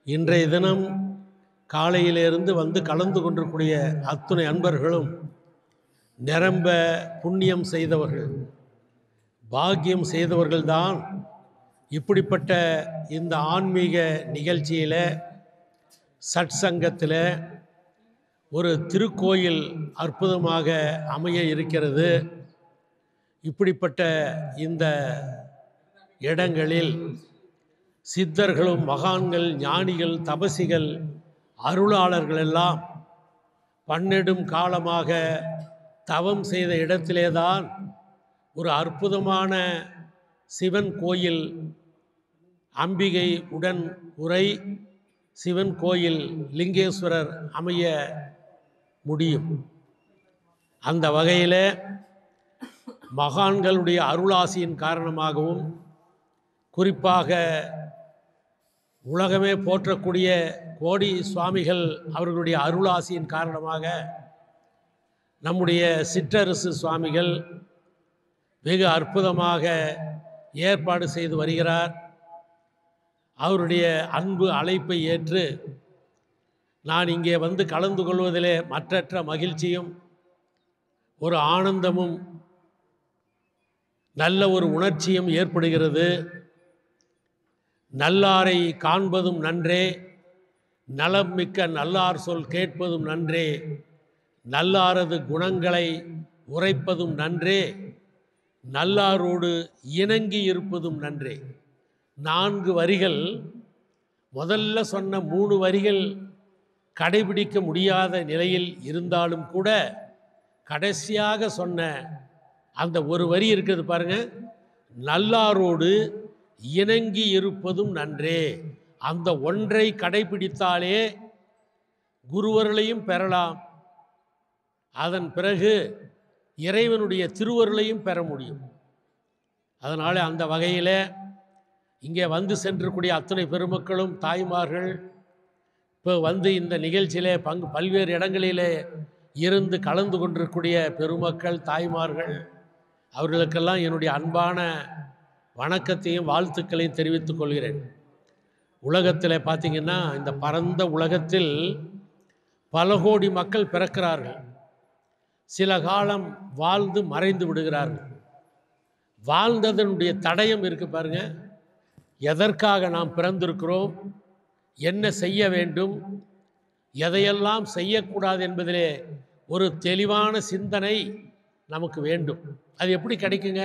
Speaker 10: இன்றைய தினம் காலையிலிருந்து வந்து கலந்து கொண்டிருக்கூடிய அத்துணை அன்பர்களும் நிரம்ப புண்ணியம் செய்தவர்கள், பாக்கியம் செய்தவர்கள்தான். இப்படிப்பட்ட இந்த ஆன்மீக நிகழ்ச்சியில் சட்சங்கத்தில் ஒரு திருக்கோயில் அற்புதமாக அமைய இருக்கிறது. இப்படிப்பட்ட இந்த இடங்களில் சித்தர்களும் மகான்கள் ஞானிகள் தபசிகள் அருளாளர்கள் எல்லாம் பன்னெடும் காலமாக தவம் செய்த இடத்திலேதான் ஒரு அற்புதமான சிவன் கோயில், அம்பிகை உடன் உரை சிவன் கோயில் லிங்கேஸ்வரர் அமைய முடியும். அந்த வகையில் மகான்களுடைய அருளாசியின் காரணமாகவும் குறிப்பாக உலகமே போற்றக்கூடிய கோடி சுவாமிகள் அவர்களுடைய அருளாசியின் காரணமாக நம்முடைய சிற்றரசு சுவாமிகள் வெகு அற்புதமாக ஏற்பாடு செய்து வருகிறார். அவருடைய அன்பு அழைப்பை ஏற்று நான் இங்கே வந்து கலந்து கொள்வதிலே மற்றற்ற மகிழ்ச்சியும் ஒரு ஆனந்தமும் நல்ல ஒரு உணர்ச்சியும் ஏற்படுகிறது. நல்லாரை காண்பதும் நன்றே, நலம் மிக்க நல்லார் சொல் கேட்பதும் நன்றே, நல்லாரது குணங்களை உரைப்பதும் நன்றே, நல்லாரோடு இணங்கி இருப்பதும் நன்றே. 4 வரிகள், முதல்ல சொன்ன 3 வரிகள் கடைபிடிக்க முடியாத நிலையில் இருந்தாலும் கூட கடைசியாக சொன்ன அந்த ஒரு வரி இருக்குது பாருங்க, நல்லாரோடு இணங்கி இருப்பதும் நன்றே. அந்த ஒன்றை கடைபிடித்தாலே குருவர்களையும் பெறலாம், அதன் பிறகு இறைவனுடைய திருவருளையும் பெற முடியும். அதனால் அந்த வகையில் இங்கே வந்து சென்றக்கூடிய அத்தனை பெருமக்களும் தாய்மார்கள் இப்போ வந்து இந்த நிகழ்ச்சியிலே பல்வேறு இடங்களிலே இருந்து கலந்து கொண்டிருக்கக்கூடிய பெருமக்கள் தாய்மார்கள் அவர்களுக்கெல்லாம் என்னுடைய அன்பான வணக்கத்தையும் வாழ்த்துக்களையும் தெரிவித்துக் கொள்கிறேன். உலகத்தில் பார்த்திங்கன்னா, இந்த பரந்த உலகத்தில் பல கோடி மக்கள் பிறக்கிறார்கள், சில காலம் வாழ்ந்து மறைந்து விடுகிறார்கள். வாழ்ந்ததனுடைய தடயம் இருக்குது பாருங்க. எதற்காக நாம் பிறந்திருக்கிறோம், என்ன செய்ய வேண்டும், எதையெல்லாம் செய்யக்கூடாது என்பதிலே ஒரு தெளிவான சிந்தனை நமக்கு வேண்டும். அது எப்படி கிடைக்குங்க?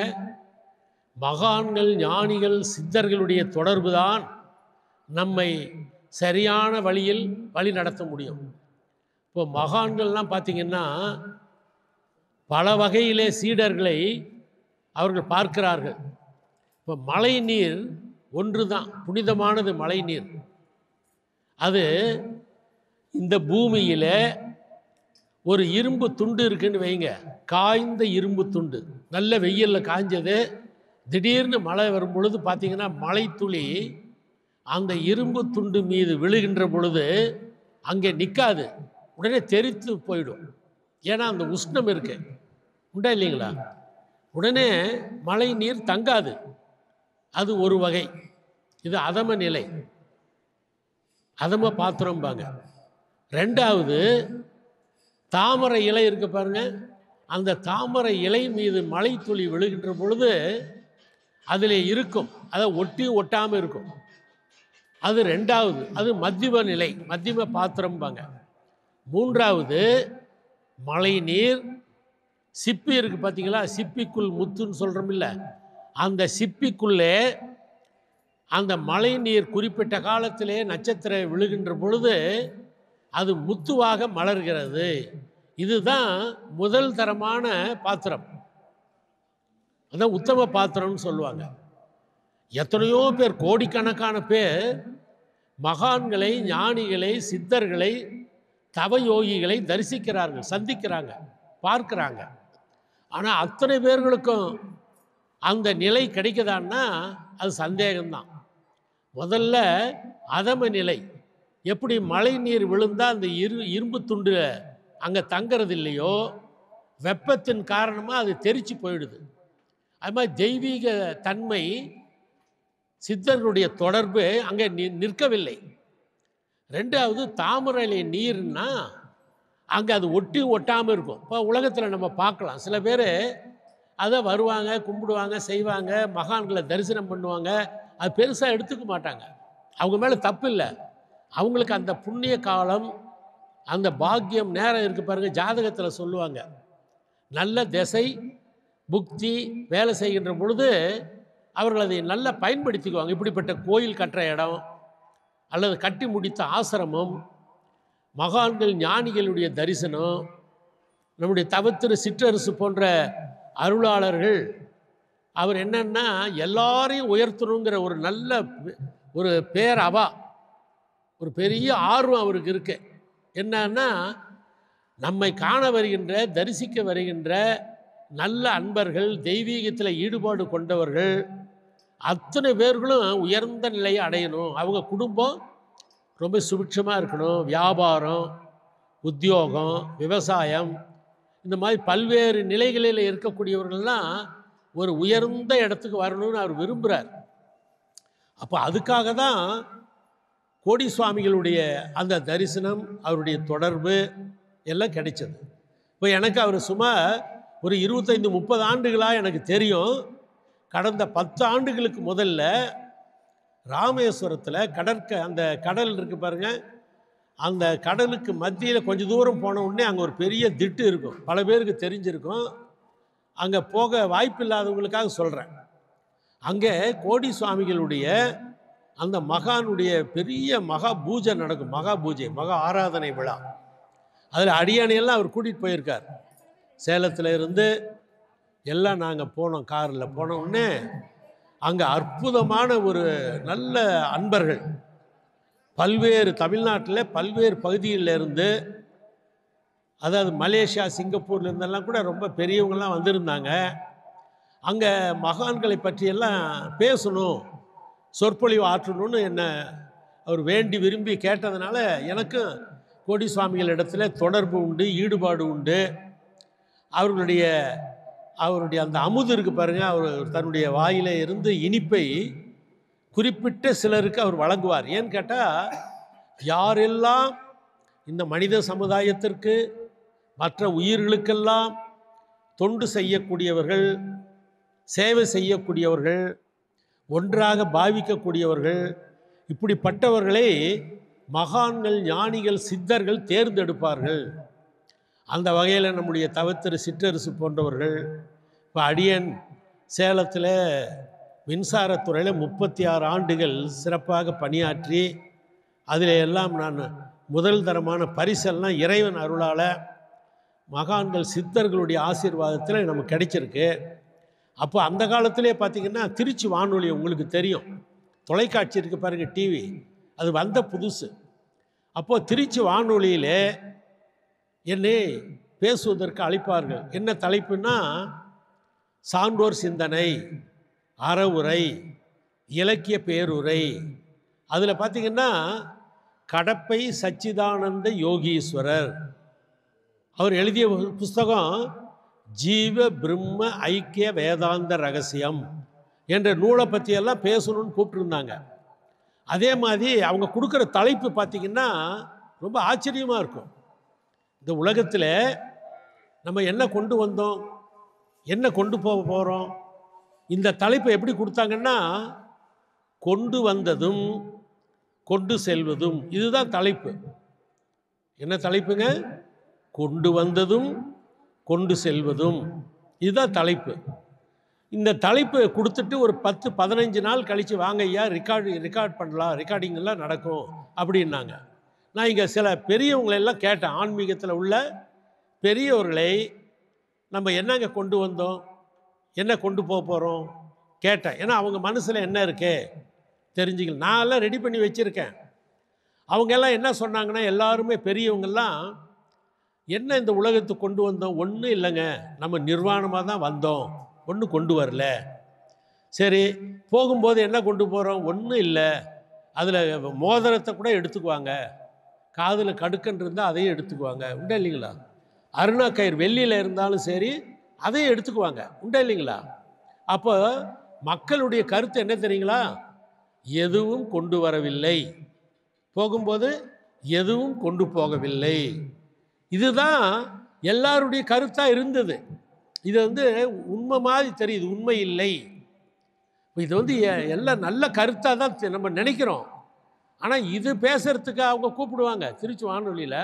Speaker 10: மகான்கள் ஞானிகள் சித்தர்களுடைய தொடர்பு தான் நம்மை சரியான வழியில் வழி நடத்த முடியும். இப்போ மகான்கள்லாம் பார்த்திங்கன்னா பல வகையிலே சீடர்களை அவர்கள் பார்க்கிறார்கள். இப்போ மழை நீர் ஒன்று தான் புனிதமானது. மழை நீர் அது இந்த பூமியில் ஒரு இரும்பு துண்டு இருக்குன்னு வைங்க, காய்ந்த இரும்பு துண்டு, நல்ல வெயிலில் காய்ஞ்சது. திடீர்னு மழை வரும் பொழுது பார்த்திங்கன்னா மழை துளி அந்த இரும்பு துண்டு மீது விழுகின்ற பொழுது அங்கே நிற்காது, உடனே தெரித்து போயிடும். ஏன்னா அந்த உஷ்ணம் இருக்கு, உண்டா இல்லைங்களா? உடனே மழை நீர் தங்காது. அது ஒரு வகை. இது அதம நிலை, அதம பாத்திரம்பாங்க. ரெண்டாவது, தாமரை இலை இருக்கு பாருங்க, அந்த தாமரை இலை மீது மழை துளி விழுகின்ற பொழுது அதில் இருக்கும், அதை ஒட்டி ஒட்டாமல் இருக்கும். அது ரெண்டாவது, அது மத்தியம நிலை, மத்தியம பாத்திரம்பாங்க. மூன்றாவது மழை நீர் சிப்பி இருக்குது பார்த்தீங்களா, சிப்பிக்குள் முத்துன்னு சொல்கிறோம் இல்லை, அந்த சிப்பிக்குள்ளே அந்த மழை நீர் குறிப்பிட்ட காலத்திலே நட்சத்திரம் விழுகின்ற பொழுது அது முத்துவாக மலர்கிறது. இதுதான் முதல் தரமான பாத்திரம், அதான் உத்தம பாத்திரம்னு சொல்லுவாங்க. எத்தனையோ பேர், கோடிக்கணக்கான பேர் மகான்களை, ஞானிகளை, சித்தர்களை, தவயோகிகளை தரிசிக்கிறார்கள், சந்திக்கிறாங்க, பார்க்குறாங்க. ஆனால் அத்தனை பேர்களுக்கும் அந்த நிலை கிடைக்குதான்னா அது சந்தேகம்தான். முதல்ல அதம நிலை, எப்படி மழை நீர் விழுந்தால் அந்த இரும்பு துண்டு அங்கே தங்கிறது இல்லையோ, வெப்பத்தின் காரணமாக அது தெரிச்சு போயிடுது. அது மாதிரி தெய்வீக தன்மை, சித்தர்களுடைய தொடர்பு அங்கே நிற்கவில்லை. ரெண்டாவது தாமரை நீர்னா அங்கே அது ஒட்டி ஒட்டாமல் இருக்கும். இப்போ உலகத்தில் நம்ம பார்க்கலாம், சில பேர் அதை வருவாங்க, கும்பிடுவாங்க, செய்வாங்க, மகான்களை தரிசனம் பண்ணுவாங்க, அது பெருசாக எடுத்துக்க மாட்டாங்க. அவங்க மேலே தப்பு இல்லை, அவங்களுக்கு அந்த புண்ணிய காலம், அந்த பாக்கியம், நேரம் இருக்குது பாருங்கள், ஜாதகத்தில் சொல்லுவாங்க. நல்ல திசை புக்தி வேலை செய்கின்ற பொழுது அவர்கள் அதை நல்லா பயன்படுத்திக்குவாங்க. இப்படிப்பட்ட கோயில் கட்டுற இடம் அல்லது கட்டி முடித்த ஆசிரமம், மகான்கள் ஞானிகளுடைய தரிசனம், நம்முடைய தவத்திரு சிற்றரசு போன்ற அருளாளர்கள், அவர் என்னன்னா எல்லாரையும் உயர்த்தணுங்கிற ஒரு நல்ல ஒரு பேரவா, ஒரு பெரிய ஆர்வம் அவருக்கு இருக்கு. என்னன்னா நம்மை காண வருகின்ற, தரிசிக்க வருகின்ற நல்ல அன்பர்கள், தெய்வீகத்தில் ஈடுபாடு கொண்டவர்கள் அத்தனை பேர்களும் உயர்ந்த நிலையை அடையணும். அவங்க குடும்பம் ரொம்ப சுபிட்சமாக இருக்கணும். வியாபாரம், உத்தியோகம், விவசாயம், இந்த மாதிரி பல்வேறு நிலைகளில் இருக்கக்கூடியவர்கள்லாம் ஒரு உயர்ந்த இடத்துக்கு வரணும்னு அவர் விரும்புகிறார். அப்போ அதுக்காக தான் கோடி சுவாமிகளுடைய அந்த தரிசனம், அவருடைய தொடர்பு எல்லாம் கிடைச்சது. இப்போ எனக்கு அவர் சுமார் ஒரு 25-30 ஆண்டுகளாக எனக்கு தெரியும். கடந்த 10 ஆண்டுகளுக்கு முதல்ல ராமேஸ்வரத்தில் அந்த கடல் இருக்குது பாருங்கள், அந்த கடலுக்கு மத்தியில் கொஞ்சம் தூரம் போன உடனே அங்கே ஒரு பெரிய திட்டு இருக்கும், பல பேருக்கு தெரிஞ்சிருக்கும். அங்கே போக வாய்ப்பு இல்லாதவங்களுக்காக சொல்கிறேன். அங்கே கோடி சுவாமிகளுடைய அந்த மகானுடைய பெரிய மகா பூஜை நடக்கும், மகா பூஜை, மகா ஆராதனை விழா. அதில் அடியானையெல்லாம் அவர் கூட்டிகிட்டு போயிருக்கார். சேலத்தில் இருந்து எல்லாம் நாங்கள் போனோம், காரில் போன உடனே அங்கே அற்புதமான ஒரு நல்ல அன்பர்கள், பல்வேறு தமிழ்நாட்டில் பல்வேறு பகுதிகளில் இருந்து, அதாவது மலேசியா, சிங்கப்பூர்ல இருந்தெல்லாம் கூட ரொம்ப பெரியவங்கள்லாம் வந்திருந்தாங்க. அங்கே மகான்களை பற்றியெல்லாம் பேசணும், சொற்பொழிவு ஆற்றணும்னு என்ன அவர் வேண்டி விரும்பி கேட்டதுனால எனக்கும் கோடி சுவாமிகள் இடத்துல தொடர்பு உண்டு, ஈடுபாடு உண்டு. அவருடைய அந்த அமுது இருக்குது பாருங்கள், அவர் தன்னுடைய வாயில இருந்து இனிப்பை குறிப்பிட்ட சிலருக்கு அவர் வழங்குவார். ஏன்னு கேட்டால், யாரெல்லாம் இந்த மனித சமுதாயத்திற்கு, மற்ற உயிர்களுக்கெல்லாம் தொண்டு செய்யக்கூடியவர்கள், சேவை செய்யக்கூடியவர்கள், ஒன்றாக பாவிக்கக்கூடியவர்கள், இப்படிப்பட்டவர்களை மகான்கள், ஞானிகள், சித்தர்கள் தேர்ந்தெடுப்பார்கள். அந்த வகையில் நம்முடைய தவத்திரு சிற்றரசு போன்றவர்கள், இப்போ அடியன் சேலத்தில் மின்சாரத்துறையில் 36 ஆண்டுகள் சிறப்பாக பணியாற்றி, அதில் எல்லாம் நான் முதல் தரமான பரிசெல்லாம் இறைவன் அருளால் மகான்கள் சித்தர்களுடைய ஆசீர்வாதத்தில் நமக்கு கிடைச்சிருக்கு. அப்போ அந்த காலத்திலே பார்த்திங்கன்னா திருச்சி வானொலி உங்களுக்கு தெரியும், தொலைக்காட்சி இருக்குது பாருங்கள், டிவி, அது வந்த புதுசு. அப்போது திருச்சி வானொலியில் என்னை பேசுவதற்கு அழைப்பார்கள். என்ன தலைப்புன்னா, சான்றோர் சிந்தனை, அறவுரை, இலக்கிய பேருரை. அதில் பார்த்திங்கன்னா கடப்பை சச்சிதானந்த யோகீஸ்வரர் அவர் எழுதிய புஸ்தகம் ஜீவ பிரம்ம ஐக்கிய வேதாந்த ரகசியம் என்ற நூலை பற்றியெல்லாம் பேசணும்னு கூப்பிட்டுருந்தாங்க. அதே மாதிரி அவங்க கொடுக்குற தலைப்பு பார்த்திங்கன்னா ரொம்ப ஆச்சரியமாக இருக்கும். இந்த உலகத்தில் நம்ம என்ன கொண்டு வந்தோம், என்ன கொண்டு போக போகிறோம். இந்த தலைப்பை எப்படி கொடுத்தாங்கன்னா, கொண்டு வந்ததும் கொண்டு செல்வதும். இதுதான் தலைப்பு. என்ன தலைப்புங்க? கொண்டு வந்ததும் கொண்டு செல்வதும். இதுதான் தலைப்பு. இந்த தலைப்பு கொடுத்துட்டு ஒரு 10-15 நாள் கழித்து வாங்க ஐயா ரெக்கார்ட் பண்ணலாம், ரெக்கார்டிங்கெல்லாம் நடக்கும் அப்படின்னாங்க. நான் இங்கே சில பெரியவங்களெல்லாம் கேட்டேன், ஆன்மீகத்தில் உள்ள பெரியவர்களை, நம்ம என்னங்க கொண்டு வந்தோம், என்ன கொண்டு போக போகிறோம் கேட்டேன். ஏன்னா அவங்க மனசில் என்ன இருக்கே தெரிஞ்சுக்கல. நான் எல்லாம் ரெடி பண்ணி வச்சுருக்கேன். அவங்க எல்லாம் என்ன சொன்னாங்கன்னா, எல்லாருமே பெரியவங்கெல்லாம் என்ன இந்த உலகத்துக்கு கொண்டு வந்தோம், ஒன்றும் இல்லைங்க, நம்ம நிர்வாணமாக தான் வந்தோம், ஒன்றும் கொண்டு வரல. சரி, போகும்போது என்ன கொண்டு போகிறோம், ஒன்றும் இல்லை, அதில் மோதிரத்தை கூட எடுத்துக்குவாங்க, காதில் கடுக்கன் இருந்தால் அதையும் எடுத்துக்குவாங்க, உண்டா இல்லைங்களா? அருணா கயிறு வெள்ளியில் இருந்தாலும் சரி அதையும் எடுத்துக்குவாங்க, உண்டா இல்லைங்களா? அப்போ மக்களுடைய கருத்து என்ன தெரியுங்களா? எதுவும் கொண்டு வரவில்லை, போகும்போது எதுவும் கொண்டு போகவில்லை. இதுதான் எல்லாருடைய கருத்தாக இருந்தது. இது உண்மை மாதிரி தெரியுது, உண்மை இல்லை. இது எல்லாம் நல்ல கருத்தாக தான் நம்ம நினைக்கிறோம். ஆனால் இது பேசுகிறதுக்கு அவங்க கூப்பிடுவாங்க திருச்சி வானொலியில்.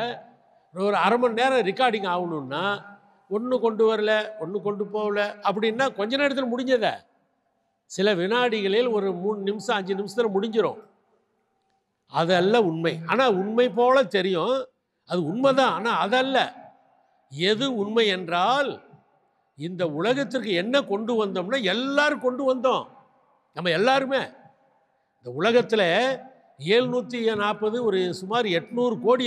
Speaker 10: ஒரு அரை மணி நேரம் ரெக்கார்டிங் ஆகணுன்னா ஒன்று கொண்டு வரல, ஒன்று கொண்டு போகல அப்படின்னா கொஞ்ச நேரத்தில் முடிஞ்சதை சில வினாடிகளில் ஒரு 3 நிமிஷம் 5 நிமிஷத்தில் முடிஞ்சிடும். அதல்ல உண்மை. ஆனால் உண்மை போல தெரியும், அது உண்மைதான். ஆனால் அதல்ல. எது உண்மை என்றால், இந்த உலகத்திற்கு என்ன கொண்டு வந்தோம்னா எல்லாரும் கொண்டு வந்தோம். நம்ம எல்லாருமே இந்த உலகத்தில் 740 ஒரு சுமார் 800 கோடி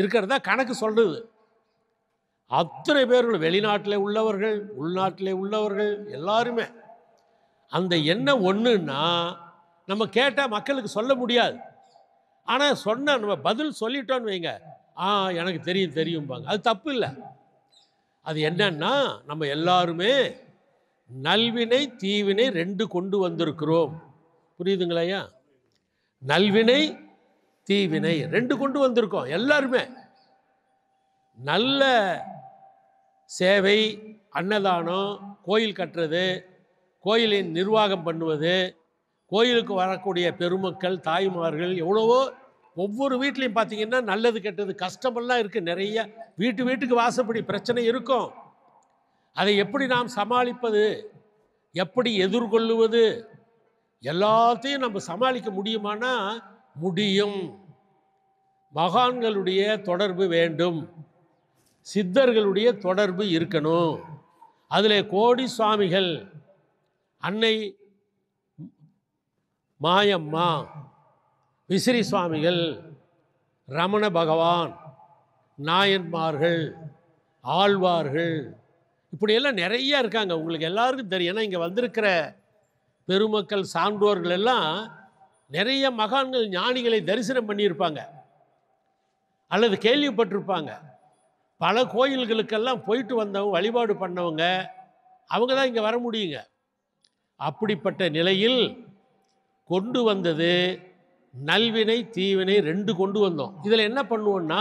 Speaker 10: இருக்கிறதா கணக்கு சொல்கிறது. அத்தனை பேர்கள், வெளிநாட்டில் உள்ளவர்கள், உள்நாட்டில் உள்ளவர்கள், எல்லாருமே அந்த என்ன ஒன்றுன்னா நம்ம கேட்டால் மக்களுக்கு சொல்ல முடியாது. ஆனால் சொன்னால் நம்ம பதில் சொல்லிட்டோன்னு வைங்க, எனக்கு தெரியும்பாங்க. அது தப்பு இல்லை. அது என்னன்னா, நம்ம எல்லாருமே நல்வினை தீவினை 2 கொண்டு வந்திருக்கிறோம். புரியுதுங்களா ஐயா? நல்வினை தீவினை 2 கொண்டு வந்திருக்கோம் எல்லாருமே. நல்ல சேவை, அன்னதானம், கோயில் கட்டுறது, கோயிலின் நிர்வாகம் பண்ணுவது, கோயிலுக்கு வரக்கூடிய பெருமக்கள், தாய்மார்கள் எவ்வளவோ, ஒவ்வொரு வீட்லேயும் பார்த்தீங்கன்னா நல்லது கெட்டது கஷ்டமெல்லாம் இருக்குது. நிறைய வீட்டுக்கு வாசப்படி பிரச்சனை இருக்கும். அதை எப்படி நாம் சமாளிப்பது, எப்படி எதிர்கொள்ளுவது, எல்லாத்தையும் நம்ம சமாளிக்க முடியுமானா முடியும். மகான்களுடைய தொடர்பு வேண்டும், சித்தர்களுடைய தொடர்பு இருக்கணும். அதில் கோடி சுவாமிகள், அன்னை மாயம்மா, விசிறி சுவாமிகள், ரமண பகவான், நாயன்மார்கள், ஆழ்வார்கள், இப்படியெல்லாம் நிறைய இருக்காங்க. உங்களுக்கு எல்லாருக்கும் தெரியும். ஏன்னா இங்கே வந்திருக்கிற பெருமக்கள், சான்றோர்கள் எல்லாம் நிறைய மகான்கள், ஞானிகளை தரிசனம் பண்ணியிருப்பாங்க அல்லது கேள்விப்பட்டிருப்பாங்க. பல கோயில்களுக்கெல்லாம் போயிட்டு வந்தவங்க, வழிபாடு பண்ணவங்க, அவங்க தான் இங்கே வர முடியுங்க. அப்படிப்பட்ட நிலையில் கொண்டு வந்தது நல்வினை தீவினை 2 கொண்டு வந்தோம். இதில் என்ன பண்ணுவோன்னா,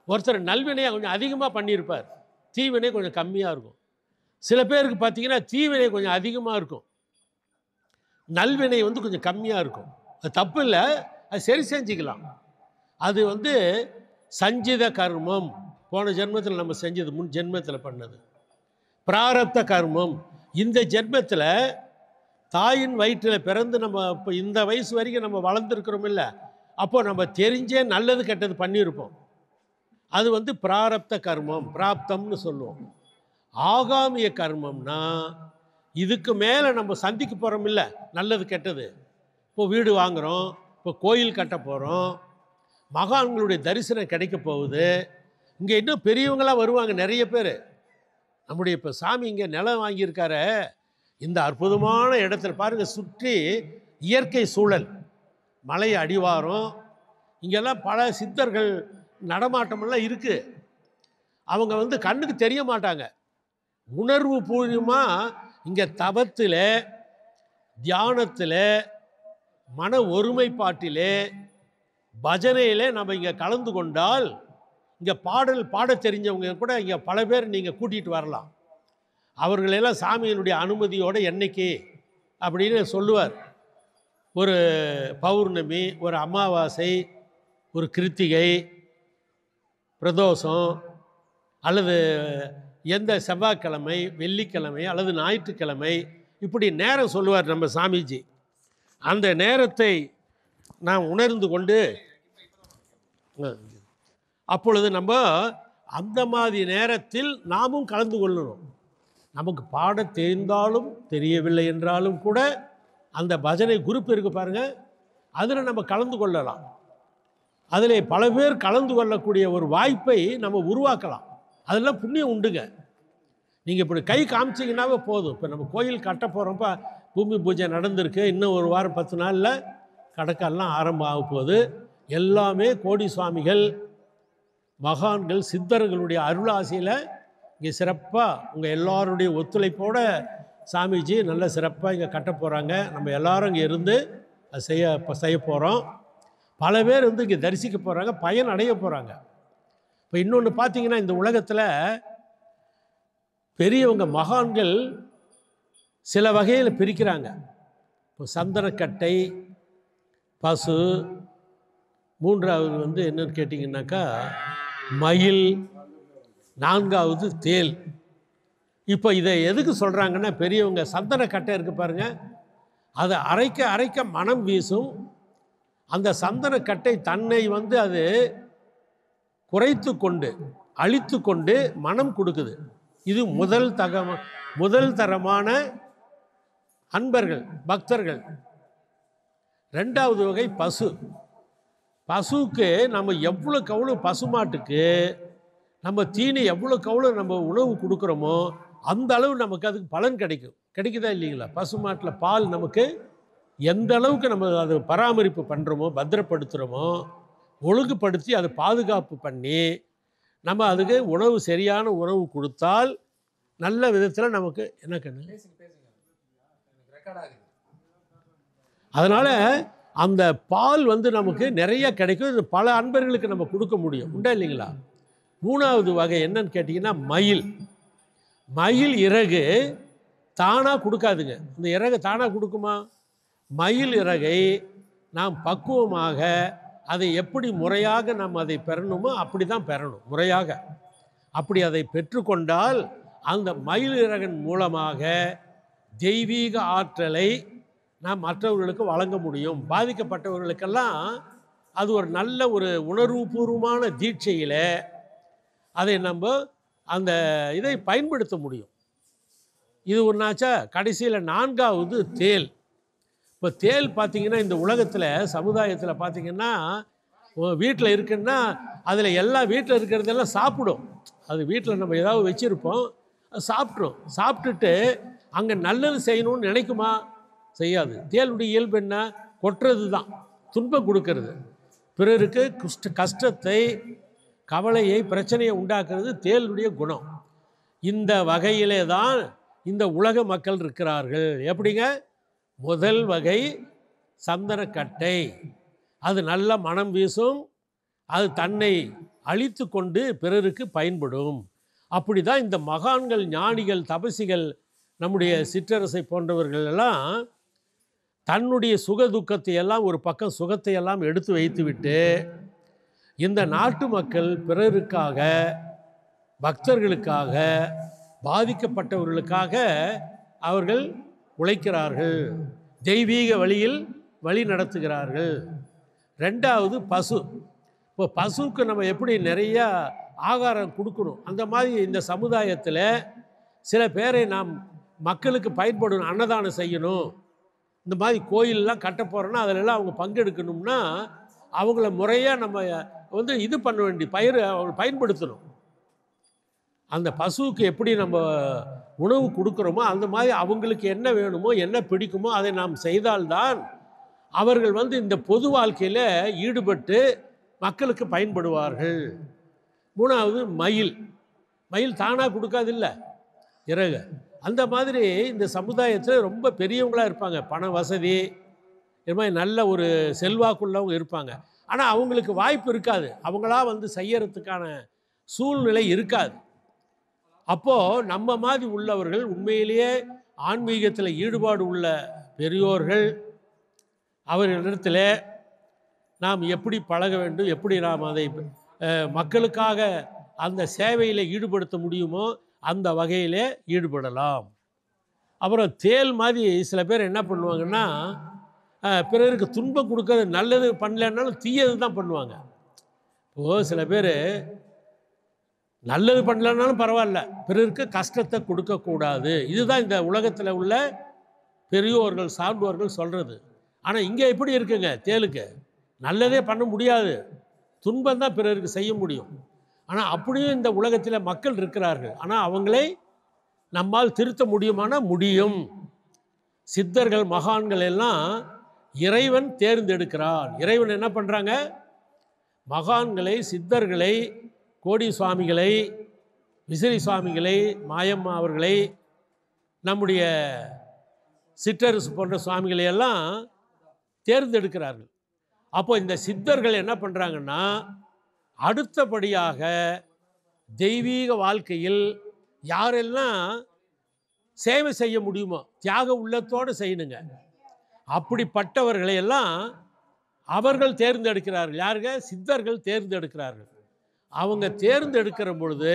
Speaker 10: ஒருத்தர் நல்வினையை கொஞ்சம் அதிகமாக பண்ணியிருப்பார், தீவினை கொஞ்சம் கம்மியாக இருக்கும். சில பேருக்கு பார்த்தீங்கன்னா தீவினை கொஞ்சம் அதிகமாக இருக்கும், நல்வினை கொஞ்சம் கம்மியாக இருக்கும். அது தப்பு இல்லை, அது சரி செஞ்சுக்கலாம். அது சஞ்சித கர்மம், போன ஜென்மத்தில் நம்ம செஞ்சது, முன் ஜென்மத்தில் பண்ணது. பிராரப்த கர்மம், இந்த ஜென்மத்தில் தாயின் வயிற்றில் பிறந்து நம்ம இப்போ இந்த வயசு வரைக்கும் நம்ம வளர்ந்துருக்கிறோம் இல்லை, அப்போது நம்ம தெரிஞ்சே நல்லது கெட்டது பண்ணியிருப்போம். அது பிராரப்த கர்மம், பிராப்தம்னு சொல்லுவோம். ஆகாமிய கர்மம்னா இதுக்கு மேலே நம்ம சந்திக்க போகிறோம் இல்லை, நல்லது கெட்டது. இப்போ வீடு வாங்குகிறோம், இப்போ கோயில் கட்ட போகிறோம், மகான்களுடைய தரிசனம் கிடைக்க போகுது. இங்கே இன்னும் பெரியவங்களாம் வருவாங்க நிறைய பேர். நம்முடைய இப்போ சாமி இங்கே நிலம் வாங்கியிருக்கார, இந்த அற்புதமான இடத்துல பாருங்கள், சுற்றி இயற்கை சூழல், மலை அடிவாரம், இங்கெல்லாம் பல சித்தர்கள் நடமாட்டமெல்லாம் இருக்குது. அவங்க கண்ணுக்கு தெரிய மாட்டாங்க, உணர்வு பூர்வமாக இங்கே தவத்தில், தியானத்தில், மன ஒருமைப்பாட்டிலே, பஜனையில் நம்ம இங்கே கலந்து கொண்டால் இங்கே பாடத் தெரிஞ்சவங்க கூட இங்கே பல பேர் நீங்கள் கூட்டிகிட்டு வரலாம். அவர்களெல்லாம் சாமியினுடைய அனுமதியோடு என்னைக்கு அப்படின்னு சொல்லுவார். ஒரு பௌர்ணமி, ஒரு அமாவாசை, ஒரு கிருத்திகை, பிரதோஷம், அல்லது எந்த செவ்வாய்க்கிழமை, வெள்ளிக்கிழமை அல்லது ஞாயிற்றுக்கிழமை, இப்படி நேரம் சொல்லுவார் நம்ம சாமிஜி. அந்த நேரத்தை நாம் உணர்ந்து கொண்டு அப்பொழுது நம்ம அந்த மாதிரி நேரத்தில் நாமும் கலந்து கொள்ளணும். நமக்கு பாட தெரிந்தாலும் தெரியவில்லை என்றாலும் கூட அந்த பஜனை குரூப் இருக்கு பாருங்கள், அதில் நம்ம கலந்து கொள்ளலாம். அதில் பல பேர் கலந்து கொள்ளக்கூடிய ஒரு வாய்ப்பை நம்ம உருவாக்கலாம். அதெல்லாம் புண்ணியம் உண்டுங்க. நீங்கள் இப்படி கை காமிச்சிங்கன்னாவே போதும். இப்போ நம்ம கோயில் கட்ட போகிறோம்ப்பா, பூமி பூஜை நடந்திருக்கு, இன்னும் ஒரு வாரம் 10 நாளில் கடற்கெல்லாம் ஆரம்பம் ஆக போகுது. எல்லாமே கோடி சுவாமிகள், மகான்கள், சித்தர்களுடைய அருளாசியில் இங்கே சிறப்பாக உங்கள் எல்லாருடைய ஒத்துழைப்போட சாமிஜி நல்ல சிறப்பாக இங்கே கட்ட போகிறாங்க. நம்ம எல்லாரும் இங்கே இருந்து அது செய்ய போகிறோம். பல பேர் வந்து இங்கே தரிசிக்க போகிறாங்க, பயன் அடைய போகிறாங்க. இப்போ இன்னொன்று பார்த்தீங்கன்னா, இந்த உலகத்தில் பெரியவங்க மகான்கள் சில வகையில் பிரிக்கிறாங்க. இப்போ சந்தனக்கட்டை, பசு, மூன்றாவது வந்து என்னன்னு கேட்டிங்கன்னாக்கா மயில், நான்காவது தேல். இப்போ இதை எதுக்கு சொல்கிறாங்கன்னா, பெரியவங்க சந்தனக்கட்டை இருக்குது பாருங்கள், அதை அரைக்க அரைக்க மனம் வீசும். அந்த சந்தனக்கட்டை தன்னை வந்து அது குறைத்து கொண்டு அழித்து கொண்டு மனம் கொடுக்குது. இது முதல் தரமான அன்பர்கள், பக்தர்கள். ரெண்டாவது வகை பசு. பசுவுக்கு நம்ம எவ்வளோக்கு எவ்வளோ, பசுமாட்டுக்கு நம்ம தீனி எவ்வளோக்கு எவ்வளோ நம்ம உணவு கொடுக்குறோமோ அந்த அளவு நமக்கு அதுக்கு பலன் கிடைக்குதா இல்லைங்களா? பசுமாட்டில் பால் நமக்கு எந்த அளவுக்கு நம்ம அதை பராமரிப்பு பண்ணுறோமோ, பத்திரப்படுத்துகிறோமோ, ஒழுங்குபடுத்தி அதை பாதுகாப்பு பண்ணி நம்ம அதுக்கு உணவு, சரியான உணவு கொடுத்தால் நல்ல விதத்தில் நமக்கு என்ன கண்ணு. அதனால் அந்த பால் வந்து நமக்கு நிறைய கிடைக்கும். இது பல அன்பர்களுக்கு நம்ம கொடுக்க முடியும், உண்டா இல்லைங்களா? மூணாவது வகை என்னன்னு கேட்டிங்கன்னா மயில் இறகு தானாக கொடுக்காதுங்க. இந்த இறகு தானாக கொடுக்குமா? மயில் இறகை நாம் பக்குவமாக அதை எப்படி முறையாக நாம் அதை பெறணுமோ அப்படி தான் பெறணும், முறையாக. அப்படி அதை பெற்றுக்கொண்டால் அந்த மயில் இறகன் மூலமாக தெய்வீக ஆற்றலை நாம் மற்றவர்களுக்கு வழங்க முடியும். பாதிக்கப்பட்டவர்களுக்கெல்லாம் அது ஒரு நல்ல ஒரு உணர்வுபூர்வமான தீட்சையில் அதை நம்ம அந்த இதை பயன்படுத்த முடியும். இது ஒன்றாச்சா. கடைசியில் நான்காவது தேல். இப்போ தேல் பார்த்திங்கன்னா, இந்த உலகத்தில் சமுதாயத்தில் பார்த்திங்கன்னா, வீட்டில் இருக்குன்னா அதில் எல்லாம் வீட்டில் இருக்கிறதெல்லாம் சாப்பிடும். அது வீட்டில் நம்ம ஏதாவது வச்சுருப்போம், அது சாப்பிட்ரும். சாப்பிட்டுட்டு அங்கே நல்லது செய்யணும்னு நினைக்குமா? செய்யாது. தேளுடைய இயல்பு என்ன? கொட்டுறது தான், துன்பம் கொடுக்கறது, பிறருக்கு கஷ்டத்தை, கவலையை, பிரச்சனையை உண்டாக்குறது தேளுடைய குணம். இந்த வகையிலே தான் இந்த உலக மக்கள் இருக்கிறார்கள். எப்படிங்க? முதல் வகை சந்தனக்கட்டை, அது நல்ல மனம் வீசும், அது தன்னை அழித்து கொண்டு பிறருக்கு பயன்படும். அப்படி தான் இந்த மகான்கள், ஞானிகள், தபசிகள், நம்முடைய சிற்றரசை போன்றவர்கள் எல்லாம் தன்னுடைய சுக துக்கத்தை எல்லாம் ஒரு பக்கம் சுகத்தை எல்லாம் எடுத்து வைத்துவிட்டு இந்த நாட்டு மக்கள் பிறருக்காக, பக்தர்களுக்காக, பாதிக்கப்பட்டவர்களுக்காக அவர்கள் உழைக்கிறார்கள், தெய்வீக வழியில் வழி நடத்துகிறார்கள். ரெண்டாவது பசு. இப்போ பசுவுக்கு நம்ம எப்படி நிறையா ஆகாரம் கொடுக்கணும், அந்த மாதிரி இந்த சமுதாயத்தில் சில பேரை நாம் மக்களுக்கு பயன்படணும், அன்னதானம் செய்யணும், இந்த மாதிரி கோயிலெலாம் கட்ட போகிறோன்னா அதிலெல்லாம் அவங்க பங்கெடுக்கணும்னா அவங்கள முறையாக நம்ம வந்து இது பண்ண வேண்டிய அவங்க பயன்படுத்தணும். அந்த பசுவுக்கு எப்படி நம்ம உணவு கொடுக்குறோமோ அந்த மாதிரி அவங்களுக்கு என்ன வேணுமோ, என்ன பிடிக்குமோ அதை நாம் செய்தால்தான் அவர்கள் வந்து இந்த பொது வாழ்க்கையில் ஈடுபட்டு மக்களுக்கு பயன்படுவார்கள். மூணாவது மயில் தானாக கொடுக்காதில்ல இறகு. அந்த மாதிரி இந்த சமுதாயத்தில் ரொம்ப பெரியவங்களாக இருப்பாங்க, பண வசதி, இது மாதிரி நல்ல ஒரு செல்வாக்குள்ளவங்க இருப்பாங்க. ஆனால் அவங்களுக்கு வாய்ப்பு இருக்காது, அவங்களா வந்து செய்யறதுக்கான சூழ்நிலை இருக்காது. அப்போது நம்ம மாதிரி உள்ளவர்கள், உண்மையிலேயே ஆன்மீகத்தில் ஈடுபாடு உள்ள பெரியோர்கள், அவர்களிடத்தில் நாம் எப்படி பழக வேண்டும், எப்படி நாம் அதை மக்களுக்காக அந்த சேவையில் ஈடுபடுத்த முடியுமோ அந்த வகையில் ஈடுபடலாம். அப்புறம் தேல் மாதிரி சில பேர் என்ன பண்ணுவாங்கன்னா, பிறருக்கு துன்பம் கொடுக்கறது, நல்லது பண்ணலன்னாலும் தீயது தான் பண்ணுவாங்க. இப்போது சில பேர் நல்லது பண்ணலன்னாலும் பரவாயில்ல, பிறருக்கு கஷ்டத்தை கொடுக்கக்கூடாது. இதுதான் இந்த உலகத்தில் உள்ள பெரியோர்கள், சான்றோர்கள் சொல்கிறது. ஆனால் இங்கே எப்படி இருக்குங்க, தேலுக்கு நல்லதே பண்ண முடியாது, துன்பம் தான் பிறருக்கு செய்ய முடியும். ஆனால் அப்படியும் இந்த உலகத்தில் மக்கள் இருக்கிறார்கள். ஆனால் அவங்களை நம்மால் திருத்த முடியுமானா முடியும். சித்தர்கள், மகான்கள் எல்லாம் இறைவன் தேர்ந்தெடுக்கிறான். இறைவன் என்ன பண்ணுறாங்க, மகான்களை, சித்தர்களை, கோடி சுவாமிகளை, விசிறி சுவாமிகளை, மாயம்மா அவர்களை, நம்முடைய சிற்றரசு போன்ற சுவாமிகளை எல்லாம் தேர்ந்தெடுக்கிறார்கள். அப்போ இந்த சித்தர்கள் என்ன பண்ணுறாங்கன்னா, அடுத்தபடியாக தெய்வீக வாழ்க்கையில் யாரெல்லாம் சேவை செய்ய முடியுமோ தியாக உள்ளத்தோடு செய்யணுங்க. அப்படிப்பட்டவர்களை எல்லாம் அவர்கள் தேர்ந்தெடுக்கிறார்கள். யாருங்க, சித்தர்கள் தேர்ந்தெடுக்கிறார்கள். அவங்க தேர்ந்தெடுக்கிற பொழுது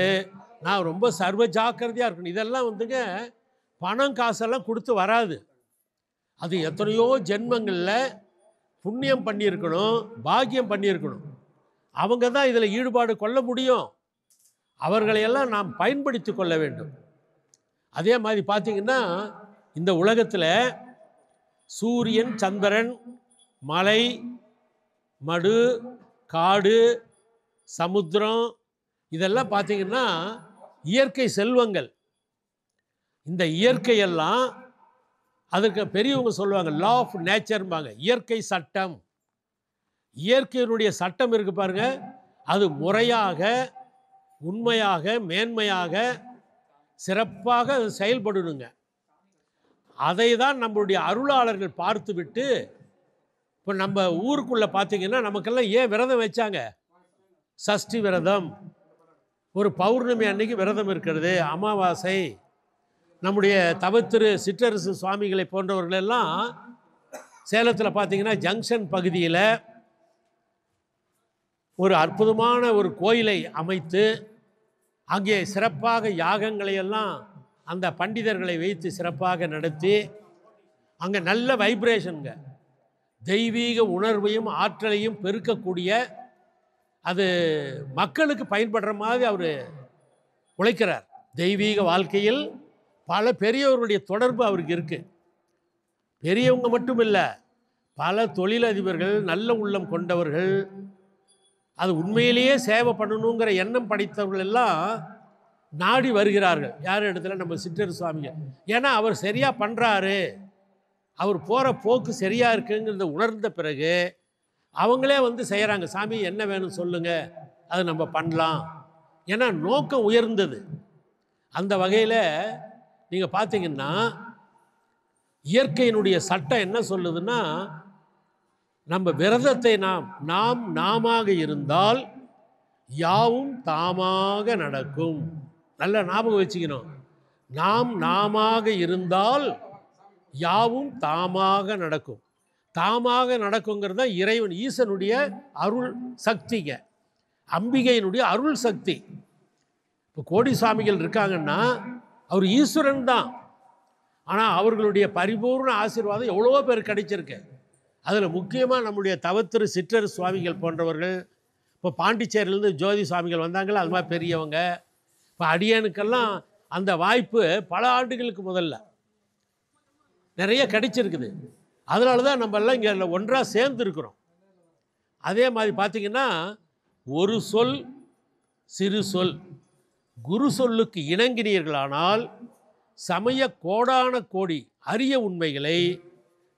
Speaker 10: நான் ரொம்ப சர்வ ஜாக்கிரதையாக இருக்கணும். இதெல்லாம் வந்துங்க பணம் காசெல்லாம் கொடுத்து வராது. அது எத்தனையோ ஜென்மங்களில் புண்ணியம் பண்ணியிருக்கணும், பாக்கியம் பண்ணியிருக்கணும். அவங்க தான் இதில் ஈடுபாடு கொள்ள முடியும். அவர்களையெல்லாம் நாம் பயன்படுத்தி கொள்ள வேண்டும். அதே மாதிரி பார்த்திங்கன்னா, இந்த உலகத்தில் சூரியன், சந்திரன், மலை, மடு, காடு, சமுத்திரம், இதெல்லாம் பார்த்திங்கன்னா இயற்கை செல்வங்கள். இந்த இயற்கையெல்லாம் அதுக்கு பெரியவங்க சொல்லுவாங்க, லா ஆஃப் நேச்சர்பாங்க, இயற்கை சட்டம். இயற்கையினுடைய சட்டம் இருக்கு பாருங்க, அது முறையாக, உண்மையாக, மேன்மையாக, சிறப்பாக அது செயல்படணுங்க. அதை தான் நம்மளுடைய அருளாளர்கள் பார்த்து விட்டு, இப்போ நம்ம ஊருக்குள்ளே பார்த்திங்கன்னா நமக்கெல்லாம் ஏன் விரதம் வச்சாங்க, சஷ்டி விரதம், ஒரு பௌர்ணமி அன்னைக்கு விரதம் இருக்கிறது, அமாவாசை. நம்முடைய தவத்திரு சிற்றரசு சுவாமிகளை போன்றவர்களெல்லாம் சேலத்தில் பார்த்திங்கன்னா ஜங்ஷன் பகுதியில் ஒரு அற்புதமான ஒரு கோயிலை அமைத்து அங்கே சிறப்பாக யாகங்களை எல்லாம் அந்த பண்டிதர்களை வைத்து சிறப்பாக நடத்தி அங்கே நல்ல வைப்ரேஷனுங்க, தெய்வீக உணர்வையும் ஆற்றலையும் பெருக்கக்கூடிய, அது மக்களுக்கு பயன்படுற மாதிரி அவர் உழைக்கிறார். தெய்வீக வாழ்க்கையில் பல பெரியவர்களுடைய தொடர்பு அவருக்கு இருக்குது. பெரியவங்க மட்டும் இல்லை, பல தொழிலதிபர்கள், நல்ல உள்ளம் கொண்டவர்கள், அது உண்மையிலேயே சேவை பண்ணணுங்கிற எண்ணம் படைத்தவர்கள் எல்லாம் நாடி வருகிறார்கள். யார் இடத்துல, நம்ம சிற்றர் சுவாமிங்க. ஏன்னா அவர் சரியாக பண்ணுறாரு, அவர் போகிற போக்கு சரியாக இருக்குங்கிறத உணர்ந்த பிறகு அவங்களே வந்து செய்கிறாங்க. சாமி என்ன வேணும் சொல்லுங்கள், அது நம்ம பண்ணலாம். ஏன்னா நோக்கம் உயர்ந்தது. அந்த வகையில் நீங்கள் பார்த்தீங்கன்னா இயற்கையினுடைய சட்டம் என்ன சொல்லுதுன்னா, நம்ம விரதத்தை நாம் நாமாக இருந்தால் யாவும் தாமாக நடக்கும். நல்ல ஞாபகம் வச்சுக்கணும். நாமாக இருந்தால் யாவும் தாமாக நடக்கும். தாமாக நடக்குங்கிறது தான் இறைவன், ஈசனுடைய அருள் சக்திங்க, அம்பிகையினுடைய அருள் சக்தி. இப்போ கோடி சுவாமிகள் இருக்காங்கன்னா அவர் ஈஸ்வரன் தான். ஆனால் அவர்களுடைய பரிபூர்ண ஆசீர்வாதம் எவ்வளோ பேர் கிடைச்சிருக்கு. அதில் முக்கியமாக நம்முடைய தவத்திரு சிற்றர் சுவாமிகள் போன்றவர்கள், இப்போ பாண்டிச்சேரியிலேருந்து ஜோதி சுவாமிகள் வந்தாங்களா, அது மாதிரி பெரியவங்க. இப்போ அடியனுக்கெல்லாம் அந்த வாய்ப்பு பல ஆண்டுகளுக்கு முதல்ல நிறைய கிடைச்சிருக்குது. அதனால தான் நம்மெல்லாம் இங்கே ஒன்றாக சேர்ந்துருக்கிறோம். அதே மாதிரி பார்த்திங்கன்னா, ஒரு சொல் சிறு சொல், குரு சொல்லுக்கு இணங்கினீர்களானால் சமய கோடான கோடி அரிய உண்மைகளை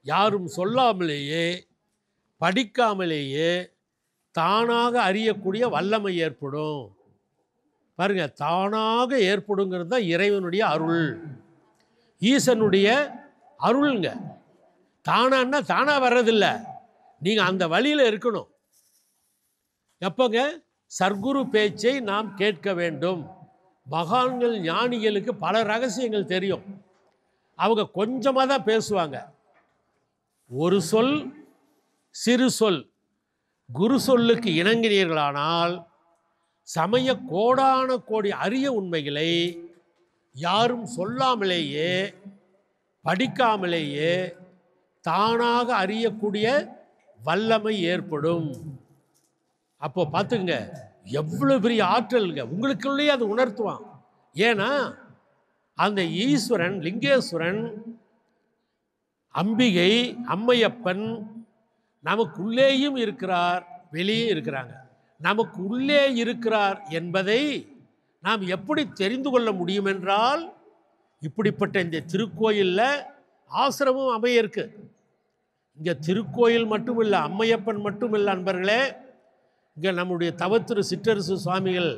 Speaker 10: யாரும் சொல்லாமலேயே, படிக்காமலேயே தானாக அறியக்கூடிய வல்லமை ஏற்படும். பாருங்க, தானாக ஏற்படுங்கிறது தான் இறைவனுடைய அருள், ஈசனுடைய அருளுங்க. தானான்னா தானாக வர்றதில்லை, நீங்கள் அந்த வழியில் இருக்கணும். எப்போங்க, சர்க்குரு பேச்சை நாம் கேட்க வேண்டும். மகான்கள் ஞானிகளுக்கு பல ரகசியங்கள் தெரியும். அவங்க கொஞ்சமாக தான் பேசுவாங்க. ஒரு சொல், சிறு சொல், குரு சொல்லுக்கு இணங்கினீர்களானால் சமய கோடான கோடி அரிய உண்மைகளை யாரும் சொல்லாமலேயே படிக்காமலேயே தானாக அறியக்கூடிய வல்லமை ஏற்படும். அப்போ பார்த்துங்க, எவ்வளோ பெரிய ஆற்றல்ங்க உங்களுக்குள்ளேயே அது உணர்த்துவான். ஏன்னா அந்த ஈஸ்வரன், லிங்கேஸ்வரன், அம்பிகை, அம்மையப்பன் நமக்குள்ளேயும் இருக்கிறார், வெளியே இருக்கிறாங்க. நமக்கு உள்ளே இருக்கிறார் என்பதை நாம் எப்படி தெரிந்து கொள்ள முடியும் என்றால், இப்படிப்பட்ட இந்த திருக்கோயிலில் ஆசிரமம் அமைய இருக்கு. இங்கே திருக்கோயில் மட்டும் இல்லை, அம்மையப்பன் மட்டும் இல்லை அன்பர்களே, இங்கே நம்முடைய தவத்திரு சிற்றரசு சுவாமிகள்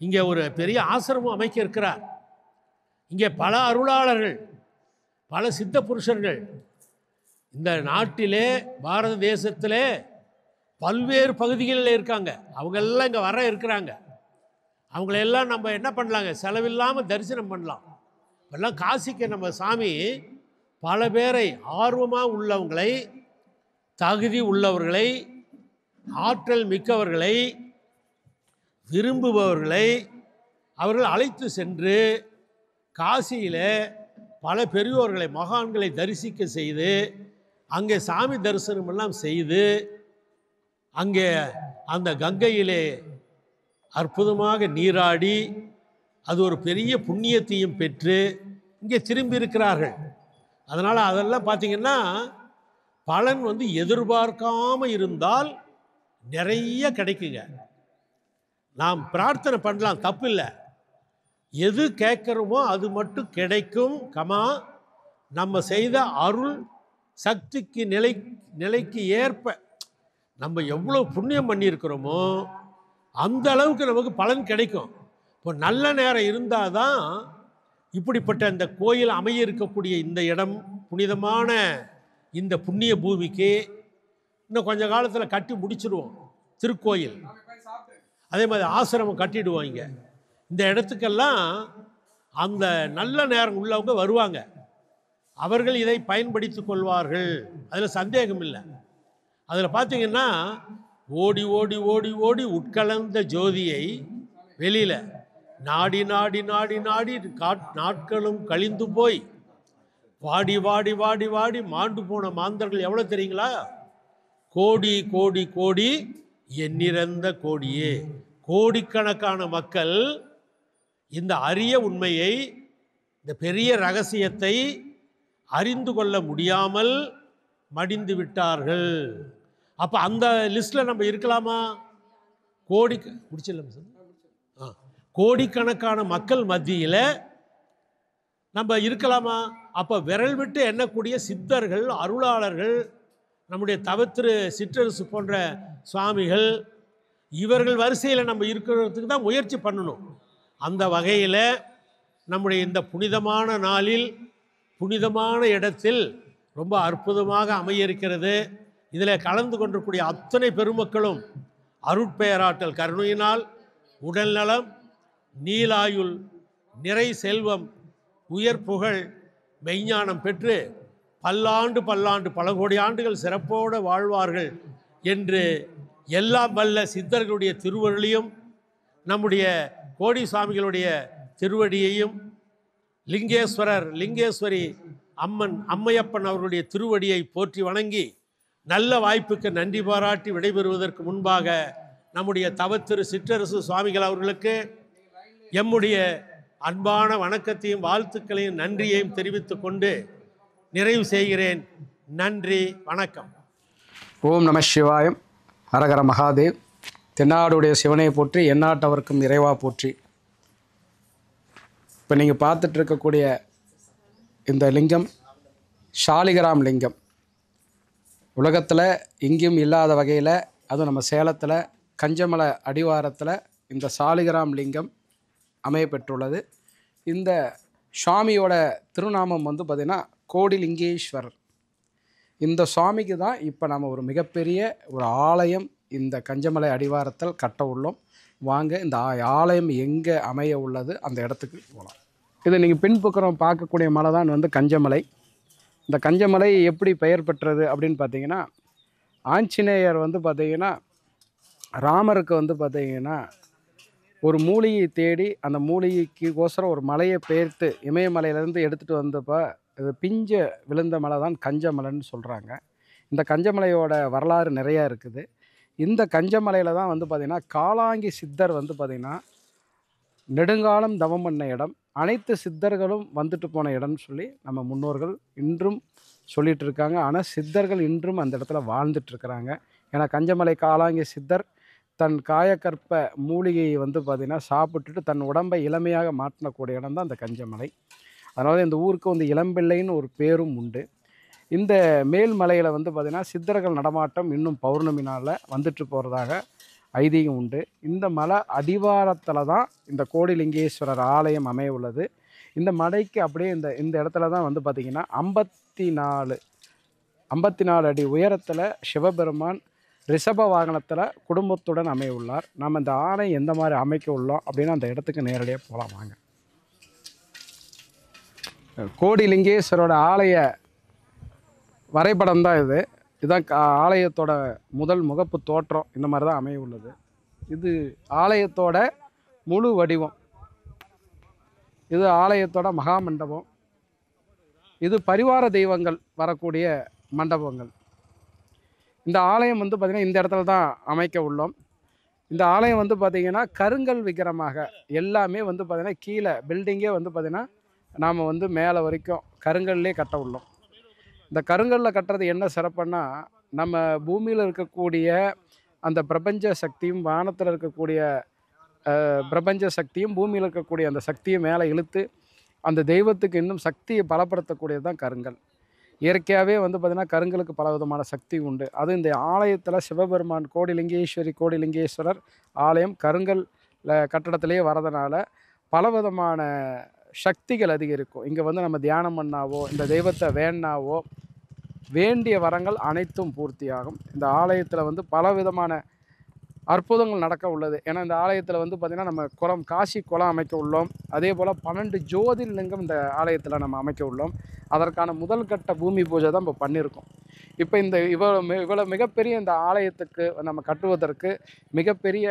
Speaker 10: இங்கே ஒரு பெரிய ஆசிரமம் அமைக்க இருக்கிறார். இங்கே பல அருளாளர்கள், பல சித்த புருஷர்கள் இந்த நாட்டிலே, பாரத தேசத்திலே பல்வேறு பகுதிகளில் இருக்காங்க. அவங்கெல்லாம் இங்கே வர இருக்கிறாங்க. அவங்களெல்லாம் நம்ம என்ன பண்ணலாங்க, செலவில்லாமல் தரிசனம் பண்ணலாம். இப்பெல்லாம் காசிக்கு நம்ம சாமி பல பேரை, ஆர்வமாக உள்ளவங்களை, தகுதி உள்ளவர்களை, ஆற்றல் மிக்கவர்களை, விரும்புபவர்களை அவர்கள் அழைத்து சென்று காசியில் பல பெரியோர்களை, மகான்களை தரிசிக்க செய்து, அங்கே சாமி தரிசனமெல்லாம் செய்து, அங்கே அந்த கங்கையிலே அற்புதமாக நீராடி அது ஒரு பெரிய புண்ணியத்தையும் பெற்று இங்கே திரும்பி இருக்கிறார்கள். அதனால் அதெல்லாம் பார்த்திங்கன்னா பலன் எதிர்பார்க்காமல் இருந்தால் நிறைய கிடைக்குங்க. நாம் பிரார்த்தனை பண்ணலாம், தப்பு இல்லை. எது கேட்குறோமோ அது மட்டும் கிடைக்கும். நம்ம செய்த அருள் சக்திக்கு நிலைக்கு ஏற்ப நம்ம எவ்வளோ புண்ணியம் பண்ணியிருக்கிறோமோ அந்த அளவுக்கு நமக்கு பலன் கிடைக்கும். இப்போ நல்ல நேரம் இருந்தால் தான் இப்படிப்பட்ட இந்த கோயில் அமைய இருக்கக்கூடிய இந்த இடம், புனிதமான இந்த புண்ணிய பூமிக்கு இன்னும் கொஞ்சம் காலத்தில் கட்டி முடிச்சிடுவோம் திருக்கோயில். அதே மாதிரி ஆசிரமம் கட்டிடுவோம். இங்கே இந்த இடத்துக்கெல்லாம் அந்த நல்ல நேரம் உள்ளவங்க வருவாங்க. அவர்கள் இதை பயன்படுத்தி கொள்வார்கள், அதில் சந்தேகம் இல்லை. அதில் பார்த்தீங்கன்னா ஓடி ஓடி ஓடி ஓடி உட்கலந்த ஜோதியை வெளியில் நாடி நாடி நாடி நாடி நாட்களும் கழிந்து போய் வாடி வாடி வாடி வாடி மாண்டு போன மாந்தர்கள் எவ்வளோ தெரியுங்களா? கோடி கோடி கோடி எண்ணிறந்த கோடியே. கோடிக்கணக்கான மக்கள் இந்த அரிய உண்மையை, இந்த பெரிய ரகசியத்தை அறிந்து கொள்ள முடியாமல் மடிந்து விட்டார்கள். அப்போ அந்த லிஸ்ட்டில் நம்ம இருக்கலாமா? கோடிக்கணக்கான மக்கள் மத்தியில் நம்ம இருக்கலாமா? அப்போ விரல் விட்டு எண்ணக்கூடிய சித்தர்கள், அருளாளர்கள், நம்முடைய தவத்திரு சிற்றரசு போன்ற சுவாமிகள், இவர்கள் வரிசையில் நம்ம இருக்கிறதுக்கு தான் முயற்சி பண்ணணும். அந்த வகையில் நம்முடைய இந்த புனிதமான நாளில், புனிதமான இடத்தில் ரொம்ப அற்புதமாக அமைய இருக்கிறது. இதில் கலந்து கொண்டிருக்கூடிய அத்தனை பெருமக்களும் அருட்பெயராற்றல் கருணையினால் உடல் நலம், நீலாயுள், நிறை செல்வம், உயர் புகழ், மெய்ஞானம் பெற்று பல்லாண்டு பல்லாண்டு பல கோடி ஆண்டுகள் சிறப்போடு வாழ்வார்கள் என்று எல்லாம் வல்ல சித்தர்களுடைய திருவருளையும், நம்முடைய கோடி சுவாமிகளுடைய திருவடியையும், லிங்கேஸ்வரர், லிங்கேஸ்வரி அம்மன், அம்மையப்பன் அவர்களுடைய திருவடியை போற்றி வணங்கி நல்ல வாய்ப்புக்கு நன்றி பாராட்டி விடைபெறுவதற்கு முன்பாக நம்முடைய தவத்திரு சிற்றரசு சுவாமிகள் அவர்களுக்கு எம்முடைய அன்பான வணக்கத்தையும் வாழ்த்துக்களையும் நன்றியையும் தெரிவித்து கொண்டு நிறைவு செய்கிறேன். நன்றி, வணக்கம்.
Speaker 4: ஓம் நம சிவாயம். ஹரஹர மகாதேவ். தென்னாடுடைய சிவனை போற்றி, எந்நாட்டவர்க்கும் இறைவா போற்றி. இப்போ நீங்கள் பார்த்துட்டு இருக்கக்கூடிய இந்த லிங்கம் சாலிகிராம் லிங்கம். உலகத்தில் எங்கேயும் இல்லாத வகையில், அதுவும் நம்ம சேலத்தில் கஞ்சமலை அடிவாரத்தில் இந்த சாலிகிராம் லிங்கம் அமைய பெற்றுள்ளது. இந்த சுவாமியோட திருநாமம் பார்த்திங்கன்னா கோடிலிங்கேஸ்வரர். இந்த சுவாமிக்கு தான் இப்போ நம்ம ஒரு மிகப்பெரிய ஒரு ஆலயம் இந்த கஞ்சமலை அடிவாரத்தில் கட்ட உள்ளோம். வாங்க இந்த ஆலயம் எங்கே அமைய உள்ளது அந்த இடத்துக்கு போகலாம். இதை நீங்கள் பின்புறம் பார்க்கக்கூடிய மலை தான் வந்து கஞ்சமலை. இந்த கஞ்சமலை எப்படி பெயர் பெற்றது அப்படின்னு பார்த்தீங்கன்னா, ஆஞ்சநேயர் வந்து பார்த்தீங்கன்னா ராமருக்கு வந்து பார்த்தீங்கன்னா ஒரு மூலிகை தேடி அந்த மூலிகைக்கோசரம் ஒரு மலையை பெயர்த்து இமயமலையிலேருந்து எடுத்துகிட்டு வந்தப்போ இது பிஞ்ச விழுந்த மலை தான் கஞ்சமலைன்னு சொல்கிறாங்க. இந்த கஞ்சமலையோட வரலாறு நிறையா இருக்குது. இந்த கஞ்சமலையில் தான் வந்து பார்த்திங்கன்னா காலாங்கி சித்தர் வந்து பார்த்திங்கன்னா நெடுங்காலம் தவம் பண்ண இடம், அனைத்து சித்தர்களும் வந்துட்டு போன இடம்னு சொல்லி நம்ம முன்னோர்கள் இன்றும் சொல்லிகிட்டு இருக்காங்க. ஆனால் சித்தர்கள் இன்றும் அந்த இடத்துல வாழ்ந்துட்டுருக்குறாங்க. ஏன்னா கஞ்சமலை காலாங்கி சித்தர் தன் காயக்கற்ப மூலிகையை வந்து பார்த்திங்கன்னா சாப்பிட்டுட்டு தன் உடம்பை இளமையாக மாற்றக்கூடிய இடம் தான் அந்த கஞ்சமலை. அதனால் இந்த ஊருக்கு வந்து இளம்பிள்ளைன்னு ஒரு பேரும் உண்டு. இந்த மேல்மலையில் வந்து பார்த்திங்கன்னா சித்தர்கள் நடமாட்டம் இன்னும் பௌர்ணமி நாளில் வந்துட்டு போகிறதாக ஐதீகம் உண்டு. இந்த மலை அடிவாரத்தில் தான் இந்த கோடிலிங்கேஸ்வரர் ஆலயம் அமைய உள்ளது. இந்த மலைக்கு அப்படியே இந்த இடத்துல தான் வந்து பார்த்திங்கன்னா 54 அடி உயரத்தில் சிவபெருமான் ரிஷப வாகனத்தில் குடும்பத்துடன் அமைய உள்ளார். நம்ம இந்த ஆலயம் எந்த மாதிரி அமைக்க உள்ளோம் அப்படின்னு அந்த இடத்துக்கு நேரடியாக போகலாம் வாங்க. கோடிலிங்கேஸ்வரோட ஆலய வரைபடம் தான் இது. இதுதான் ஆலயத்தோட முதல் முகப்பு தோற்றம். இந்த மாதிரி தான் அமைய உள்ளது. இது ஆலயத்தோட முழு வடிவம். இது ஆலயத்தோட மகா மண்டபம். இது பரிவார தெய்வங்கள் வரக்கூடிய மண்டபங்கள். இந்த ஆலயம் வந்து பார்த்திங்கன்னா இந்த இடத்துல தான் அமைக்க உள்ளோம். இந்த ஆலயம் வந்து பார்த்திங்கன்னா கருங்கல் விக்கிரமாக எல்லாமே வந்து பார்த்திங்கன்னா கீழே பில்டிங்கே வந்து பார்த்திங்கன்னா நாம் வந்து மேலே வரைக்கும் கருங்கல்லே கட்ட உள்ளோம். இந்த கருங்கல்லில் கட்டுறது என்ன சிறப்புன்னா, நம்ம பூமியில் இருக்கக்கூடிய அந்த பிரபஞ்ச சக்தியும் வானத்தில் இருக்கக்கூடிய பிரபஞ்ச சக்தியும் பூமியில் இருக்கக்கூடிய அந்த சக்தியை மேலே இழுத்து அந்த தெய்வத்துக்கு இன்னும் சக்தியை பலப்படுத்தக்கூடியது தான் கருங்கல். இயற்கையாகவே வந்து பார்த்திங்கன்னா கருங்கலுக்கு பல விதமான சக்தி உண்டு. அது இந்த ஆலயத்தில் சிவபெருமான் கோடிலிங்கேஸ்வரர் ஆலயம் கருங்கல் கட்டடத்திலே வரதுனால பல விதமான சக்திகள் அதிகரிக்கும். இங்கே வந்து நம்ம தியானம் பண்ணாவோ இந்த தெய்வத்தை வேணாவோ வேண்டிய வரங்கள் அனைத்தும் பூர்த்தியாகும். இந்த ஆலயத்தில் வந்து பல விதமான அற்புதங்கள் நடக்க உள்ளது. ஏன்னா இந்த ஆலயத்தில் வந்து பார்த்திங்கன்னா நம்ம காசி குளம் அமைக்க உள்ளோம். அதே போல் 12 ஜோதிர்லிங்கம் இந்த ஆலயத்தில் நம்ம அமைக்க உள்ளோம். அதற்கான முதல் கட்ட பூமி பூஜை தான் இப்போ பண்ணியிருக்கோம். இப்போ இந்த இவ்வளோ மிகப்பெரிய இந்த ஆலயத்துக்கு நம்ம கட்டுவதற்கு மிகப்பெரிய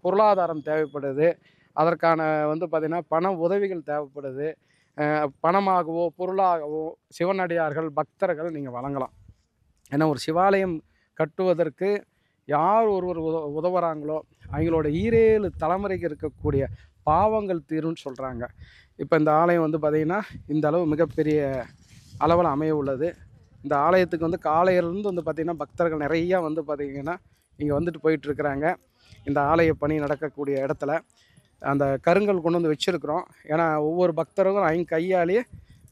Speaker 4: பொருளாதாரம் தேவைப்படுது. அதற்கான வந்து பார்த்திங்கன்னா பண உதவிகள் தேவைப்படுது. பணமாகவோ பொருளாகவோ சிவனடியார்கள் பக்தர்கள் நீங்கள் வழங்கலாம். ஏன்னா ஒரு சிவாலயம் கட்டுவதற்கு யார் ஒருவர் உதவுறாங்களோ அவங்களோட 7 தலைமுறைக்கு இருக்கக்கூடிய பாவங்கள் தீரும்னு சொல்கிறாங்க. இப்போ இந்த ஆலயம் வந்து பார்த்திங்கன்னா இந்த அளவு மிகப்பெரிய அளவில் அமைய உள்ளது. இந்த ஆலயத்துக்கு வந்து காலையிலேருந்து வந்து பார்த்திங்கன்னா பக்தர்கள் நிறையா வந்து பார்த்திங்கன்னா இங்கே வந்துட்டு போயிட்டுருக்குறாங்க. இந்த ஆலய பணி நடக்கக்கூடிய இடத்துல அந்த கருங்கல் கொண்டு வந்து வச்சுருக்குறோம். ஏன்னா ஒவ்வொரு பக்தருக்கும் அவங்க கையாலேயே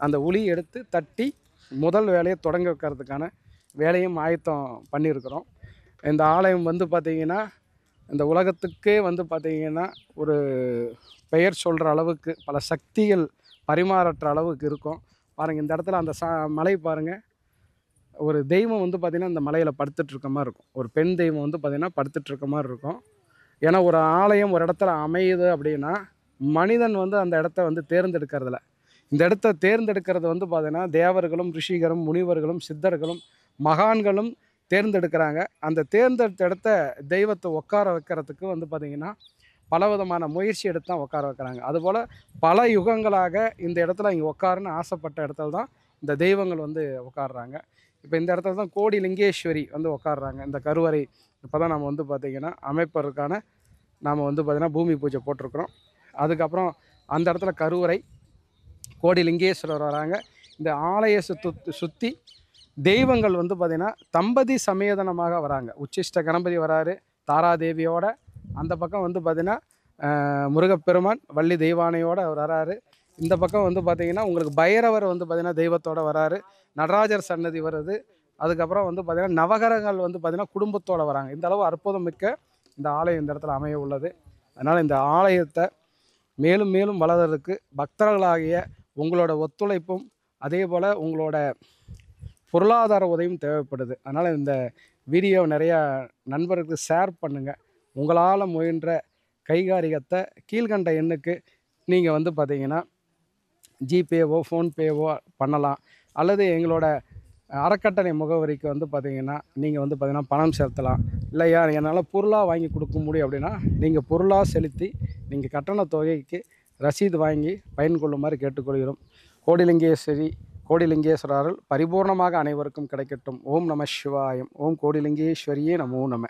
Speaker 4: அந்த உளி எடுத்து தட்டி முதல் வேலையை தொடங்க வைக்கிறதுக்கான வேலையும் ஆயத்தம் பண்ணியிருக்கிறோம். இந்த ஆலயம் வந்து பார்த்திங்கன்னா இந்த உலகத்துக்கே வந்து பார்த்திங்கன்னா ஒரு பெயர் சொல்கிற அளவுக்கு பல சக்திகள் பரிமாறற்ற அளவுக்கு இருக்கும். பாருங்கள் இந்த இடத்துல அந்த மலை பாருங்கள், ஒரு தெய்வம் வந்து பார்த்திங்கன்னா இந்த மலையில் படுத்துட்ருக்க மாதிரி இருக்கும். ஒரு பெண் தெய்வம் வந்து பார்த்திங்கன்னா படுத்துட்ருக்க மாதிரி இருக்கும். ஏன்னா ஒரு ஆலயம் ஒரு இடத்துல அமையுது அப்படின்னா மனிதன் வந்து அந்த இடத்த வந்து தேர்ந்தெடுக்கிறதில்ல. இந்த இடத்த தேர்ந்தெடுக்கிறது வந்து பார்த்திங்கன்னா தேவர்களும் ரிஷிகரும் முனிவர்களும் சித்தர்களும் மகான்களும் தேர்ந்தெடுக்கிறாங்க. அந்த தேர்ந்தெடுத்த இடத்த தெய்வத்தை உட்கார வைக்கிறதுக்கு வந்து பார்த்திங்கன்னா பல விதமான முயற்சி எடுத்து தான் உட்கார வைக்கிறாங்க. அதுபோல் பல யுகங்களாக இந்த இடத்துல இங்கே உட்காருன்னு ஆசைப்பட்ட இடத்துல தான் இந்த தெய்வங்கள் வந்து உட்காடுறாங்க. இப்போ இந்த இடத்துல தான் கோடிலிங்கேஸ்வரி வந்து உட்காடுறாங்க. இந்த கருவறை இப்போ தான் நம்ம வந்து பார்த்திங்கன்னா அமைப்பதற்கான நாம் வந்து பார்த்திங்கன்னா பூமி பூஜை போட்டிருக்கிறோம். அதுக்கப்புறம் அந்த இடத்துல கருவறை கோடிலிங்கேஸ்வரர் வராங்க. இந்த ஆலய சுற்றி தெய்வங்கள் வந்து பார்த்திங்கன்னா தம்பதி சமேதனமாக வராங்க. உச்சிஷ்ட கணபதி வராரு தாராதேவியோட. அந்த பக்கம் வந்து பார்த்திங்கன்னா முருகப்பெருமான் வள்ளி தெய்வானையோடு அவர் வராரு. இந்த பக்கம் வந்து பார்த்திங்கன்னா உங்களுக்கு பைரவர் வந்து பார்த்திங்கன்னா தெய்வத்தோடு வராரு. நடராஜர் சன்னதி வருது. அதுக்கப்புறம் வந்து பார்த்திங்கன்னா நவகரங்கள் வந்து பார்த்திங்கன்னா குடும்பத்தோடு வராங்க. இந்த அளவு அற்புதம் மிக்க இந்த ஆலயம் இந்த இடத்துல அமைய உள்ளது. அதனால் இந்த ஆலயத்தை மேலும் மேலும் வளர்கிறதுக்கு பக்தர்களாகிய உங்களோட ஒத்துழைப்பும் அதே போல் உங்களோட பொருளாதார உதவியும் தேவைப்படுது. அதனால் இந்த வீடியோ நிறையா நண்பர்களுக்கு ஷேர் பண்ணுங்கள். உங்களால் முயன்ற கைகாரிகத்தை கீழ்கண்ட எண்ணுக்கு நீங்கள் வந்து பார்த்தீங்கன்னா ஜிபேவோ ஃபோன்பேவோ பண்ணலாம். அல்லது எங்களோட அறக்கட்டளை முகவரிக்கு வந்து பார்த்தீங்கன்னா நீங்கள் வந்து பார்த்தீங்கன்னா பணம் செலுத்தலாம். இல்லையா என்னால் பொருளாக வாங்கி கொடுக்க முடியும் அப்படின்னா நீங்கள் பொருளாக செலுத்தி நீங்கள் கட்டண தொகைக்கு ரசீது வாங்கி பயன் கொள்ளுமாறு கேட்டுக்கொள்கிறோம். கோடிலிங்கேஸ்வரர் பரிபூர்ணமாக அனைவருக்கும் கிடைக்கட்டும். ஓம் நம சிவாயம். ஓம் கோடிலிங்கேஸ்வரியே நமோ நம.